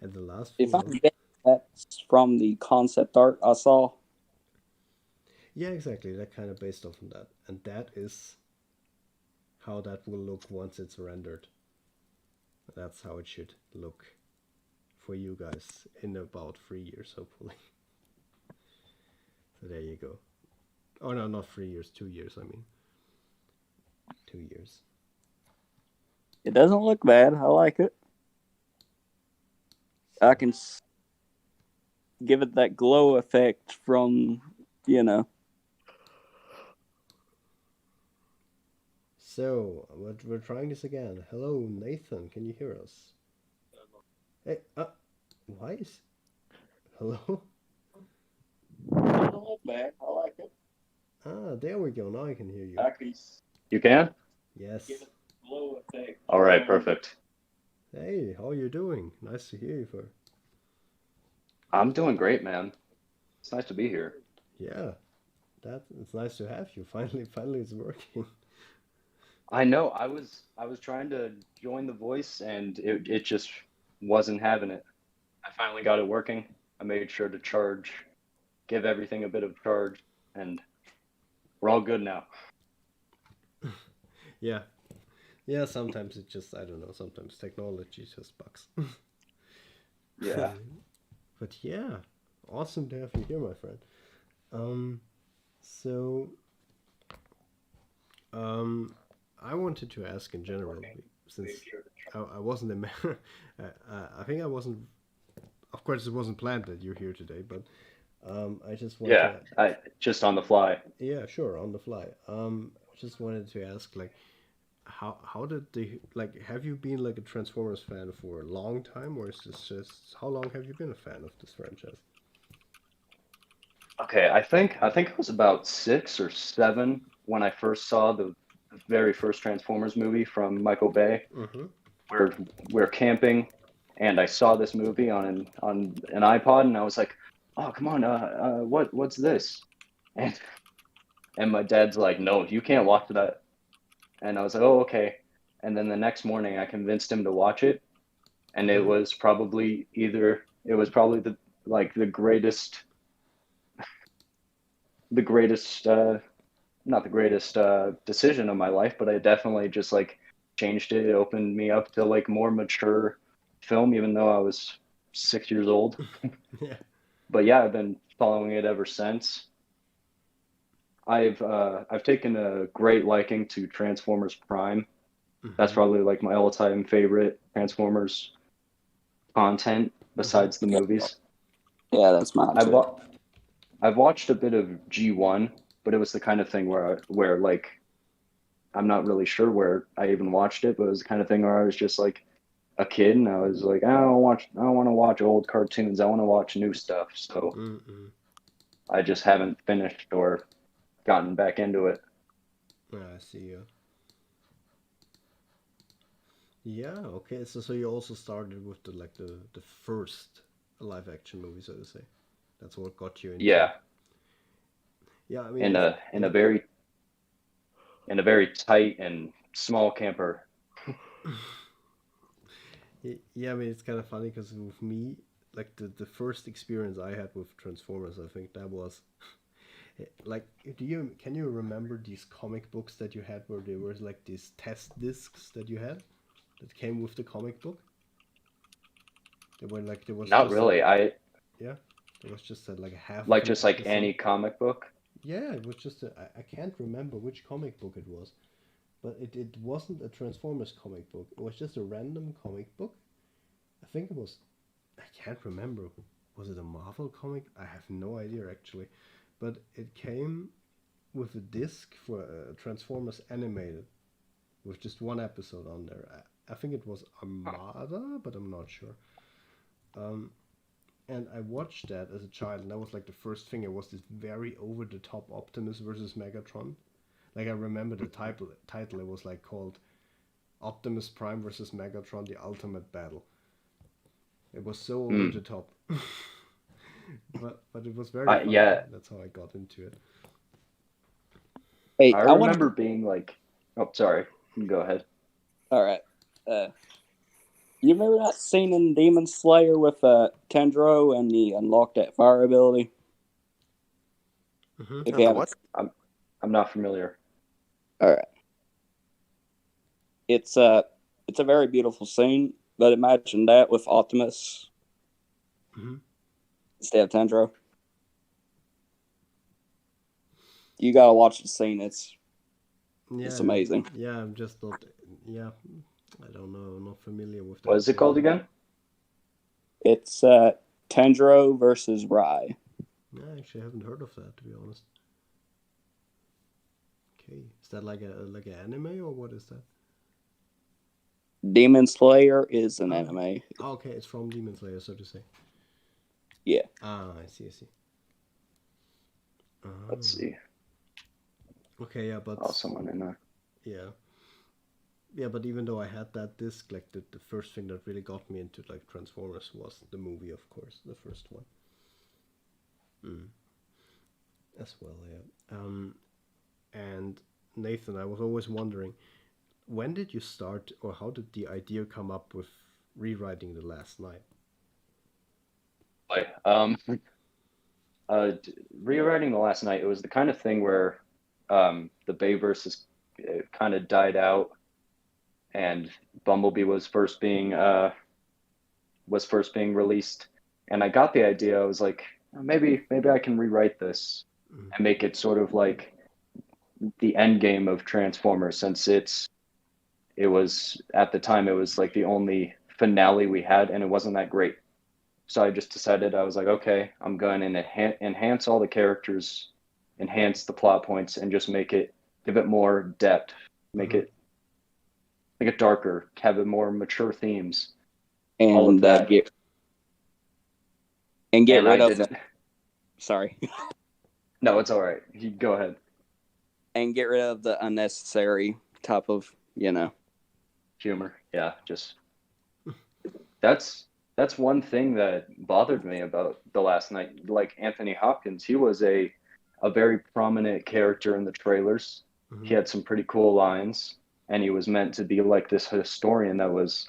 S1: And the last
S5: If
S1: thing.
S5: I'm guessing, that's from the concept art I saw.
S1: Yeah, exactly. That kind of based off of that, and that is how that will look once it's rendered. That's how it should look for you guys in about 3 years, hopefully. So there you go. Oh no, not 3 years, 2 years. I mean, 2 years.
S5: It doesn't look bad. I like it. I can give it that glow effect from, you know.
S1: So we're trying this again. Hello, Nathan. Can you hear us? Hey, why is? Hello?
S5: Doesn't look bad. I like it.
S1: Ah, there we go. Now I can hear you.
S6: You can?
S1: Yes.
S5: Glow effect.
S6: All right, perfect.
S1: Hey, how are you doing? Nice to hear you, for.
S6: I'm doing great, man. It's nice to be here.
S1: Yeah, it's nice to have you. Finally, it's working.
S6: I know. I was trying to join the voice and it just wasn't having it. I finally got it working. I made sure to charge, give everything a bit of charge, and we're all good now.
S1: Yeah, yeah. Sometimes it just, I don't know. Sometimes technology just bugs.
S6: Yeah.
S1: But yeah, awesome to have you here, my friend. So, I wanted to ask in general, since I wasn't a man. I think I wasn't. Of course, it wasn't planned that you're here today, but I just wanted.
S6: Yeah, I just on the fly.
S1: Yeah, sure, on the fly. Just wanted to ask, like, how did they, like, have you been like a Transformers fan for a long time, or is this just, how long have you been a fan of this franchise?
S6: Okay, I think I was about 6 or 7 when I first saw the very first Transformers movie from Michael Bay.
S1: Mm-hmm.
S6: We're camping, and I saw this movie on an iPod, and I was like, "Oh, come on, what's this?" And my dad's like, "No, you can't watch that." And I was like, "Oh, okay." And then the next morning, I convinced him to watch it, and it was probably the like the greatest not the greatest decision of my life, but I definitely just like changed it. It opened me up to like more mature film, even though I was 6 years old.
S1: Yeah.
S6: But yeah, I've been following it ever since. I've taken a great liking to Transformers Prime. That's probably like my all-time favorite Transformers content besides the movies.
S5: Yeah, that's mine
S6: I've
S5: too.
S6: wa- I've watched a bit of G1, but it was the kind of thing where like I'm not really sure where I even watched it, but it was the kind of thing where I was just like a kid and I was like, I don't want to watch old cartoons. I want to watch new stuff. So
S1: Mm-mm.
S6: I just haven't finished or gotten back into it.
S1: I see. Yeah. Okay. So you also started with the first live action movie, so to say. That's what got you into.
S6: Yeah,
S1: Yeah. I mean,
S6: in a very tight and small camper.
S1: Yeah, I mean, it's kind of funny because with me, like the first experience I had with Transformers, I think that was like, can you remember these comic books that you had where there was like these test discs that you had that came with the comic book? There was
S6: Not
S1: just
S6: really.
S1: yeah, there was just like a half of
S6: Like
S1: an
S6: just like
S1: episode.
S6: any comic book.
S1: Yeah, it was just I can't remember which comic book it was, but it wasn't a Transformers comic book. It was just a random comic book. I think it was. I can't remember. Was it a Marvel comic? I have no idea actually, but it came with a disc for Transformers animated, with just one episode on there. I think it was Armada, but I'm not sure. Um, and I watched that as a child, and that was like the first thing. It was this very over the top Optimus versus Megatron. Like I remember the title. It was like called Optimus Prime versus Megatron: The Ultimate Battle. It was so over the top, but it was very fun.
S6: Yeah.
S1: That's how I got into it.
S5: Hey,
S6: I
S5: I
S6: remember
S5: want
S6: being like, oh, sorry. Go ahead.
S5: All right. You've ever not seen in Demon Slayer with Tendro and he unlocked that fire ability?
S1: Mm-hmm.
S5: If
S2: And
S5: you
S2: the
S5: haven't,
S2: what?
S6: I'm not familiar.
S5: all right. It's a very beautiful scene, but imagine that with Optimus
S1: Mm-hmm.
S5: instead of Tendro. You gotta watch the scene. It's amazing.
S1: Yeah, I'm just not. Yeah, I don't know. I'm not familiar with that.
S6: What is it called again?
S5: It's Tendro versus Rai.
S1: Yeah, I actually haven't heard of that, to be honest. Okay, is that like an anime or what is that?
S5: Demon Slayer is an anime.
S1: Oh, okay, it's from Demon Slayer, so to say.
S5: Yeah.
S1: Ah, I see.
S6: Let's see.
S1: Okay, yeah, but
S6: Oh, someone in there.
S1: yeah, but even though I had that disc, like the first thing that really got me into like Transformers was the movie, of course, the first one. As well, yeah. And Nathan, I was always wondering, when did you start, or how did the idea come up with rewriting The Last Night?
S6: Rewriting The Last Night, it was the kind of thing where the Bayverse is kind of died out, and Bumblebee was first being released, and I got the idea. I was like, maybe I can rewrite this and make it sort of like the end game of Transformers, since it was at the time it was like the only finale we had, and it wasn't that great. So I just decided, I was like, okay, I'm going to enhance all the characters, enhance the plot points, and just give it more depth, make it darker, have it more mature themes, all of
S5: And
S6: that.
S5: get
S6: And
S5: rid
S6: I
S5: of.
S6: didn't.
S5: Sorry.
S6: No, it's all right. You go ahead.
S5: And get rid of the unnecessary type of,
S6: Humor, yeah, just that's one thing that bothered me about The Last Night. Like Anthony Hopkins, he was a very prominent character in the trailers. He had some pretty cool lines, and he was meant to be like this historian that was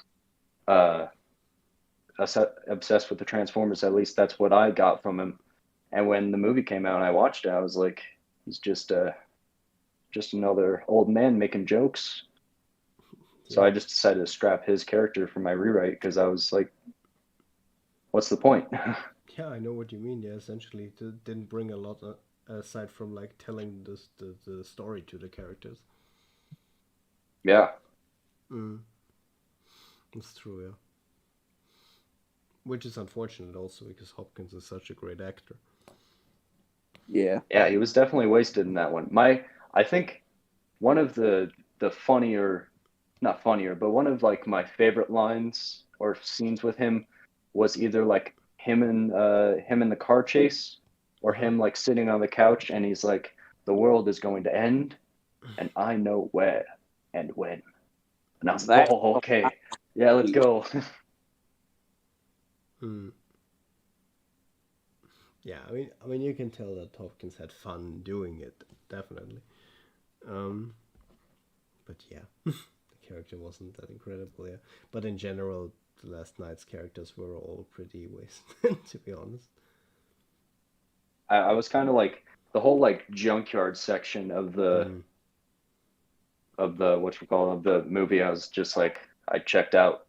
S6: obsessed with the Transformers. At least that's what I got from him. And when the movie came out and I watched it, I was like, he's just another old man making jokes. So I just decided to scrap his character for my rewrite, because I was like, what's the point?
S1: Yeah, I know what you mean. Yeah, essentially, it didn't bring a lot aside from like telling the story to the characters.
S6: Yeah.
S1: It's true, yeah. Which is unfortunate also, because Hopkins is such a great actor.
S5: Yeah.
S6: Yeah, he was definitely wasted in that one. I think one of the funnier, not funnier, but one of like my favorite lines or scenes with him was either like him in the car chase, or him like sitting on the couch and he's like, the world is going to end and I know where and when. And I was like, oh, okay. Yeah, let's go.
S1: Yeah, I mean, you can tell that Hopkins had fun doing it, definitely. But yeah, the character wasn't that incredible, yeah. But in general, The Last Night's characters were all pretty wasted, to be honest.
S6: I was kind of like the whole like junkyard section of the of the movie. I was just like, I checked out.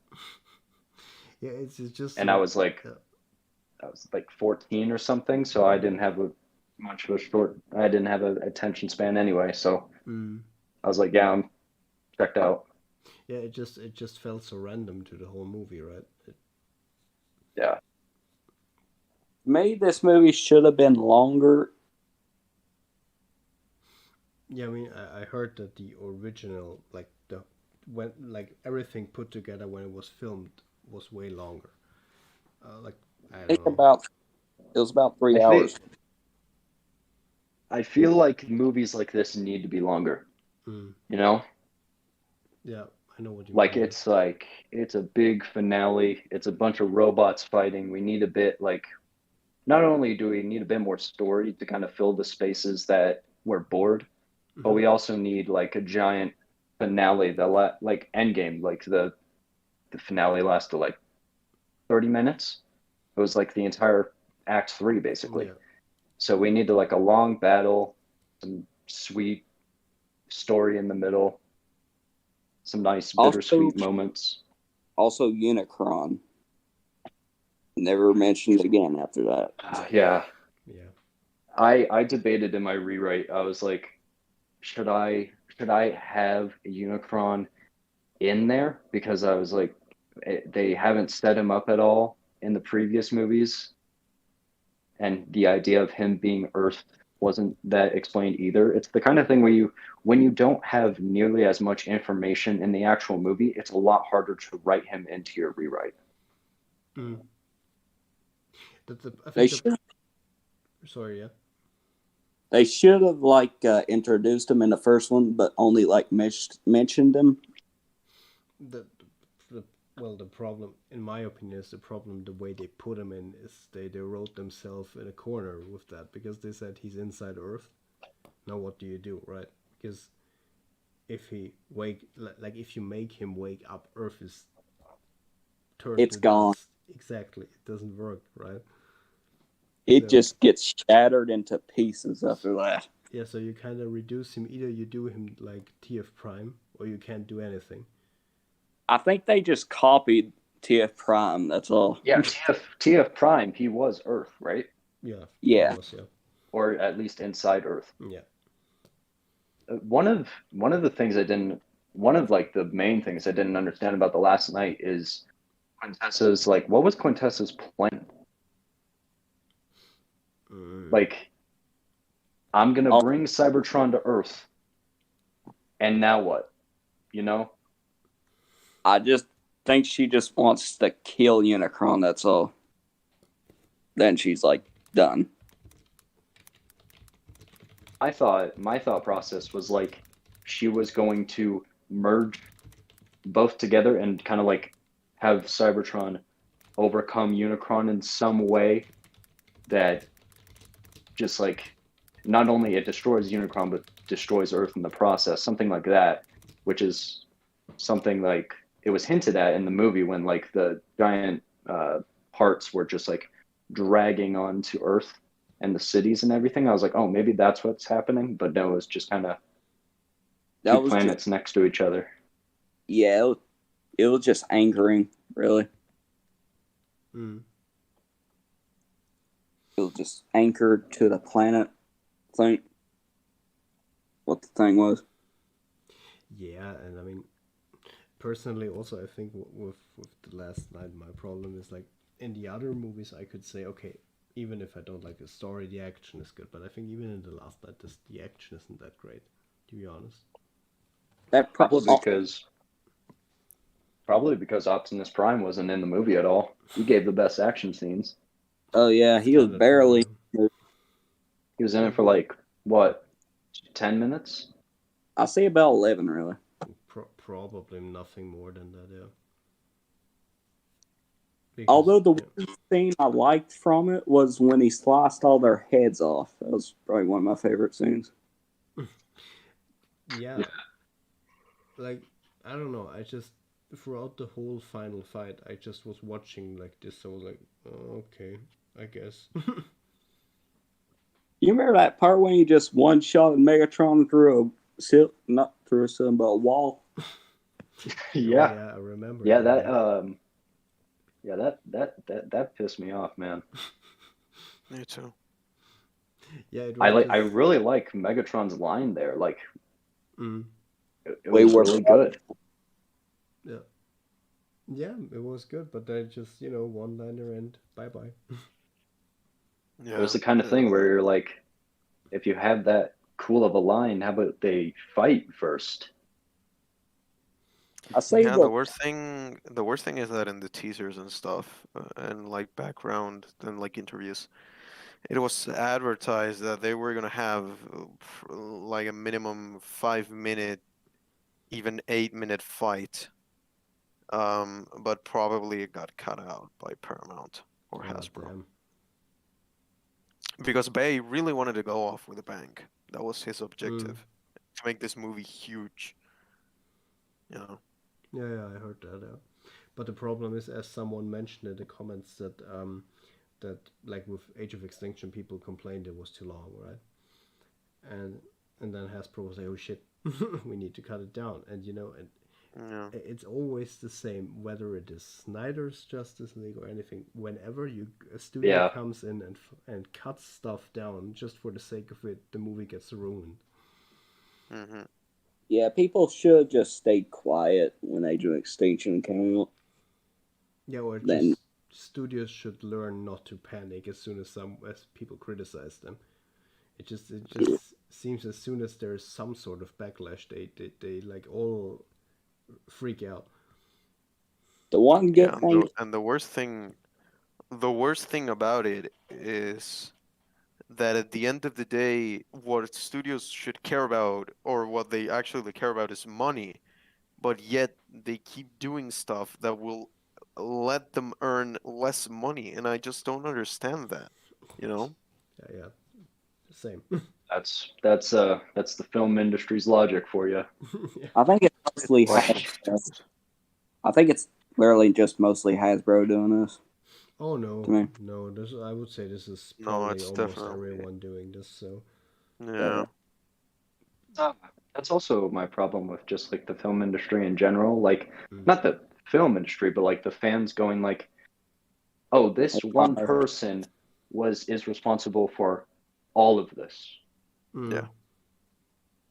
S1: Yeah, it's just.
S6: And I was like,
S1: yeah.
S6: 14 or something, so I didn't have I didn't have an attention span anyway, so
S1: Mm.
S6: I was like, yeah, I'm checked out.
S1: Yeah, it just felt so random to the whole movie, right?
S6: Yeah.
S5: Maybe this movie should have been longer.
S1: Yeah, I mean, I heard that the original, like everything put together when it was filmed was way longer. Like I
S5: I think
S1: don't know.
S5: it was about 3
S6: I
S5: hours.
S6: think I feel like movies like this need to be longer,
S1: Mm.
S6: you know?
S1: Yeah, I know what you
S6: Like
S1: mean.
S6: it's a big finale, it's a bunch of robots fighting. We need a bit like not only do we need a bit more story to kind of fill the spaces that we're bored, but
S1: Mhm.
S6: we also need like a giant finale like Endgame, like the finale lasted like 30 minutes. It was like the entire act 3 basically.
S1: Yeah,
S6: So we need to like a long battle, some sweet story in the middle, some nice
S5: Also,
S6: bittersweet moments.
S5: also Unicron. Never mentioned again after that.
S6: Yeah.
S1: yeah.
S6: I debated in my rewrite. I was like, should I have a Unicron in there? Because I was like, they haven't set him up at all in the previous movies, and the idea of him being Earth wasn't that explained either. It's the kind of thing where when you don't have nearly as much information in the actual movie, it's a lot harder to write him into your rewrite.
S1: Mm. I
S5: They
S1: think
S5: should
S1: sorry, yeah.
S5: they should have introduced him in the first one, but only like mentioned him.
S1: The well, the problem, in my opinion, is the way they put him in is they wrote themselves in a corner with that because they said he's inside Earth. Now what do you do, right? Because if he if you make him wake up, Earth is turned
S5: It's
S1: to
S5: gone.
S1: dust. Exactly, it doesn't work, right?
S5: It
S1: So
S5: just gets shattered into pieces after that.
S1: yeah, so you kind of reduce him. Either you do him like TF Prime, or you can't do anything.
S5: I think they just copied TF Prime. That's all.
S6: Yeah, TF Prime, he was Earth, right?
S1: Yeah,
S5: Yeah.
S1: of course, yeah,
S6: Or at least inside Earth.
S1: yeah.
S6: One of the things one of like the main things I didn't understand about the last night is Quintessa's like, what was Quintessa's plan? Like, I'm gonna bring Cybertron to Earth, and now what? You know?
S5: I just think she just wants to kill Unicron. That's all. Then she's like done.
S6: My thought process was like she was going to merge both together and kind of like have Cybertron overcome Unicron in some way that just like not only it destroys Unicron but destroys Earth in the process, something like that, which is something like it was hinted at in the movie when like the giant parts were just like dragging onto Earth and the cities and everything. I was like, oh, maybe that's what's happening, but no, it was just kind of two planets next to each other.
S5: Yeah, it was just angering, really.
S1: Mm.
S5: It was just anchored to the planet. I think what the thing was.
S1: Yeah, and I mean, personally, also, I think with the last night, my problem is like in the other movies, I could say, okay, even if I don't like the story, the action is good. But I think even in the last night, the action isn't that great, to be honest.
S5: That
S6: Probably because Optimus Prime wasn't in the movie at all. He gave the best action scenes.
S5: Oh yeah, he was barely.
S6: He was in it for like what, 10 minutes?
S5: I say about 11, really.
S1: Probably nothing more than that, yeah. Because,
S5: although the one scene I liked from it was when he sliced all their heads off. That was probably one of my favorite scenes.
S1: Yeah. Like, I don't know, I just, throughout the whole final fight, I just was watching like this, so I was like, oh, okay, I guess.
S5: You remember that part when he just one-shot Megatron through not through a ceiling, but a wall?
S6: Yeah.
S1: Oh, yeah, I remember.
S6: Yeah, that Yeah, that pissed me off, man.
S2: Me too.
S1: Yeah, it
S6: I
S1: was
S6: I
S1: just.
S6: really like Megatron's line there. Like
S1: Mm,
S6: it
S5: We
S6: was
S5: were
S6: really good.
S1: yeah. Yeah, it was good, but then just, one liner and bye bye.
S6: It was
S2: Yeah.
S6: the kind of thing where you're like, if you have that cool of a line, how about they fight first?
S5: I say
S2: Yeah, the
S5: the
S2: worst thing is that in the teasers and stuff, and like background and like interviews, it was advertised that they were gonna have like a minimum 5 minute, even 8 minute fight. But probably it got cut out by Paramount or
S1: Oh,
S2: Hasbro
S1: damn.
S2: because Bay really wanted to go off with a bang. That was his
S1: Mm.
S2: objective, to make this movie huge. You know.
S1: Yeah, I heard that. Yeah. But the problem is, as someone mentioned in the comments, that like with Age of Extinction, people complained it was too long, right? And and then Hasbro was like, "Oh shit, we need to cut it down." And
S2: Yeah.
S1: it's always the same, whether it is Snyder's Justice League or anything. Whenever a studio
S6: Yeah,
S1: comes in and cuts stuff down just for the sake of it, the movie gets ruined.
S2: Mm-hmm.
S5: yeah, people should just stay quiet when Age of Extinction came out.
S1: Yeah, or
S5: Then
S1: just studios should learn not to panic as people criticize them. It just seems as soon as there's some sort of backlash, they like all freak out.
S5: the one
S2: Yeah,
S5: good thing,
S2: and the worst thing about it is that at the end of the day, what studios should care about, or what they actually care about, is money. But yet they keep doing stuff that will let them earn less money, and I just don't understand that. You know?
S1: Yeah, same.
S6: that's the film industry's logic for you.
S1: Yeah.
S5: I think it's mostly
S6: Like,
S5: I think it's literally just mostly Hasbro doing this
S1: Oh
S5: to me.
S1: no. I would say this is
S2: No,
S1: probably
S2: it's
S1: almost
S2: definitely
S1: everyone doing this. So
S2: yeah.
S6: that's also my problem with just like the film industry in general. Like,
S1: mm,
S6: not the film industry, but like the fans going like, "Oh, this one person is responsible for all of this."
S2: Yeah.
S1: mm,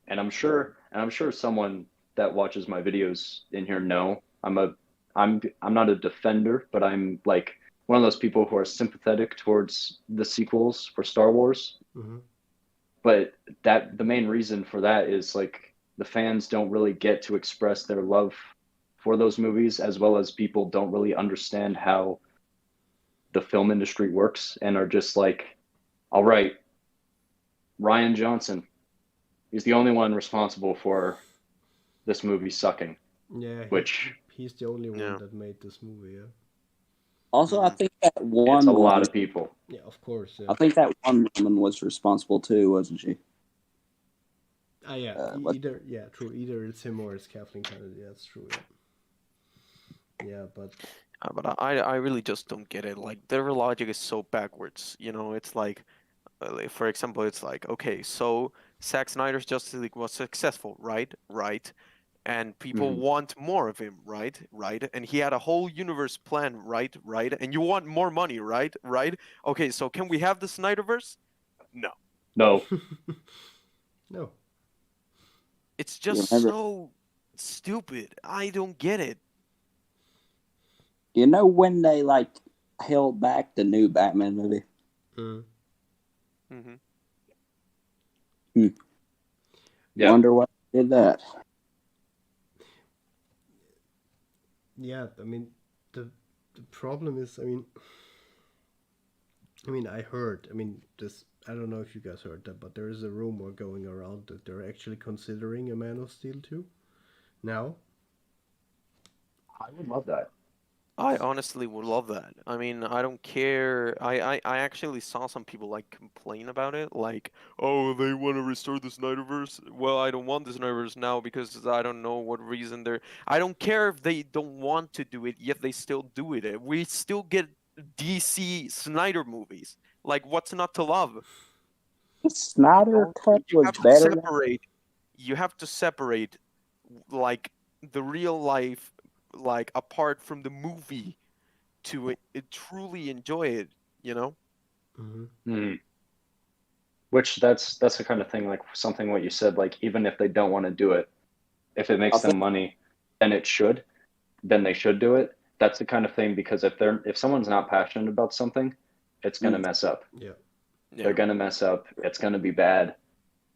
S6: And I'm sure someone that watches my videos in here know I'm not a defender, but I'm like one of those people who are sympathetic towards the sequels for Star Wars.
S1: mm-hmm.
S6: But that the main reason for that is like the fans don't really get to express their love for those movies, as well as people don't really understand how the film industry works and are just like, all right, Ryan Johnson, he's the only one responsible for this movie sucking,
S1: Yeah,
S6: which
S1: he's the only one
S2: Yeah.
S1: that made this movie. Yeah,
S5: Also, I
S2: Mhm.
S5: think that
S6: it's
S5: one
S6: a lot
S5: woman,
S6: of people.
S1: yeah, of course. Yeah.
S5: I think that one woman was responsible too, wasn't she?
S1: Ah, yeah.
S5: Was-
S1: Either true. Either it's him or it's Kathleen Kennedy. Yeah, that's true. Yeah. Yeah, but
S2: But I really just don't get it. Like their logic is so backwards. It's like, for example, it's like, okay, so Zack Snyder's Justice League was successful, right? Right. And people
S6: Mhm.
S2: want more of him, right? Right. And he had a whole universe plan, right? Right. And you want more money, right? Right. Okay, so can we have the Snyderverse? No.
S6: No,
S1: no.
S2: It's
S5: You
S2: just
S5: remember?
S2: so stupid. I don't get it.
S5: You know when they like held back the new Batman movie?
S1: Mm.
S2: Hmm.
S6: yeah,
S5: Wonder why they did that.
S1: Yeah, I mean, the problem is, I heard, this. I don't know if you guys heard that, but there is a rumor going around that they're actually considering a Man of Steel 2 now.
S6: I would love that.
S2: I honestly would love that. I mean, I don't care. I actually saw some people like complain about it, like, oh, they want to restore the Snyderverse. Well, I don't want the Snyderverse now because I don't know what reason they're. I don't care if they don't want to do it, yet they still do it. We still get DC Snyder movies. Like, what's not to love?
S5: The Snyder cut
S2: You
S5: was
S2: have to
S5: better.
S2: separate. You have to separate, like, the real life, like, apart from the movie. to truly enjoy it. You know?
S1: Mm-hmm.
S6: Which that's the kind of thing, like something what you said, like even if they don't want to do it, if it makes them money, then they should do it. That's the kind of thing, because if someone's not passionate about something, it's gonna mess up.
S1: Yeah.
S6: They're gonna mess up. It's gonna be bad.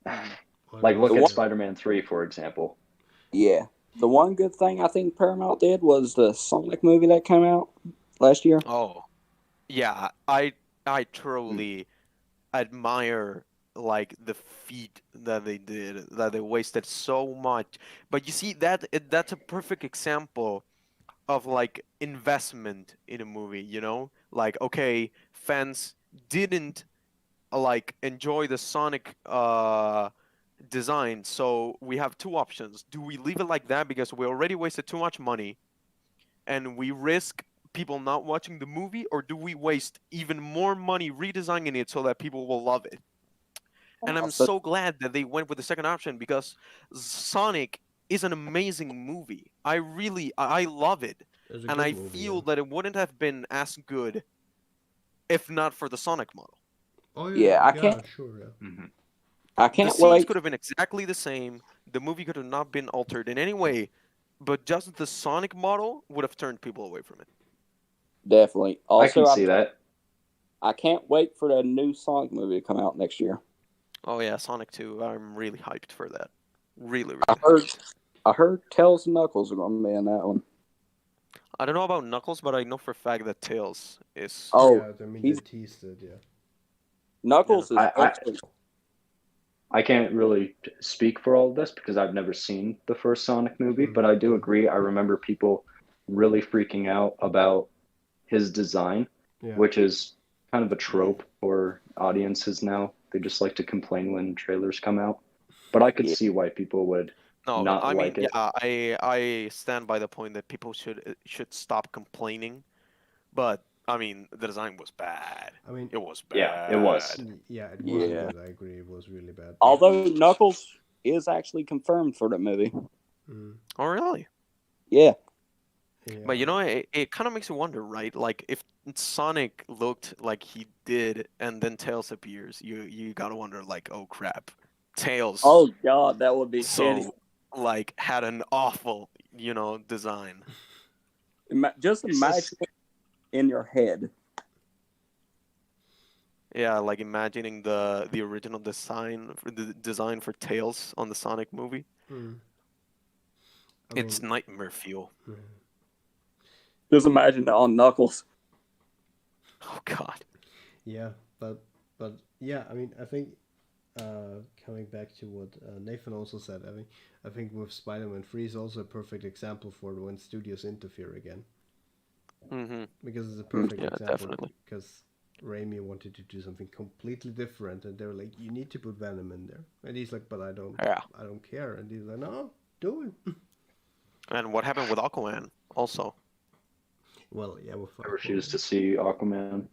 S1: Well,
S6: Like look
S1: yeah.
S6: at Spider-Man 3, for example.
S5: Yeah. The one good thing I think Paramount did was the Sonic movie that came out last year.
S2: Oh, yeah. I truly admire like the feat that they did, that they wasted so much. But you see that's a perfect example of like investment in a movie, you know? Like, okay, fans didn't like enjoy the Sonic design, so we have two options. Do we leave it like that because we already wasted too much money and we risk people not watching the movie, or do we waste even more money redesigning it so that people will love it? And I'm so glad that they went with the second option, because Sonic is an amazing movie. I love it.
S1: It's a
S2: And
S1: good
S2: I
S1: movie,
S2: feel
S1: yeah.
S2: that it wouldn't have been as good if not for the Sonic model.
S1: Oh
S5: Yeah, I can't-
S1: Sure, yeah.
S5: I
S2: The
S5: can't
S2: scenes
S5: wait.
S2: could have been exactly the same. The movie could have not been altered in any way, but just the Sonic model would have turned people away from it.
S5: Definitely. Also,
S6: I can see that.
S5: I can't wait for the new Sonic movie to come out next year.
S2: Oh yeah, Sonic 2. I'm really hyped for that. Really, really.
S5: I heard Tails and Knuckles are going to be in that one.
S2: I don't know about Knuckles, but I know for a fact that Tails is.
S5: Oh,
S1: Yeah, I mean, they teased it, yeah.
S5: Knuckles is
S6: I-
S5: excellent.
S6: I can't really speak for all of this because I've never seen the first Sonic movie,
S1: Mhm.
S6: but I do agree. I remember people really freaking out about his design,
S1: Yeah.
S6: which is kind of a trope for audiences now. They just like to complain when trailers come out. But I could see why people would
S2: No,
S6: not
S2: I mean,
S6: like it.
S2: yeah, I stand by the point that people should stop complaining. But I mean, the design was bad.
S1: I mean,
S2: It was bad.
S6: Yeah, it was.
S1: yeah, it wasn't
S5: Yeah.
S1: good. I agree, it was really bad.
S5: Although Knuckles is actually confirmed for the movie.
S1: Mm,
S2: Oh
S5: Yeah.
S2: really?
S1: yeah.
S2: But you know, it kind of makes you wonder, right? Like if Sonic looked like he did, and then Tails appears, you gotta wonder, like, oh crap, Tails.
S5: Oh, God, that would be shitty.
S2: So like had an awful, design.
S5: Just imagine it in your head.
S2: Yeah, like imagining the original design for Tails on the Sonic movie.
S1: Mm.
S2: It's nightmare fuel.
S1: mm.
S5: Just imagine it on Knuckles.
S2: Oh God.
S1: Yeah, but yeah, I mean, I think coming back to what Nathan also said, I think with Spider-Man 3 is also a perfect example for when studios interfere again,
S2: Mm-hmm.
S1: because it's a perfect
S2: Yeah,
S1: example.
S2: definitely.
S1: Because Raimi wanted to do something completely different, and they were like, "You need to put Venom in there," and he's like, "But I don't care," and he's like, "No, do it."
S2: And what happened with Aquaman also?
S1: Well, yeah, with
S6: I refuse to see Aquaman.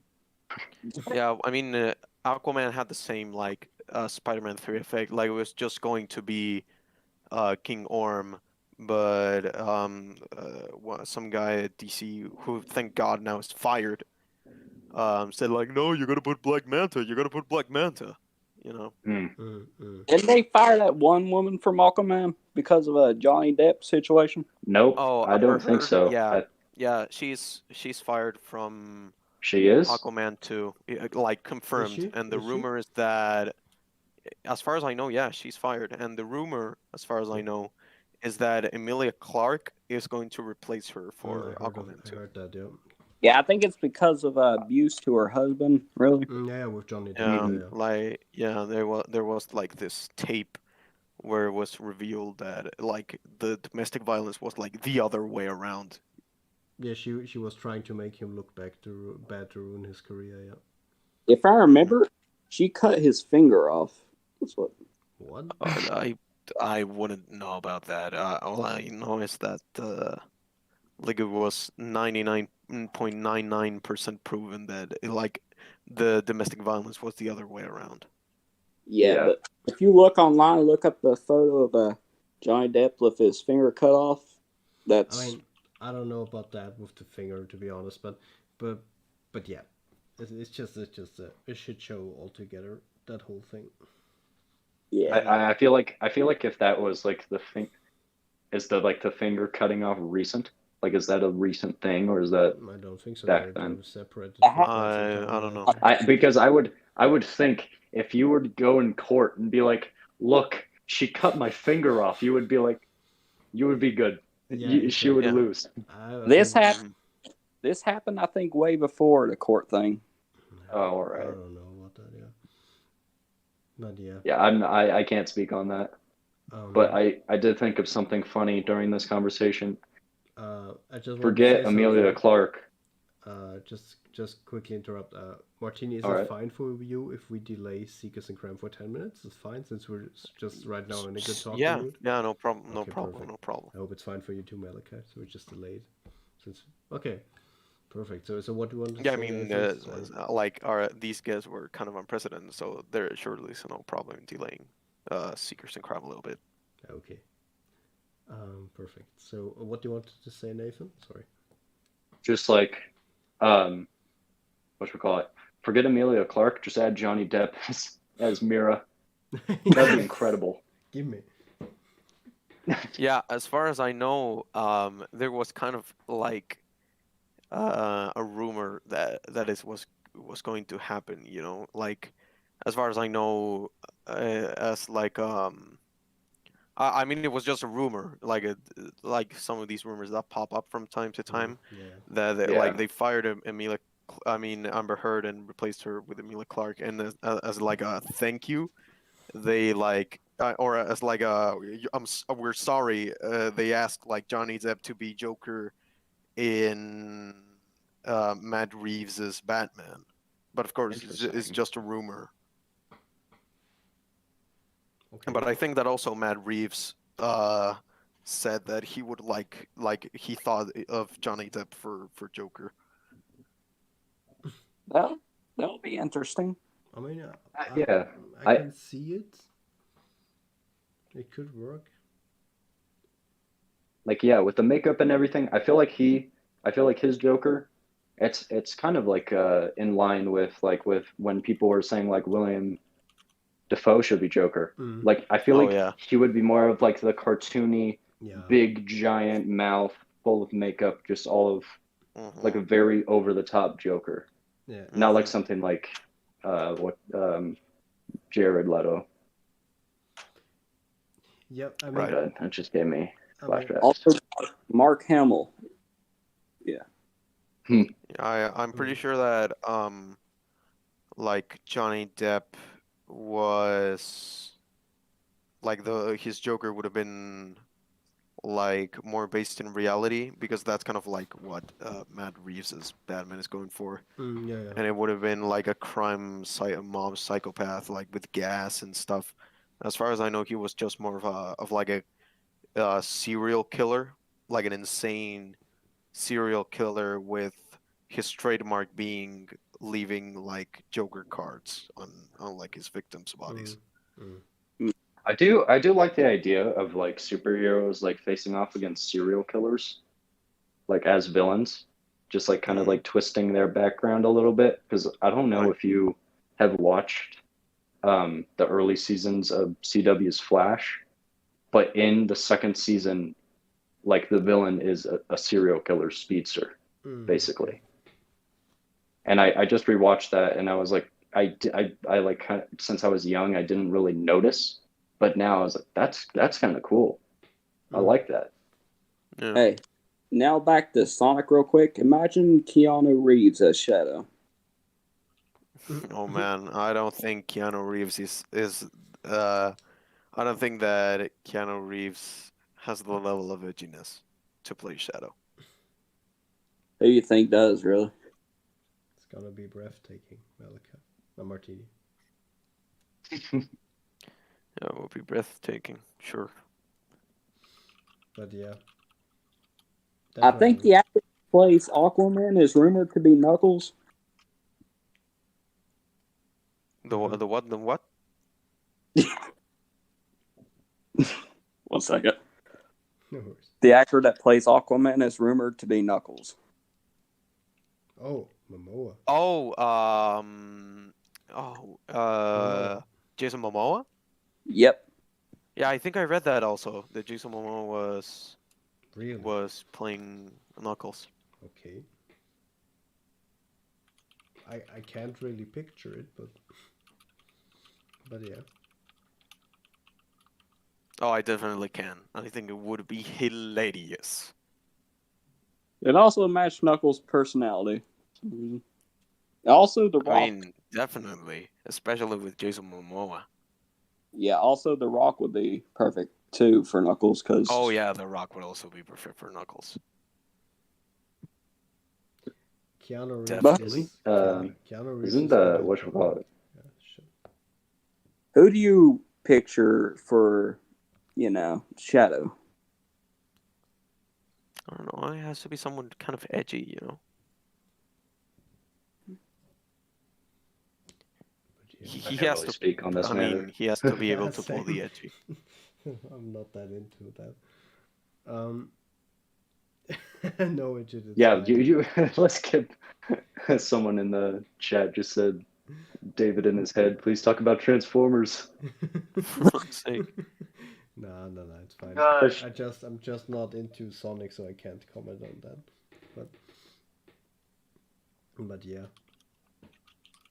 S2: Yeah, I mean, Aquaman had the same like Spider-Man 3 effect. Like it was just going to be King Orm, but some guy at DC, who thank God now is fired, said like, no, you're gonna put Black Manta. You're gonna put Black Manta. You know.
S5: Didn't they fire that one woman from Aquaman because of a Johnny Depp situation?
S6: Nope,
S2: Oh,
S6: I don't think so.
S2: Yeah, she's fired from
S6: She is?
S2: Aquaman 2, like confirmed.
S1: she?
S2: And the
S1: Is she?
S2: rumor is that, as far as I know, yeah, she's fired. And the rumor, as far as I know, is that Emilia Clarke is going to replace her for Aquaman
S1: I
S2: 2.
S1: heard that, yeah.
S5: Yeah, I think it's because of abuse to her husband, really.
S1: Yeah, with Johnny Depp.
S2: Yeah,
S1: Yeah.
S2: like there was like this tape where it was revealed that like the domestic violence was like the other way around.
S1: Yeah, she was trying to make him look bad to ruin his career. Yeah.
S5: If I remember, she cut his finger off. That's what.
S1: What?
S2: I wouldn't know about that. All I know is that like it was 99.99% proven that like the domestic violence was the other way around.
S5: Yeah, but if you look online, look up the photo of Johnny Depp with his finger cut off. That's.
S1: I mean, I don't know about that with the finger, to be honest, but but yeah, it's just a shit show altogether. That whole thing.
S5: Yeah.
S6: I feel like if that was like is the finger cutting off recent? Like, is that a recent thing, or is that
S1: I don't think so.
S6: back
S1: They
S6: then?
S1: were separated
S5: I
S1: for
S5: ha-
S1: quite some time.
S2: I don't know.
S6: Because I would think if you were to go in court and be like, look, she cut my finger off, you would be like, you would be good.
S1: Yeah,
S6: She would
S2: exactly.
S6: lose.
S1: I
S5: This
S1: think-
S5: happened. This happened, I think, way before the court thing.
S6: Oh, all
S1: I
S6: right.
S1: don't know about that. Yeah, but yeah.
S6: Yeah, I can't speak on that. But I did think of something funny during this conversation.
S1: I just want to
S6: Forget
S1: say
S6: Amelia
S1: something.
S6: Clark.
S1: Just quickly interrupt. Martini, is
S6: All
S1: it
S6: right.
S1: fine for you if we delay Seekers and Crime for 10 minutes? It's fine since we're just right now in a good talking
S2: Yeah,
S1: mood.
S2: yeah, no problem, no
S1: Okay,
S2: problem,
S1: perfect.
S2: no problem.
S1: I hope it's fine for you too, Malachi. So we're just delayed. Okay, perfect. So what do you want to
S2: Yeah, I
S1: say?
S2: mean, like, these guys were kind of unprecedented, so there surely is no problem in delaying Seekers and Crime a little bit.
S1: Okay. Perfect. So what do you want to say, Nathan? Sorry.
S6: Just like, what should we call it? Forget Amelia Clark. Just add Johnny Depp as Mira. That'd be incredible.
S1: Give me.
S2: Yeah, as far as I know, there was kind of like a rumor that was going to happen. You know, like as far as I know, as like I mean, it was just a rumor, like some of these rumors that pop up from time to time.
S1: Yeah.
S2: That
S6: Yeah.
S2: like they fired Amber Heard and replaced her with Emilia Clarke, and as like a thank you, they like or as like a we're sorry. They asked like Johnny Depp to be Joker in Matt Reeves's Batman, but of course it's
S6: Interesting.
S2: just a rumor.
S1: Okay.
S2: But I think that also Matt Reeves said that he would like he thought of Johnny Depp for Joker.
S5: That'll be interesting.
S1: I mean,
S6: Yeah,
S1: I
S6: I-
S1: can see it. It could work.
S6: like yeah, with the makeup and everything, I feel like his Joker, it's kind of like in line with when people were saying like William Dafoe should be Joker.
S1: Mm.
S6: Like I feel
S2: Oh,
S6: like
S2: yeah.
S6: he would be more of like the cartoony,
S1: Yeah.
S6: big giant mouth full of makeup, just all of
S2: Mhm.
S6: like a very over the top Joker.
S1: Yeah.
S6: Not like something like Jared Leto.
S1: Yep. I mean,
S2: Right.
S6: That just gave me
S1: I mean,
S6: flashbacks.
S5: Also, Mark Hamill.
S2: I'm pretty sure that like Johnny Depp was like his Joker would have been like more based in reality, because that's kind of like what Matt Reeves's Batman is going for,
S1: yeah.
S2: and it would have been like a mob psychopath, like with gas and stuff. As far as I know, he was just more of like a serial killer, like an insane serial killer with his trademark being leaving like Joker cards on like his victims' bodies.
S6: I do like the idea of like superheroes like facing off against serial killers, like as villains, just like kind of like twisting their background a little bit. Because I don't know
S2: Right.
S6: if you have watched the early seasons of CW's Flash, but in the second season, like the villain is a serial killer speedster, basically. And I just rewatched that, and I was like, I like kind of, since I was young, I didn't really notice, but now I was like, that's kind of cool. I like that.
S2: Yeah.
S5: Hey, now back to Sonic real quick. Imagine Keanu Reeves as Shadow.
S2: Oh man, I don't think Keanu Reeves is I don't think that Keanu Reeves has the level of edginess to play Shadow.
S5: Who you think does, really?
S1: It's gonna be breathtaking, Malika. Martini.
S2: Yeah, it would be breathtaking, sure.
S1: But yeah.
S5: I think
S1: Definitely.
S5: the actor who plays Aquaman is rumored to be Knuckles.
S2: The what? The what?
S5: One second.
S1: No worries.
S5: The actor that plays Aquaman is rumored to be Knuckles.
S1: Oh, Momoa.
S2: Oh,
S1: Momoa.
S2: Jason Momoa?
S5: Yep.
S2: Yeah, I think I read that also. That Jason Momoa
S1: Really?
S2: was playing Knuckles.
S1: Okay. I can't really picture it, but yeah.
S2: Oh, I definitely can. I think it would be hilarious.
S5: It also matched Knuckles' personality. Also, The Rock.
S2: I mean, definitely, especially with Jason Momoa.
S5: Yeah, also The Rock would be perfect too for Knuckles because.
S2: Oh yeah, The Rock would also be perfect for Knuckles.
S1: Keanu Reeves
S2: Definitely.
S1: is Keanu Reeves
S6: Isn't
S1: is
S6: the
S1: good.
S6: whatchamacallit?
S1: Yeah, sure.
S5: Who do you picture for, Shadow?
S2: I don't know. It has to be someone kind of edgy, you know.
S1: But yeah.
S2: He
S6: I can't
S2: has
S6: really
S2: to.
S6: speak on this
S2: I
S6: matter.
S2: mean, he has to be able
S1: Yeah,
S2: to pull the
S1: same.
S2: edgy.
S1: I'm not that into that. No, it's
S6: Yeah,
S1: fine.
S6: you let's get someone in the chat just said David in his head, please talk about Transformers.
S2: For fuck's sake.
S1: No, it's fine.
S6: Gosh.
S1: I'm just not into Sonic, so I can't comment on that. But yeah,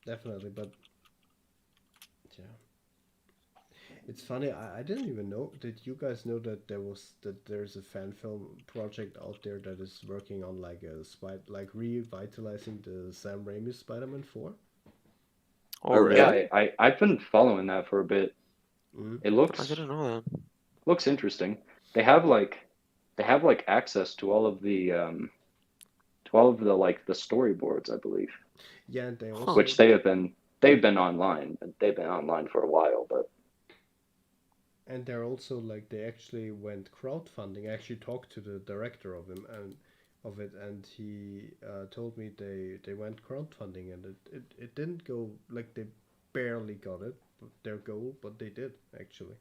S1: definitely. But yeah, it's funny. I didn't even know. Did you guys know that there's a fan film project out there that is working on like revitalizing the Sam Raimi Spider-Man 4?
S2: Oh,
S5: really?
S2: really?
S6: Yeah, I've been following that for a bit.
S1: Mm-hmm.
S6: It
S2: I didn't know that.
S6: looks interesting. They have access to all of the like the storyboards, I believe,
S1: Yeah, and they
S2: Huh.
S1: also
S6: which they've been online. They've been online for a while, but
S1: And they're also like they actually went crowdfunding. I actually talked to the director of him and of it, and he told me they went crowdfunding, and it didn't go like they barely got it their goal, but they did actually.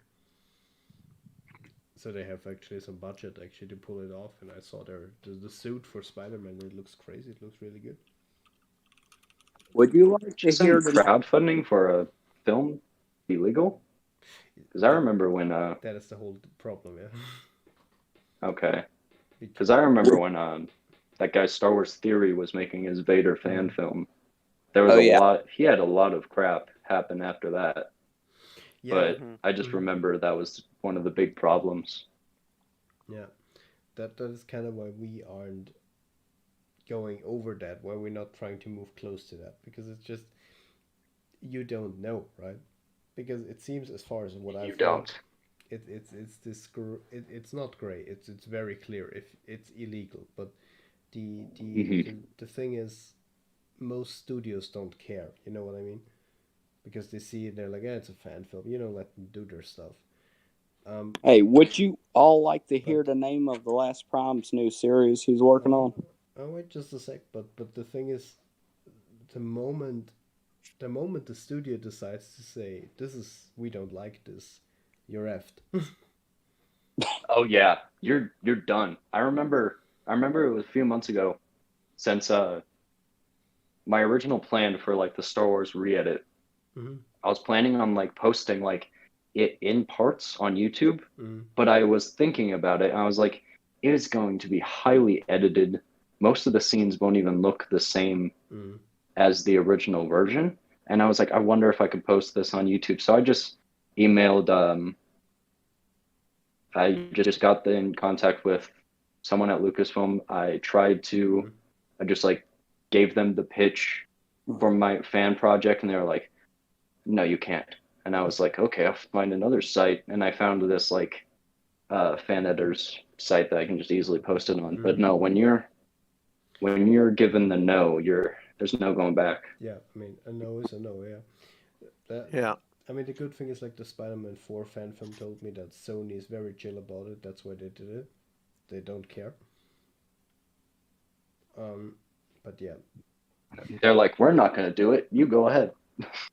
S1: So they have actually some budget actually to pull it off, and I saw the suit for Spider-Man. It looks crazy. It looks really good.
S5: Would you like to hear
S6: isn't
S5: the
S6: crowdfunding for a film illegal? Because I
S1: That
S6: remember when
S1: that is the whole problem, yeah.
S6: okay, because I remember when that guy Star Wars Theory was making his Vader fan film. There was
S5: Oh yeah.
S6: he had a lot of crap happen after that,
S1: Yeah,
S6: but
S2: Mhm.
S6: I just remember that was one of the big problems.
S1: yeah. That is kind of why we aren't going over that, why we're not trying to move close to that, because it's just you don't know, right? Because it seems, as far as what
S6: You
S1: I've read,
S6: don't.
S1: it's not gray. It's very clear if it's illegal. But
S6: Mhm.
S1: the thing is, most studios don't care. You know what I mean? Because they see it, they're like, yeah, it's a fan film. You know, let them do their stuff.
S5: Hey, would you all like to hear
S1: But
S5: the name of the last Prime's new series he's working on?
S1: oh wait, just a sec. But the thing is, the moment the moment the studio decides to say this is we don't like this, you're effed.
S6: Oh yeah, you're done. I remember it was a few months ago since my original plan for like the Star Wars re-edit,
S1: Mm-hmm.
S6: I was planning on like posting like it in parts on YouTube,
S1: Mm-hmm.
S6: but I was thinking about it and I was like, it is going to be highly edited. Most of the scenes won't even look the same
S1: Mm-hmm.
S6: as the original version. And I was like, I wonder if I could post this on YouTube. So I just emailed I just got in contact with someone at Lucasfilm.
S1: Mm-hmm.
S6: I just like gave them the pitch for my fan project, and they were like, "No, you can't." And I was like, "Okay, I'll find another site." And I found this like fan editors site that I can just easily post it on. But
S1: Mm-hmm.
S6: no, when you're given the no, there's no going back.
S1: Yeah, I mean, a no is a no. Yeah, that.
S2: Yeah.
S1: I mean, the good thing is like the Spider-Man 4 fan film told me that Sony is very chill about it. That's why they did it. They don't care. Um, but yeah,
S6: They're like, "We're not going to do it. You go ahead."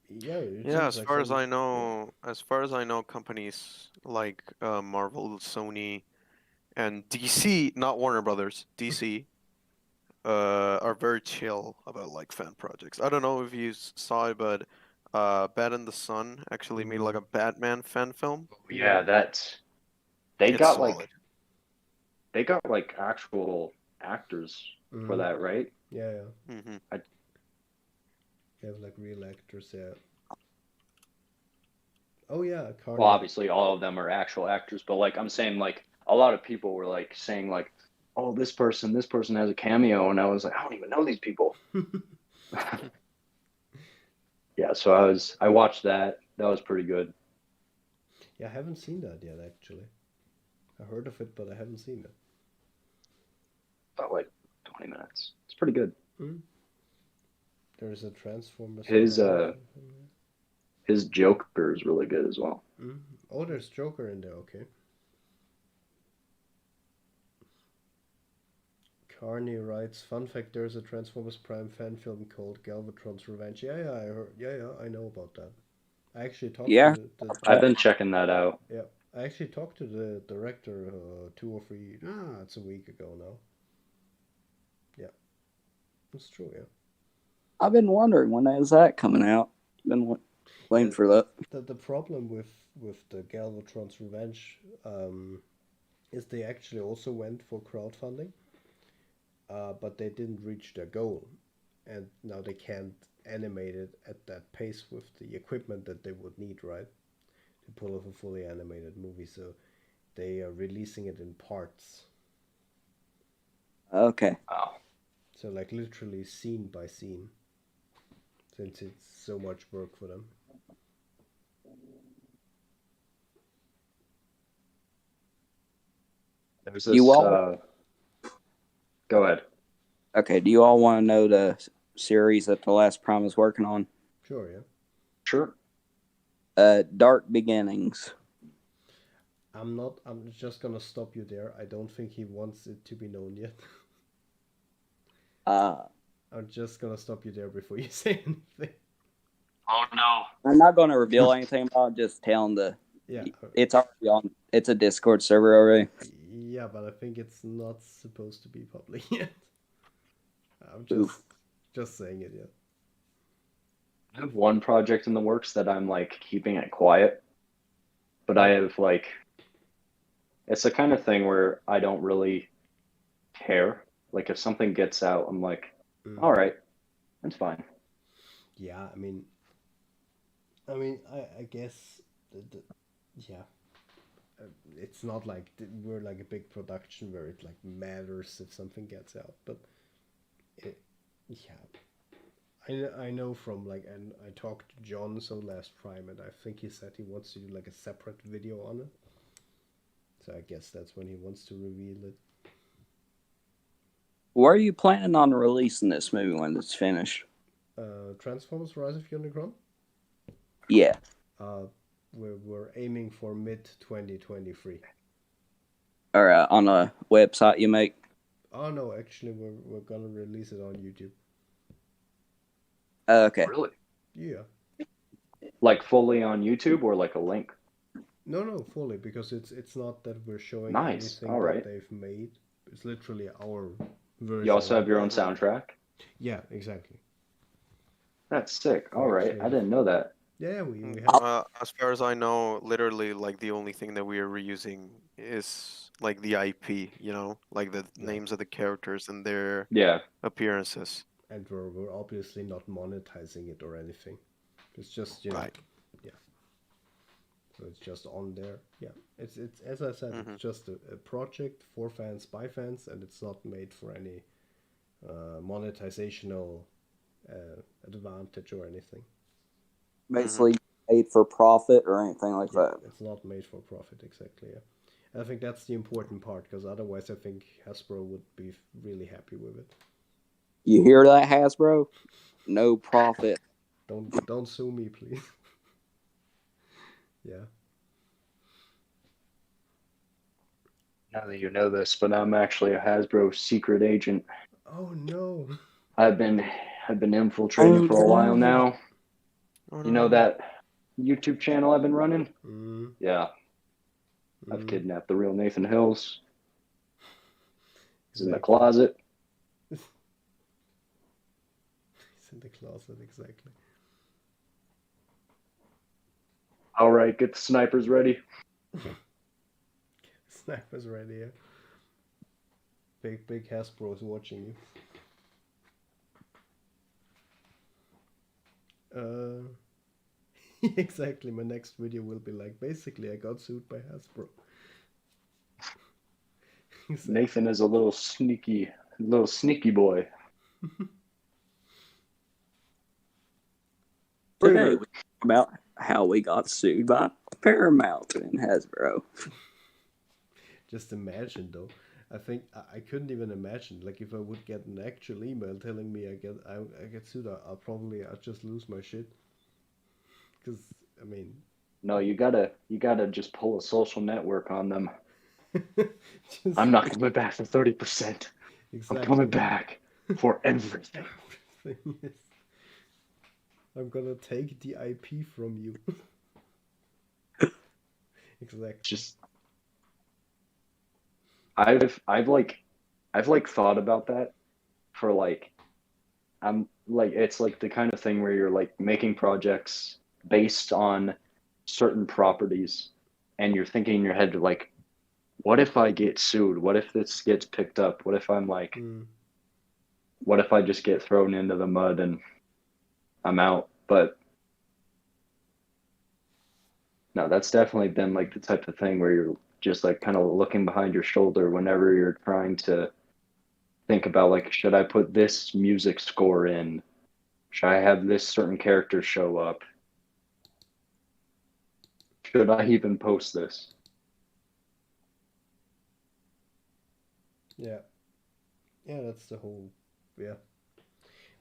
S1: yeah. It
S2: Yeah,
S1: seems like some. Yeah.
S2: as far as I know, companies like Marvel, Sony, and DC, not Warner Brothers, DC, are very chill about like fan projects. I don't know if you saw it, but Bat in the Sun actually made like a Batman fan film.
S6: Yeah, they
S2: It's
S6: got like
S2: solid.
S6: they got like actual actors for that, right?
S1: Yeah, yeah.
S2: Hmm
S1: They have like real actors, yeah. Oh yeah,
S6: Well,
S1: Carney.
S6: obviously all of them are actual actors, but like I'm saying, like a lot of people were like saying like, oh, this person has a cameo, and I was like, I don't even know these people. Yeah, so I watched that. That was pretty good.
S1: Yeah, I haven't seen that yet actually. I heard of it, but I haven't seen it.
S6: About like 20 minutes. It's pretty good.
S1: There's a Transformers.
S6: His
S1: Prime.
S6: his Joker is really good as well.
S1: Oh, there's Joker in there. Okay. Carney writes, "Fun fact: there's a Transformers Prime fan film called Galvatron's Revenge." Yeah, yeah, I heard. Yeah, yeah, I know about that. I actually talked
S5: Yeah.
S1: to the
S6: I've been checking that out.
S1: yeah. I actually talked to the director 2 or 3. It's a week ago now. Yeah, it's true. Yeah.
S5: I've been wondering when is that coming out. Been waiting for that.
S1: The problem with the Galvatron's Revenge is they actually also went for crowdfunding, but they didn't reach their goal, and now they can't animate it at that pace with the equipment that they would need, right, to pull off a fully animated movie. So they are releasing it in parts.
S5: Okay.
S6: Oh,
S1: So like literally scene by scene, since it's so much work for them.
S6: there's
S5: You
S6: this.
S5: all
S6: Go ahead.
S5: okay? Do you all want to know the series that The Last Prime is working on?
S1: Sure, yeah.
S6: Sure.
S5: Dark Beginnings.
S1: I'm just gonna stop you there. I don't think he wants it to be known yet. I'm just gonna stop you there before you say anything.
S6: Oh no.
S5: I'm not going to reveal anything about it, just telling
S1: Yeah.
S5: it's already on. It's a Discord server already.
S1: Yeah, but I think it's not supposed to be public yet. I'm
S5: Oof.
S1: just saying it, yeah.
S6: I have one project in the works that I'm like keeping it quiet, but I have like, it's the kind of thing where I don't really care. Like if something gets out, I'm like, all right, that's fine.
S1: Yeah, I guess, yeah. It's not like we're like a big production where it like matters if something gets out, but yeah. I know from like, and I talked to John so last Prime, and I think he said he wants to do like a separate video on it. So I guess that's when he wants to reveal it.
S5: Where are you planning on releasing this movie when it's finished?
S1: Transformers: Rise of Unicron.
S5: Yeah.
S1: We're aiming for mid 2023.
S5: Or on a website you make?
S1: Oh no, actually we're gonna release it on YouTube.
S5: Okay.
S6: Really?
S1: Yeah.
S6: Like fully on YouTube or like a link?
S1: No, fully, because it's not that we're showing
S6: Nice.
S1: anything
S6: All right.
S1: that they've made. It's literally our version.
S6: You also have your own soundtrack?
S1: Yeah, exactly.
S6: That's sick. All right. I didn't know that.
S1: Yeah, we have.
S2: As far as I know, literally, like the only thing that we are reusing is like the IP, like the names of the characters and their
S6: Yeah.
S2: appearances.
S1: And we're obviously not monetizing it or anything. It's just
S2: Right.
S1: yeah. So it's just on there. Yeah, it's as I said, it's just a project for fans by fans, and it's not made for any monetizational advantage or anything.
S5: Basically made for profit or anything like that.
S1: It's not made for profit, exactly. Yeah, and I think that's the important part, because otherwise, I think Hasbro would be really happy with it.
S5: You hear that, Hasbro? No profit.
S1: Don't sue me, please. Yeah.
S6: Now that you know this, but I'm actually a Hasbro secret agent.
S1: Oh no.
S6: I've been infiltrating for a while now.
S2: Oh,
S6: You know that YouTube channel I've been running? Yeah. I've
S1: Mm.
S6: kidnapped the real Nathan Hills. He's in the closet.
S1: He's in the closet, exactly.
S6: All right, get the snipers ready.
S1: Sniper's ready here. Big Hasbro's watching you. Exactly, my next video will be like, basically I got sued by Hasbro. Exactly.
S6: Nathan is a little sneaky boy.
S5: Today we talk about how we got sued by Paramount and Hasbro.
S1: Just imagine though. I think I couldn't even imagine. Like if I would get an actual email telling me I get sued, I'll just lose my shit. Because I mean,
S6: No, you gotta just pull a social network on them.
S1: just,
S6: I'm not coming back for 30%.
S1: exactly.
S6: I'm coming back for everything.
S1: Everything is. I'm gonna take the IP from you. Exactly.
S6: Just I've thought about that for like I'm like it's like the kind of thing where you're like making projects based on certain properties and you're thinking in your head like, what if I get sued? What if this gets picked up? What if I'm like what if I just get thrown into the mud and I'm out? But no, that's definitely been like the type of thing where you're just like kind of looking behind your shoulder whenever you're trying to think about like, should I put this music score in? Should I have this certain character show up? Should I even post this?
S1: Yeah. Yeah, that's the whole. Yeah.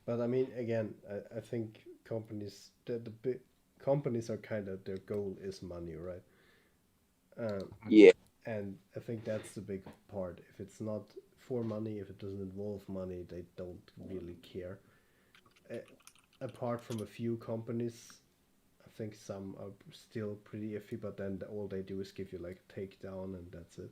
S1: But I mean, again, I think companies, the big companies are kind of, their goal is money, right?
S5: Yeah.
S1: And I think that's the big part. If it's not for money, if it doesn't involve money, they don't really care. Apart from a few companies, I think some are still pretty iffy, but then all they do is give you like a takedown and that's it.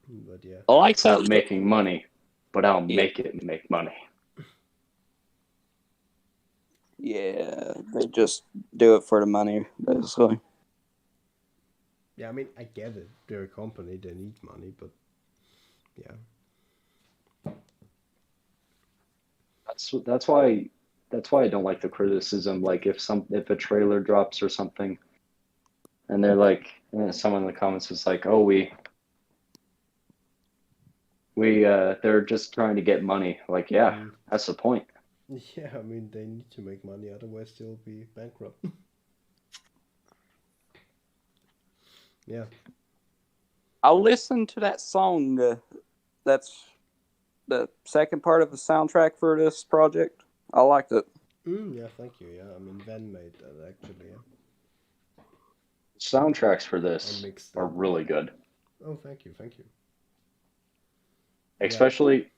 S1: But yeah.
S5: I like
S6: It's not
S5: that.
S6: making money, but I'll make it make money.
S5: Yeah, they just do it for the money, basically.
S1: Yeah, I mean, I get it. They're a company, they need money, but yeah.
S6: That's why I don't like the criticism. Like if a trailer drops or something, and they're like, someone in the comments is like, oh they're just trying to get money. Like, yeah, that's the point.
S1: Yeah, I mean, they need to make money, otherwise they'll be bankrupt. Yeah.
S5: I'll listen to that song. That's the second part of the soundtrack for this project. I liked it.
S1: Yeah, thank you. Yeah, I mean, Van made that actually. Yeah.
S6: Soundtracks for
S1: I
S6: this
S1: mixed
S6: are
S1: them.
S6: really good.
S1: Oh, thank you.
S6: Especially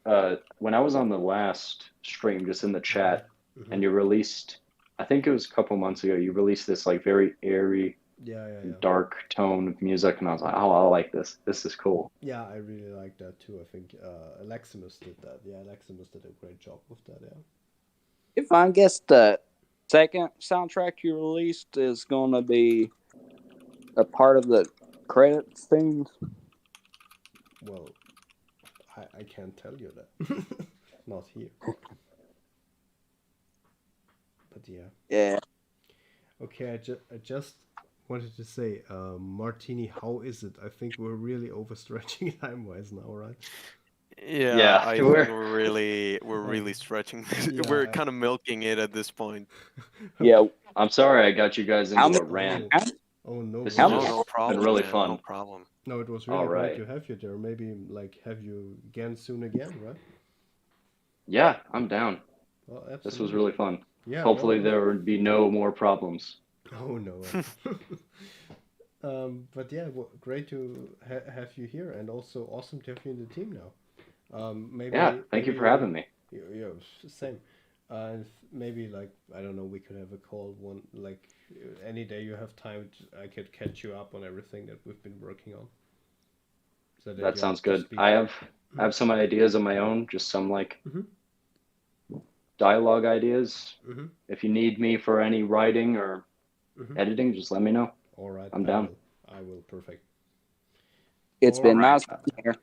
S6: when I was on the last stream, just in the chat, and you released, I think it was a couple months ago, you released this like very airy, dark tone of music, and I was like, oh, I like this. This is cool.
S1: Yeah, I really like that too. I think Aleximus did that. Yeah, Aleximus did a great job with that. Yeah.
S5: If I guess the second soundtrack you released is going to be a part of the credits things.
S1: Well, I can't tell you that. Not here. But yeah.
S5: Yeah.
S1: Okay, I just wanted to say, Martini, how is it? I think we're really overstretching time-wise now, right?
S2: Yeah, I think we're really stretching.
S1: Yeah,
S2: We're kind of milking it at this point.
S5: Yeah.
S6: I'm sorry I got you guys into a rant.
S1: Oh no.
S6: This
S1: worries.
S6: is
S2: No problem.
S6: been really
S2: man,
S6: fun.
S2: No problem.
S1: No, it was really
S6: All
S1: great
S6: right.
S1: to have you there. Maybe like have you again soon again, right?
S6: Yeah, I'm down.
S1: Well,
S6: This was really fun.
S1: Yeah.
S6: Hopefully
S1: no.
S6: there would be no more problems.
S1: Oh no. But yeah, great to have you here, and also awesome to have you in the team now. Maybe.
S6: Yeah, thank you for having me.
S1: Yeah, same. Maybe like I don't know, we could have a call one like any day you have time. I could catch you up on everything that we've been working on. So
S6: That sounds good. I have some ideas of my own, just some like dialogue ideas.
S1: Mm-hmm.
S6: If you need me for any writing or
S1: Mm-hmm.
S6: editing, just let me know.
S1: All right,
S6: I'm down.
S1: I will. Perfect.
S5: It's
S1: All
S5: been
S1: right.
S5: nice being here.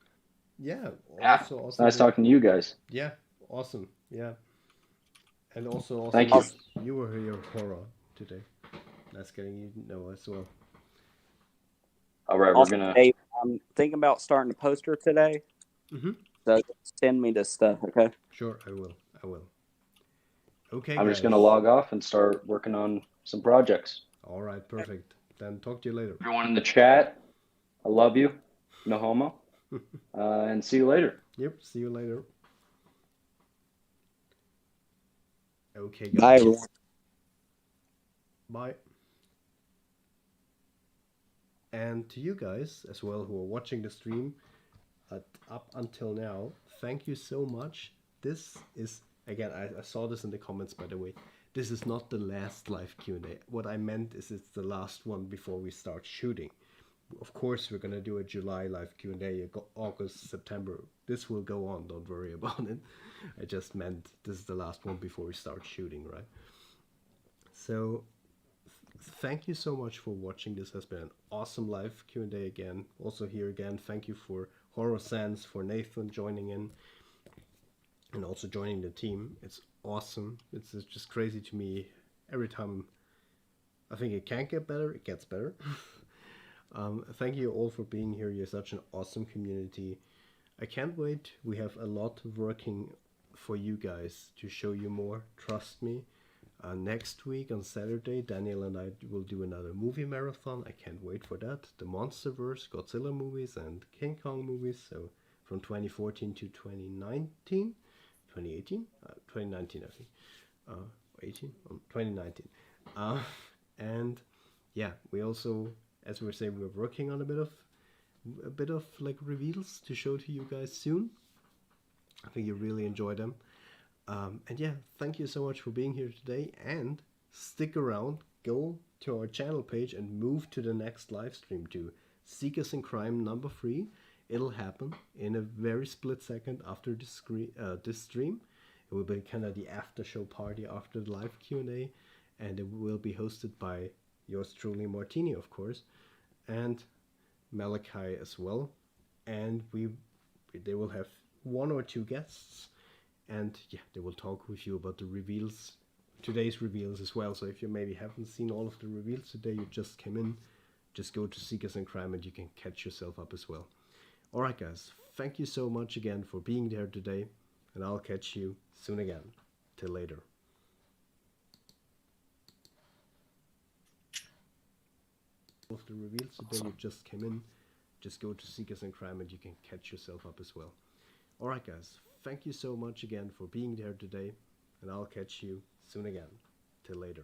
S1: Yeah.
S6: Yeah,
S1: Also,
S6: it's nice talking to you guys.
S1: Yeah. Awesome. Yeah. And also awesome
S6: Thank you.
S1: that you were here, Horror, today. Nice getting you to know as well.
S6: All right, we're
S5: Also,
S6: gonna.
S5: Dave, I'm thinking about starting a poster today.
S1: Mm-hmm.
S5: So send me this stuff, okay?
S1: Sure, I will. I will. Okay,
S6: I'm
S1: guys.
S6: just gonna log off and start working on some projects.
S1: All right, perfect. Then talk to you later.
S6: Everyone in the chat, I love you. No homo. And see you later.
S1: Yep, see you later. Okay,
S5: Bye,
S1: guys.
S5: everyone.
S1: Bye. And to you guys as well who are watching the stream up until now, thank you so much. This is, again, I saw this in the comments, by the way. This is not the last live Q&A. What I meant is it's the last one before we start shooting. Of course, we're going to do a July live Q&A, August, September. This will go on, don't worry about it. I just meant this is the last one before we start shooting, right? So thank you so much for watching. This has been an awesome live Q&A again. Also here again, thank you for Horror Sans, for Nathan joining in and also joining the team. It's awesome. It's just crazy to me. Every time I think it can't get better, it gets better. Thank you all for being here. You're such an awesome community. I can't wait. We have a lot working for you guys to show you more. Trust me. Next week on Saturday, Daniel and I will do another movie marathon. I can't wait for that. The Monsterverse, Godzilla movies and King Kong movies. So from 2014 to 2019. 2018? 2019, I think. 18? 2019. And yeah, we also, as we were saying, we're working on a bit of like reveals to show to you guys soon. I think you really enjoy them. And yeah, thank you so much for being here today, and stick around, go to our channel page and move to the next live stream to Seekers in Crime number 3. It'll happen in a very split second after this stream. It will be kind of the after show party after the live Q&A, and it will be hosted by yours truly, Martini, of course, and Malachi as well. And they will have 1 or 2 guests. And yeah, they will talk with you about the reveals, today's reveals as well. So if you maybe haven't seen all of the reveals today, you just came in, just go to Seekers in Crime and you can catch yourself up as well. Alright guys, thank you so much again for being there today, and I'll catch you soon again. Till later. All of the reveals today, you just came in, just go to Seekers in Crime and you can catch yourself up as well. Alright guys, thank you so much again for being there today, and I'll catch you soon again. Till later.